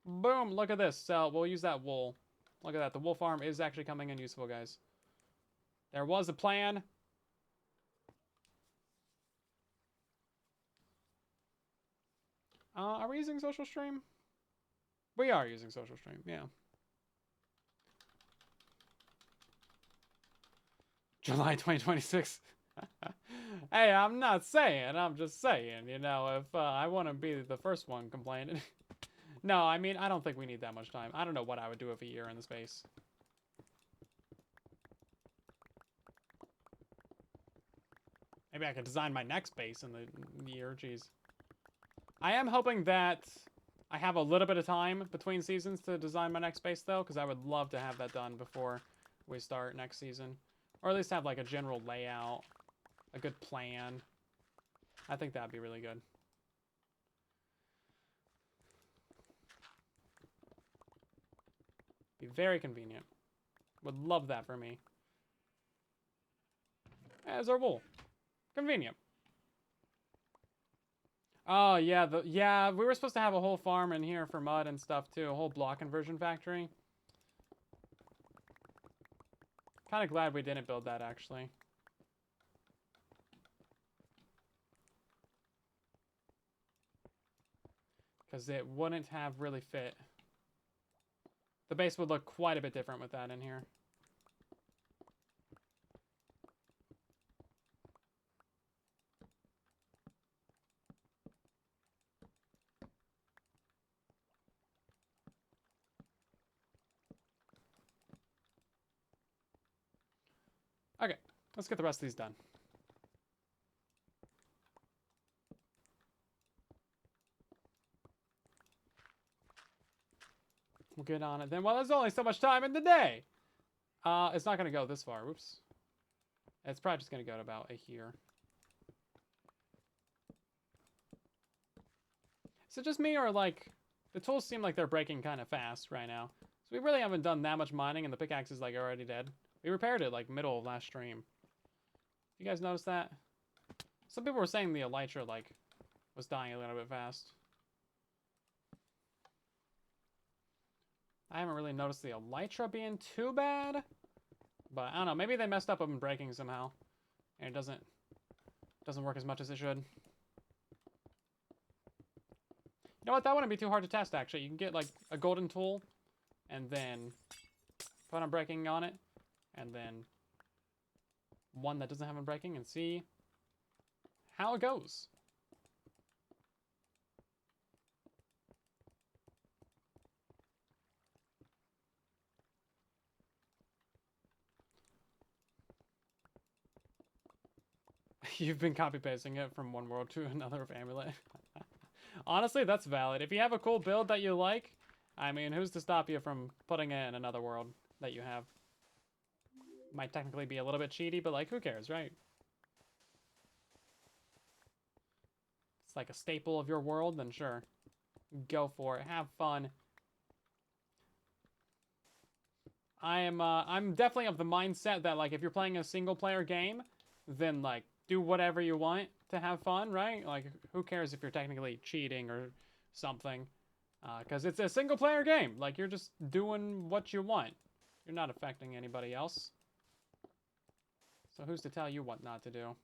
Boom, look at this. So we'll use that wool. Look at that. The wool farm is actually coming in useful, guys. There was a plan. Are we using social stream? We are using social stream, yeah. July 2026. Hey, I'm not saying. I'm just saying, you know, if I want to be the first one complaining. No, I mean, I don't think we need that much time. I don't know what I would do with a year in the space. Maybe I could design my next base in the year. Jeez. I am hoping that I have a little bit of time between seasons to design my next base, though, because I would love to have that done before we start next season. Or at least have, like, a general layout, a good plan. I think that'd be really good. Be very convenient. Would love that for me. As our wool. Convenient. Oh, yeah, we were supposed to have a whole farm in here for mud and stuff, too. A whole block conversion factory. Kind of glad we didn't build that, actually. Because it wouldn't have really fit. The base would look quite a bit different with that in here. Okay, let's get the rest of these done. We'll get on it then. Well, there's only so much time in the day. It's not going to go this far. Whoops. It's probably just going to go to about here. Is it just me, or like the tools seem like they're breaking kind of fast right now? So we really haven't done that much mining, and the pickaxe is like already dead. We repaired it like middle of last stream. You guys notice that? Some people were saying the elytra like was dying a little bit fast. I haven't really noticed the elytra being too bad, but I don't know. Maybe they messed up on breaking somehow, and it doesn't work as much as it should. You know what? That wouldn't be too hard to test, actually. You can get like a golden tool, and then put unbreaking on it, and then one that doesn't have unbreaking, and see how it goes. You've been copy-pasting it from one world to another of Amulet. Honestly, that's valid. If you have a cool build that you like, I mean, who's to stop you from putting it in another world that you have? Might technically be a little bit cheaty, but like, who cares, right? It's like a staple of your world, then sure. Go for it. Have fun. I'm definitely of the mindset that, like, if you're playing a single-player game, then, like, do whatever you want to have fun, right? Like, who cares if you're technically cheating or something? Because it's a single-player game. Like, you're just doing what you want. You're not affecting anybody else. So who's to tell you what not to do?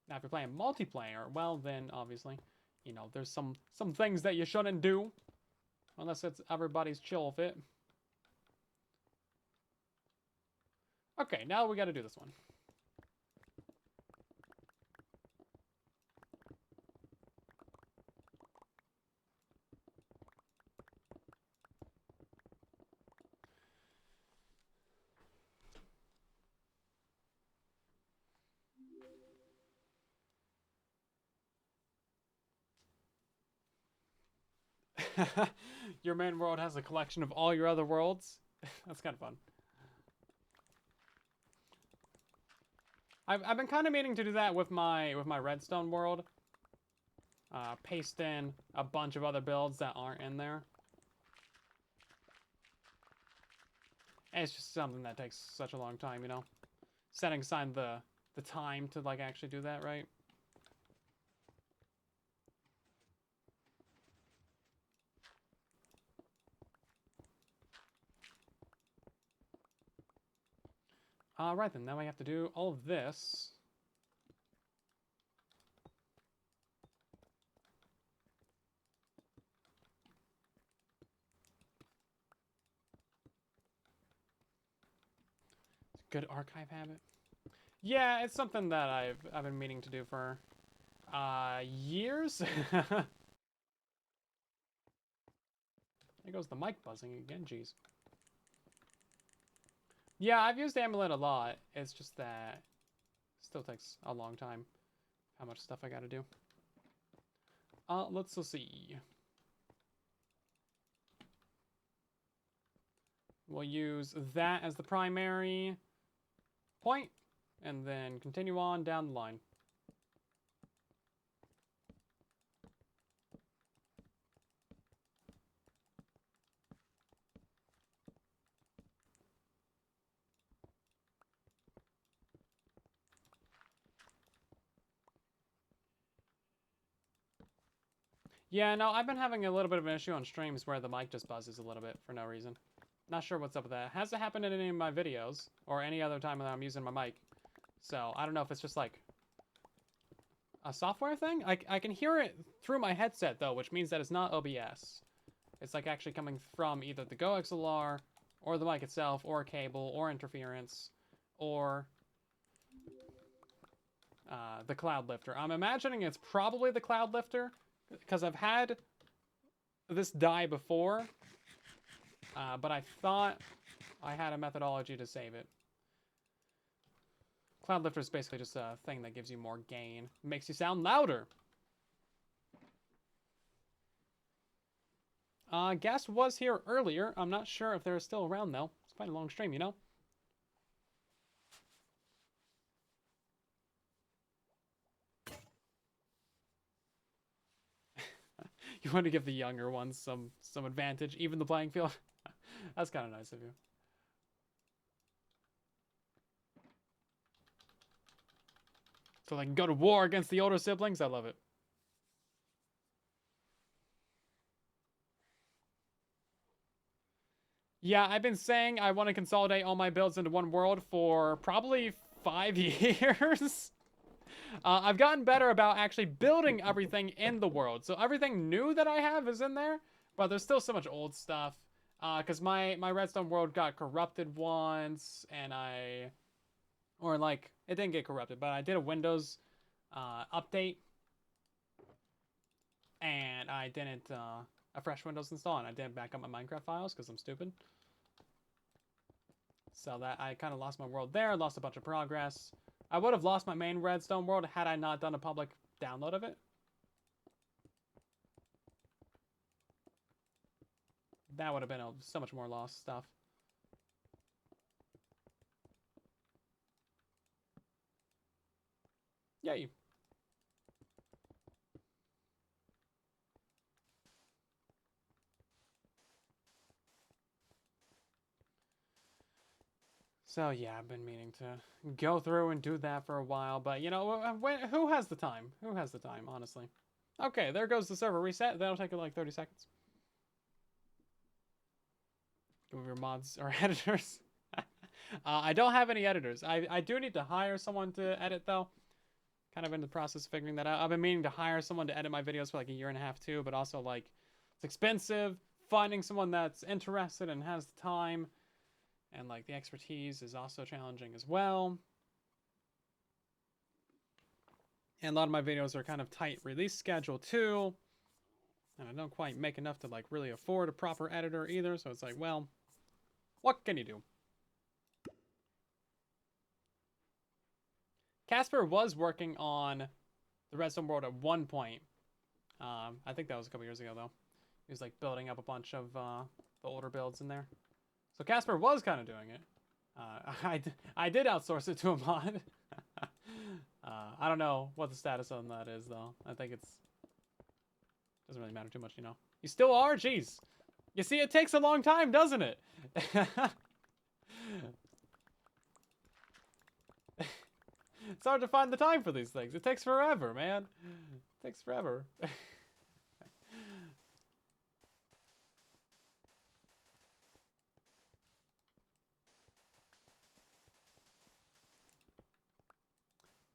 Now, if you're playing multiplayer, well, then, obviously, you know, there's some things that you shouldn't do. Unless it's everybody's chill fit. Okay, now we gotta do this one. Your main world has a collection of all your other worlds. That's kind of fun. I've been kind of meaning to do that with my redstone world. Paste in a bunch of other builds that aren't in there. And it's just something that takes such a long time, you know? Setting aside the time to, like, actually do that, right? Right then, now we have to do all of this. Good archive habit. Yeah, it's something that I've been meaning to do for years. There goes the mic buzzing again, jeez. Yeah, I've used Amulet a lot. It's just that it still takes a long time. How much stuff I gotta do. Let's see. We'll use that as the primary point, and then continue on down the line. Yeah, no, I've been having a little bit of an issue on streams where the mic just buzzes a little bit for no reason. Not sure what's up with that. Hasn't happened in any of my videos, or any other time that I'm using my mic. So, I don't know if it's just, like, a software thing? I can hear it through my headset, though, which means that it's not OBS. It's, like, actually coming from either the Go XLR, or the mic itself, or a cable, or interference, or the cloud lifter. I'm imagining it's probably the cloud lifter, because I've had this die before, but I thought I had a methodology to save it. Cloud lifter is basically just a thing that gives you more gain. Makes you sound louder. Guest was here earlier. I'm not sure if they're still around, though. It's quite a long stream, you know? You want to give the younger ones some advantage, even the playing field. That's kind of nice of you. So they can go to war against the older siblings. I love it. Yeah, I've been saying I want to consolidate all my builds into one world for probably 5 years. I've gotten better about actually building everything in the world. So everything new that I have is in there, but there's still so much old stuff. Because my redstone world got corrupted once, and or like, it didn't get corrupted, but I did a Windows update, and I didn't, a fresh Windows install, and I didn't back up my Minecraft files because I'm stupid. So that I kind of lost my world there, lost a bunch of progress. I would have lost my main redstone world had I not done a public download of it. That would have been so much more lost stuff. Yay. So yeah, I've been meaning to go through and do that for a while, but you know, who has the time? Who has the time, honestly? Okay, there goes the server reset. That'll take like 30 seconds. Move your mods or editors. I don't have any editors. I do need to hire someone to edit, though. Kind of in the process of figuring that out. I've been meaning to hire someone to edit my videos for like a year and a half, too, but also, like, it's expensive. Finding someone that's interested and has the time and, like, the expertise is also challenging as well. And a lot of my videos are kind of tight release schedule, too. And I don't quite make enough to, like, really afford a proper editor either, so it's like, well, what can you do? Casper was working on the redstone world at one point. I think that was a couple years ago, though. He was, like, building up a bunch of the older builds in there. So Casper was kind of doing it. I did outsource it to a mod. I don't know what the status on that is, though. I think it's... doesn't really matter too much, you know. You still are? Jeez. You see, it takes a long time, doesn't it? It's hard to find the time for these things. It takes forever, man. It takes forever.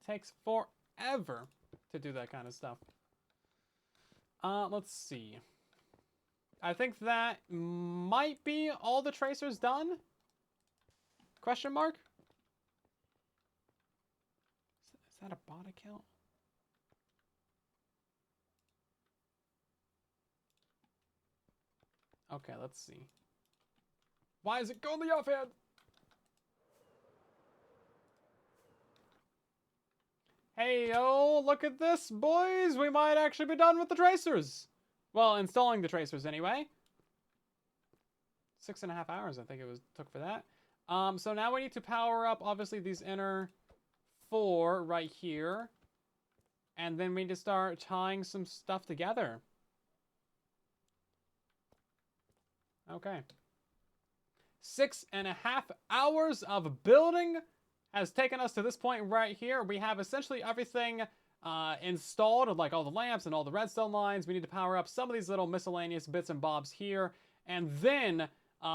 Takes forever to do that kind of stuff. Let's see. I think that might be all the tracers done? Question mark? Is that a bot account? Okay, let's see. Why is it going the offhand? Hey, yo, look at this, boys. We might actually be done with the tracers. Well, installing the tracers anyway. 6.5 hours, I think it took for that. So now we need to power up, obviously, these inner 4 right here. And then we need to start tying some stuff together. Okay. 6.5 hours of building has taken us to this point right here. We have essentially everything installed, like all the lamps and all the redstone lines. We need to power up some of these little miscellaneous bits and bobs here. And then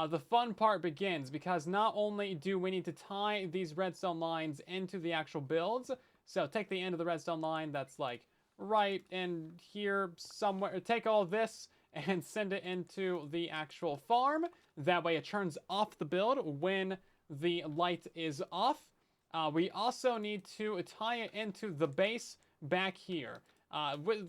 the fun part begins, because not only do we need to tie these redstone lines into the actual builds, so take the end of the redstone line that's like right in here somewhere, take all this and send it into the actual farm. That way it turns off the build when the light is off. We also need to tie it into the base back here,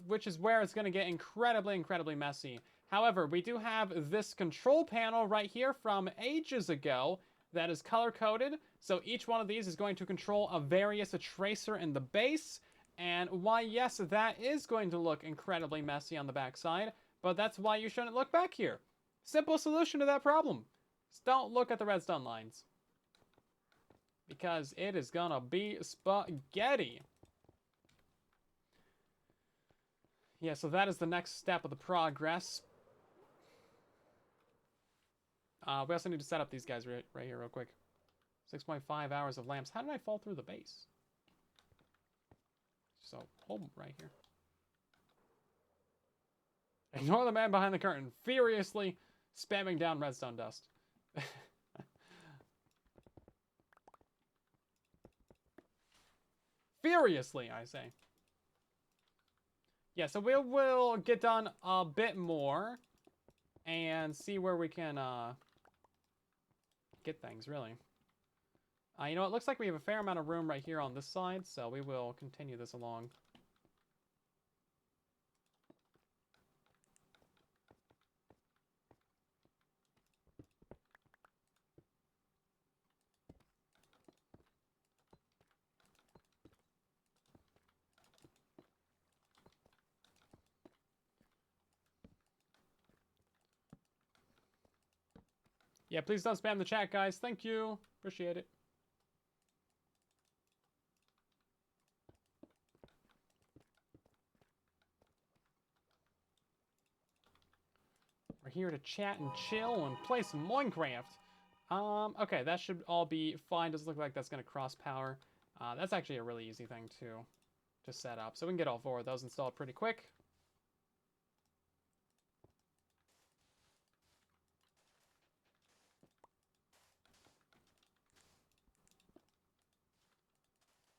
which is where it's going to get incredibly messy. However, we do have this control panel right here from ages ago that is color-coded. So each one of these is going to control a various tracer in the base. And why, yes, that is going to look incredibly messy on the backside, but that's why you shouldn't look back here. Simple solution to that problem. Just don't look at the redstone lines, because it is gonna be spaghetti. Yeah, so that is the next step of the progress. We also need to set up these guys right here real quick. 6.5 hours of lamps. How did I fall through the base? So, hold right here. Ignore the man behind the curtain, furiously spamming down redstone dust. Furiously, I say. Yeah, so we will get done a bit more. and see where we can get things, really. You know, it looks like we have a fair amount of room right here on this side, so we will continue this along. Yeah, please don't spam the chat, guys. Thank you. Appreciate it. We're here to chat and chill and play some Minecraft. Okay, that should all be fine. Doesn't look like that's going to cross power. That's actually a really easy thing to set up. So we can get all 4 of those installed pretty quick.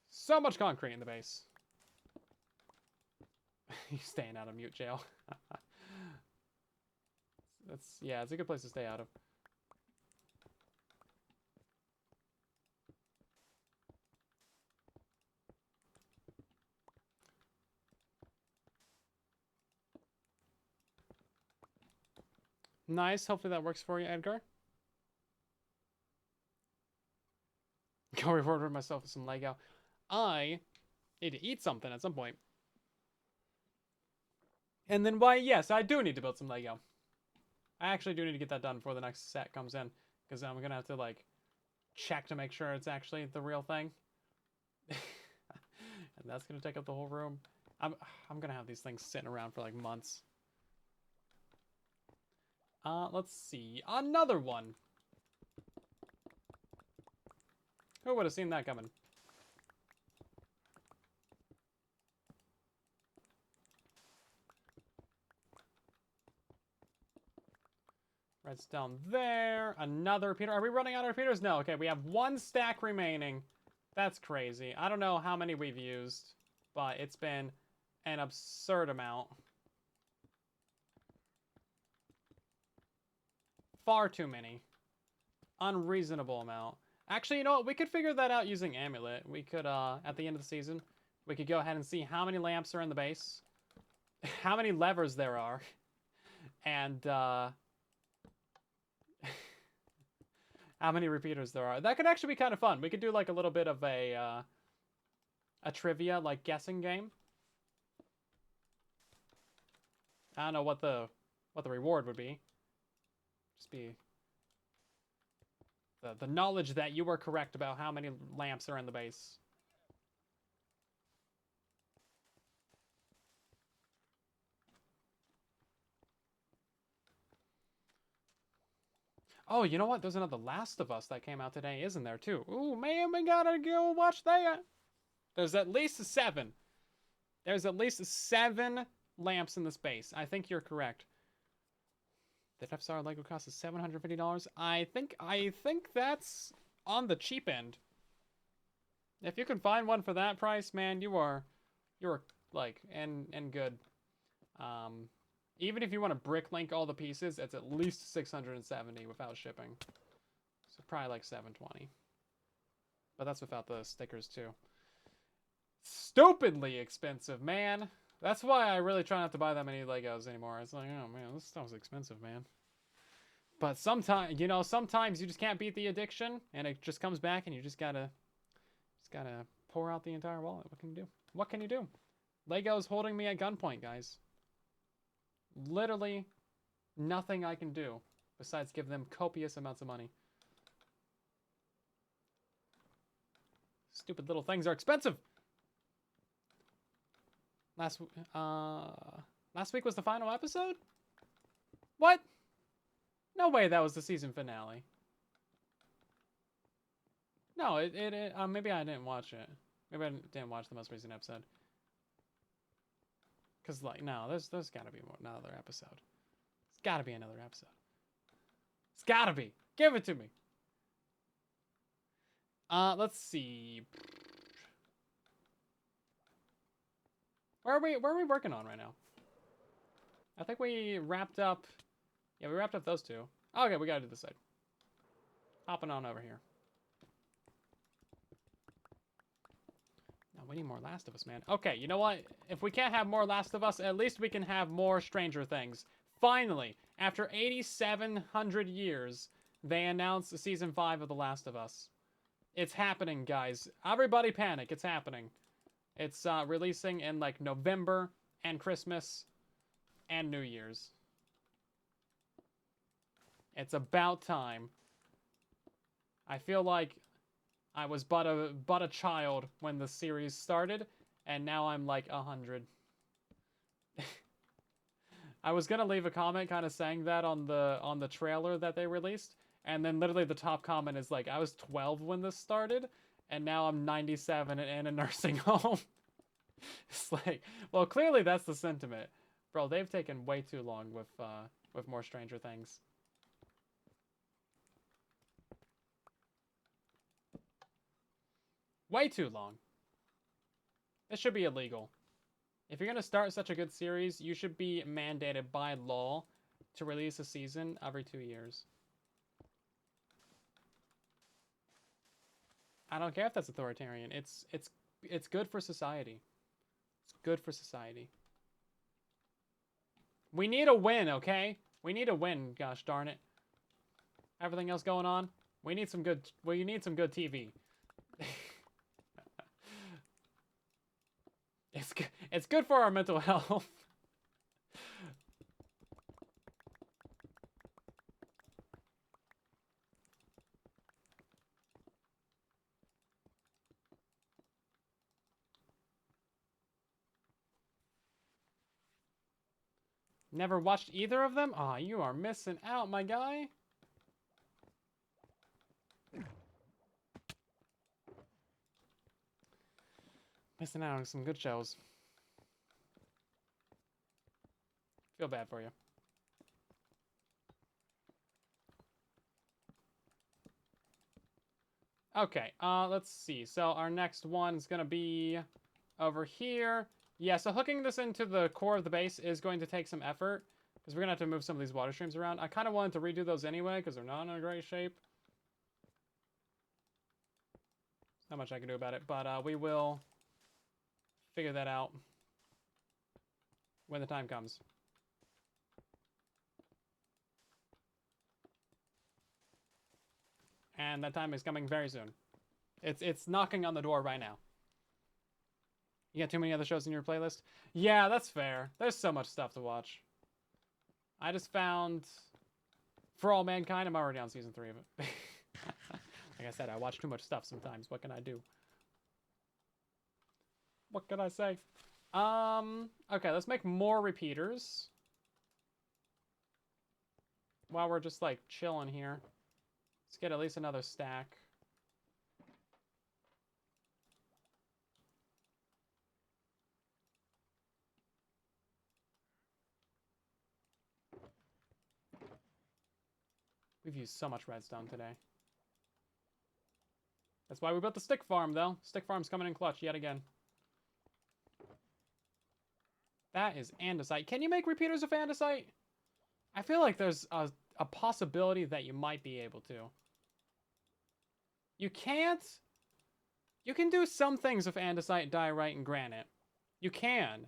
So much concrete in the base. He's staying out of mute jail. Yeah, it's a good place to stay out of. Nice. Hopefully that works for you, Edgar. Go reward myself with some Lego. I need to eat something at some point. And then why, yes, I do need to build some Lego. I actually do need to get that done before the next set comes in. Because I'm going to have to, like, check to make sure it's actually the real thing. And that's going to take up the whole room. I'm going to have these things sitting around for, like, months. Let's see. Another one. Who would have seen that coming? Redstone there. Another repeater. Are we running out of repeaters? No. Okay, we have 1 stack remaining. That's crazy. I don't know how many we've used, but it's been an absurd amount. Far too many. Unreasonable amount. Actually, you know what? We could figure that out using Amulet. We could, at the end of the season, we could go ahead and see how many lamps are in the base, how many levers there are, and, how many repeaters there are. That could actually be kind of fun. We could do, like, a little bit of a trivia, like, guessing game. I don't know what the reward would be. Just be the knowledge that you were correct about how many lamps are in the base. Oh, you know what? There's another Last of Us that came out today, isn't there, too? Ooh, man, we gotta go watch that. There's at least 7. There's at least 7 lamps in the space. I think you're correct. The Death Star Lego cost is $750. I think that's on the cheap end. If you can find one for that price, man, you're like and good. Even if you want to brick link all the pieces, it's at least 670 without shipping. So probably like 720. But that's without the stickers too. Stupidly expensive, man. That's why I really try not to buy that many Legos anymore. It's like, oh man, this stuff's expensive, man. But sometimes, you know, sometimes you just can't beat the addiction, and it just comes back, and you just gotta pour out the entire wallet. What can you do? What can you do? Lego's holding me at gunpoint, guys. Literally nothing I can do besides give them copious amounts of money. Stupid little things are expensive. Last week was the final episode? What? No way that was the season finale. No, maybe I didn't watch it. Maybe I didn't watch the most recent episode. Cause like, no, there's gotta be another episode. There's gotta be another episode. It's gotta be. Give it to me. Let's see. Where are we working on right now? I think we wrapped up. Yeah, we wrapped up those two. Okay, we gotta do this side. Hopping on over here. No, we need more Last of Us, man. Okay, you know what? If we can't have more Last of Us, at least we can have more Stranger Things. Finally, after 8,700 years, they announced Season 5 of The Last of Us. It's happening, guys. Everybody panic. It's happening. It's releasing in, like, November and Christmas and New Year's. It's about time. I feel like I was but a child when the series started, and now I'm like 100. I was gonna leave a comment kind of saying that on the trailer that they released, and then literally the top comment is like, I was 12 when this started, and now I'm 97 and in a nursing home. It's like, well, clearly that's the sentiment. Bro, they've taken way too long with more Stranger Things. Way too long. This should be illegal. If you're going to start such a good series, you should be mandated by law to release a season every 2 years. I don't care if that's authoritarian. It's good for society. It's good for society. We need a win, okay? We need a win, gosh darn it. Everything else going on, we need some good TV. It's good for our mental health. Never watched either of them? Aw, you are missing out, my guy. Missing out on some good shows. Feel bad for you. Okay, let's see. So our next one is gonna be over here. Yeah, so hooking this into the core of the base is going to take some effort, because we're gonna have to move some of these water streams around. I kind of wanted to redo those anyway, because they're not in a great shape. There's not much I can do about it, but we will figure that out when the time comes. And that time is coming very soon. It's knocking on the door right now. You got too many other shows in your playlist? Yeah, that's fair. There's so much stuff to watch. I just found For All Mankind. I'm already on season 3 of it. Like I said, I watch too much stuff sometimes. What can I do? What can I say? Okay, let's make more repeaters. While we're just like chilling here. Let's get at least another stack. We've used so much redstone today. That's why we built the stick farm, though. Stick farm's coming in clutch yet again. That is andesite. Can you make repeaters of andesite? I feel like there's a possibility that you might be able to. You can't. You can do some things with andesite, diorite, and granite. You can.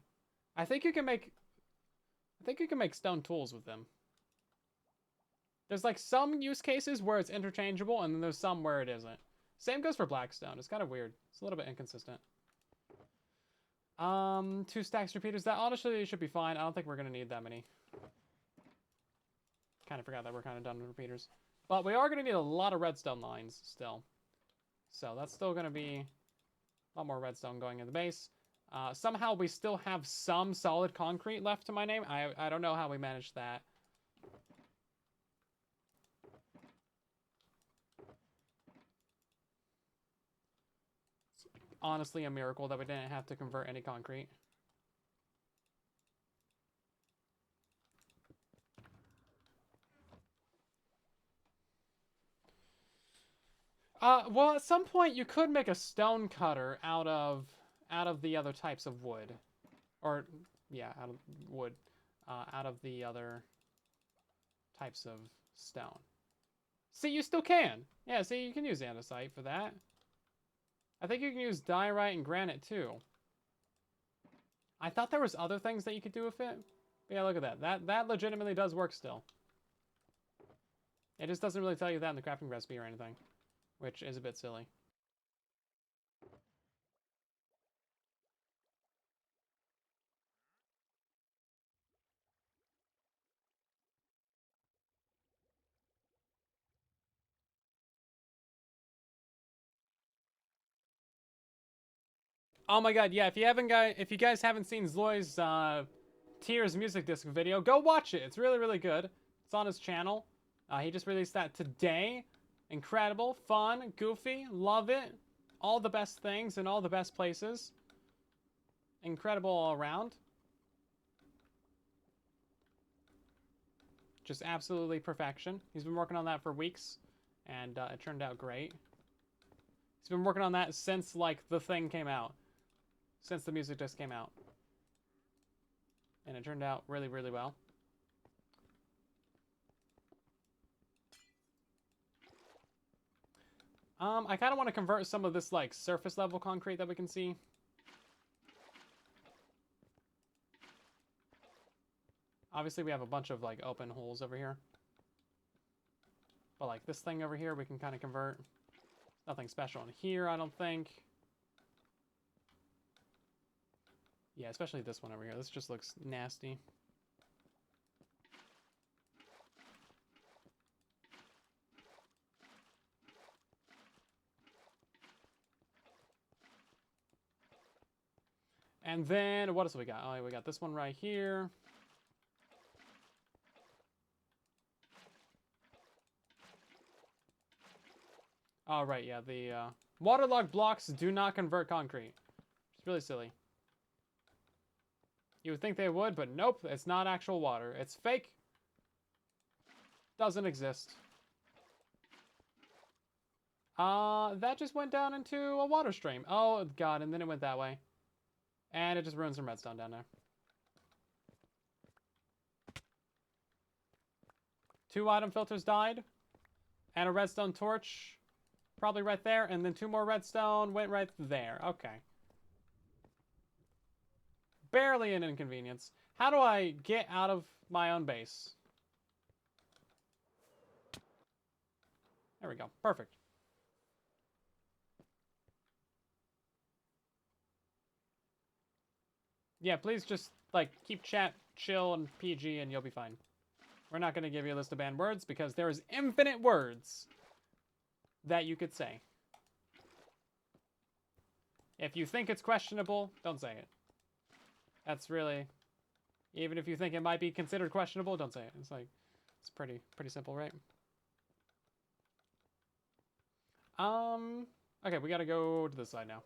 I think you can make stone tools with them. There's like some use cases where it's interchangeable, and then there's some where it isn't. Same goes for blackstone. It's kind of weird. It's a little bit inconsistent. 2 stacks repeaters. That honestly should be fine. I don't think we're gonna need that many. Kind of forgot that we're kind of done with repeaters. But we are gonna need a lot of redstone lines still. So that's still gonna be a lot more redstone going in the base. Somehow we still have some solid concrete left to my name. I don't know how we managed that. Honestly a miracle that we didn't have to convert any concrete. Well, at some point you could make a stone cutter out of the other types of wood. Or, yeah, out of wood. Out of the other types of stone. See, you still can. Yeah, see, you can use andesite for that. I think you can use diorite and granite too. I thought there was other things that you could do with it. But yeah, look at that. That legitimately does work still. It just doesn't really tell you that in the crafting recipe or anything, which is a bit silly. Oh my god, yeah, if you guys haven't seen Zloy's Tears music disc video, go watch it. It's really, really good. It's on his channel. He just released that today. Incredible, fun, goofy, love it. All the best things in all the best places. Incredible all around. Just absolutely perfection. He's been working on that for weeks, and it turned out great. He's been working on that since, like, the thing came out. Since the music disc came out. And it turned out really, really well. I kind of want to convert some of this, like, surface level concrete that we can see. Obviously, we have a bunch of, like, open holes over here. But, like, this thing over here, we can kind of convert. Nothing special in here, I don't think. Yeah, especially this one over here. This just looks nasty. And then, what else we got? Oh, we got this one right here. Oh, right, yeah. The waterlogged blocks do not convert concrete. It's really silly. You would think they would, but nope. It's not actual water. It's fake. Doesn't exist. That just went down into a water stream. Oh, God, and then it went that way. And it just ruined some redstone down there. 2 item filters died. And a redstone torch. Probably right there. And then 2 more redstone went right there. Okay. Barely an inconvenience. How do I get out of my own base? There we go. Perfect. Yeah, please just, like, keep chat, chill, and PG, and you'll be fine. We're not going to give you a list of banned words because there is infinite words that you could say. If you think it's questionable, don't say it. That's really... Even if you think it might be considered questionable, don't say it. It's like... It's pretty simple, right? Okay, we gotta go to this side now.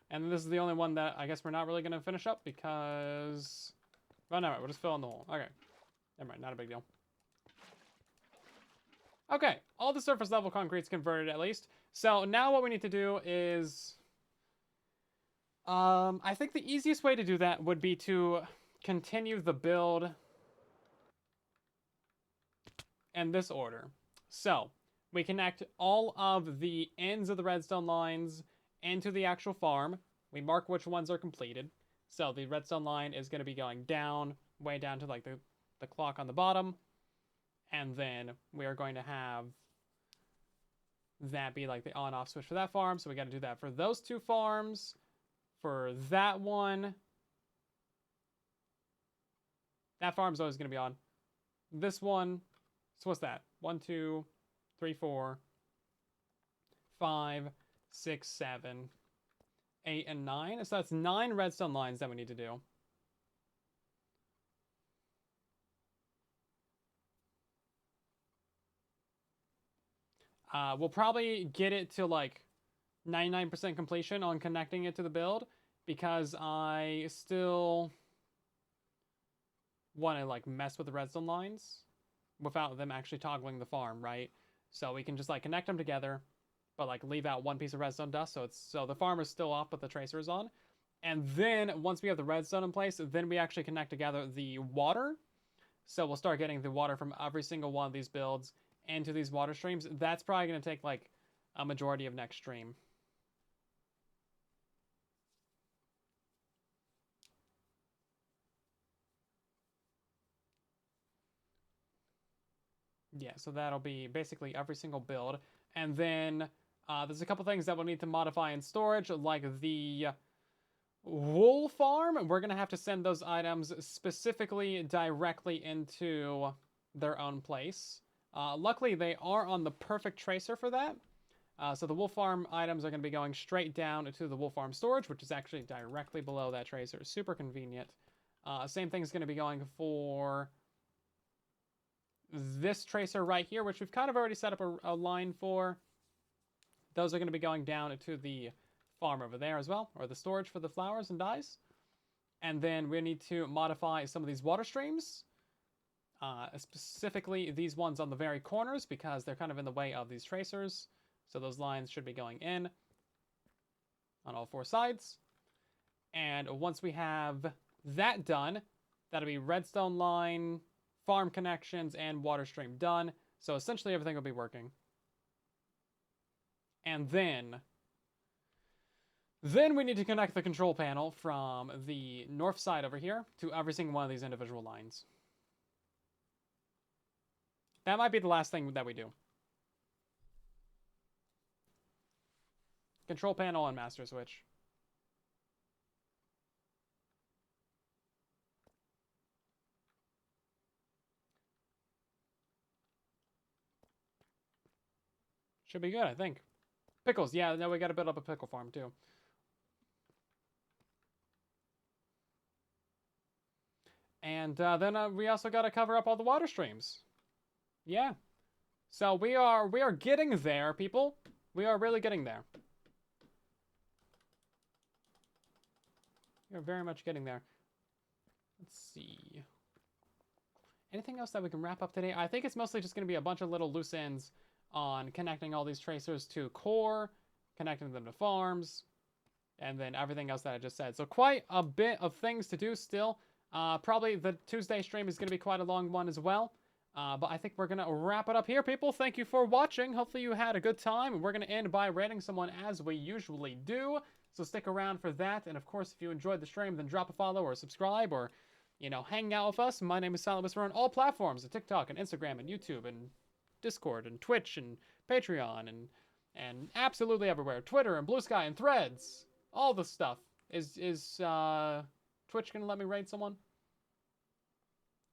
And this is the only one that I guess we're not really gonna finish up because... Oh, no, we'll just fill in the hole. Okay. Never mind, not a big deal. Okay, all the surface level concrete's converted at least. So now what we need to do is... I think the easiest way to do that would be to continue the build in this order. So, we connect all of the ends of the redstone lines into the actual farm. We mark which ones are completed. So the redstone line is going to be going down, way down to like the clock on the bottom. And then we are going to have that be like the on-off switch for that farm. So we got to do that for those 2 farms. For that one, that farm's always going to be on. This one, so what's that? 1, 2, 3, 4, 5, 6, 7, 8, and 9. So that's 9 redstone lines that we need to do. We'll probably get it to like 99% completion on connecting it to the build because I still want to like mess with the redstone lines without them actually toggling the farm, right? So we can just like connect them together but like leave out one piece of redstone dust, so the farmer's still off, but the tracer is on. And then once we have the redstone in place, then we actually connect together the water. So we'll start getting the water from every single one of these builds into these water streams. That's probably going to take like a majority of next stream. Yeah, so that'll be basically every single build. And then there's a couple things that we'll need to modify in storage, like the wool farm. We're going to have to send those items specifically directly into their own place. Luckily, they are on the perfect tracer for that. So the wool farm items are going to be going straight down to the wool farm storage, which is actually directly below that tracer. Super convenient. Same thing is going to be going for this tracer right here, which we've kind of already set up a line for. Those are going to be going down to the farm over there as well, or the storage for the flowers and dyes. And then we need to modify some of these water streams, specifically these ones on the very corners, because they're kind of in the way of these tracers. So those lines should be going in on all four sides. And once we have that done, that'll be redstone line, farm connections, and water stream done. So essentially everything will be working. And then we need to connect the control panel from the north side over here to every single one of these individual lines. That might be the last thing that we do. Control panel and master switch. Should be good, I think. Pickles, yeah, now we gotta build up a pickle farm too. And then we also gotta cover up all the water streams. Yeah. So we are getting there, people. We are really getting there. We are very much getting there. Let's see. Anything else that we can wrap up today? I think it's mostly just going to be a bunch of little loose ends on connecting all these tracers to core, connecting them to farms, and then everything else that I just said. So quite a bit of things to do still. Probably the Tuesday stream is going to be quite a long one as well. But I think we're going to wrap it up here, people. Thank you for watching. Hopefully you had a good time. And we're going to end by rating someone as we usually do. So stick around for that. And of course, if you enjoyed the stream, then drop a follow or subscribe or, you know, hang out with us. My name is Silent Whisperer on all platforms, TikTok and Instagram and YouTube and Discord and Twitch and Patreon and absolutely everywhere. Twitter and Blue Sky and Threads. All the stuff. Is Twitch going to let me raid someone?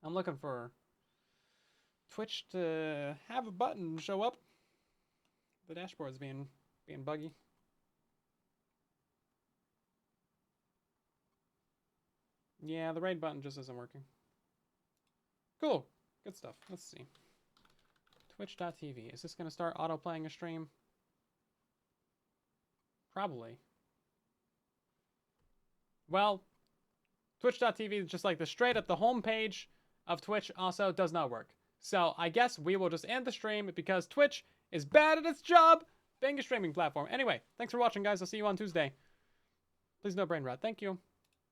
I'm looking for Twitch to have a button show up. The dashboard's being buggy. Yeah, the raid button just isn't working. Cool. Good stuff. Let's see. Twitch.tv. Is this going to start auto-playing a stream? Probably. Well, Twitch.tv, just like the straight up the home page of Twitch, also does not work. So I guess we will just end the stream because Twitch is bad at its job being a streaming platform. Anyway, thanks for watching, guys. I'll see you on Tuesday. Please no brain rot. Thank you.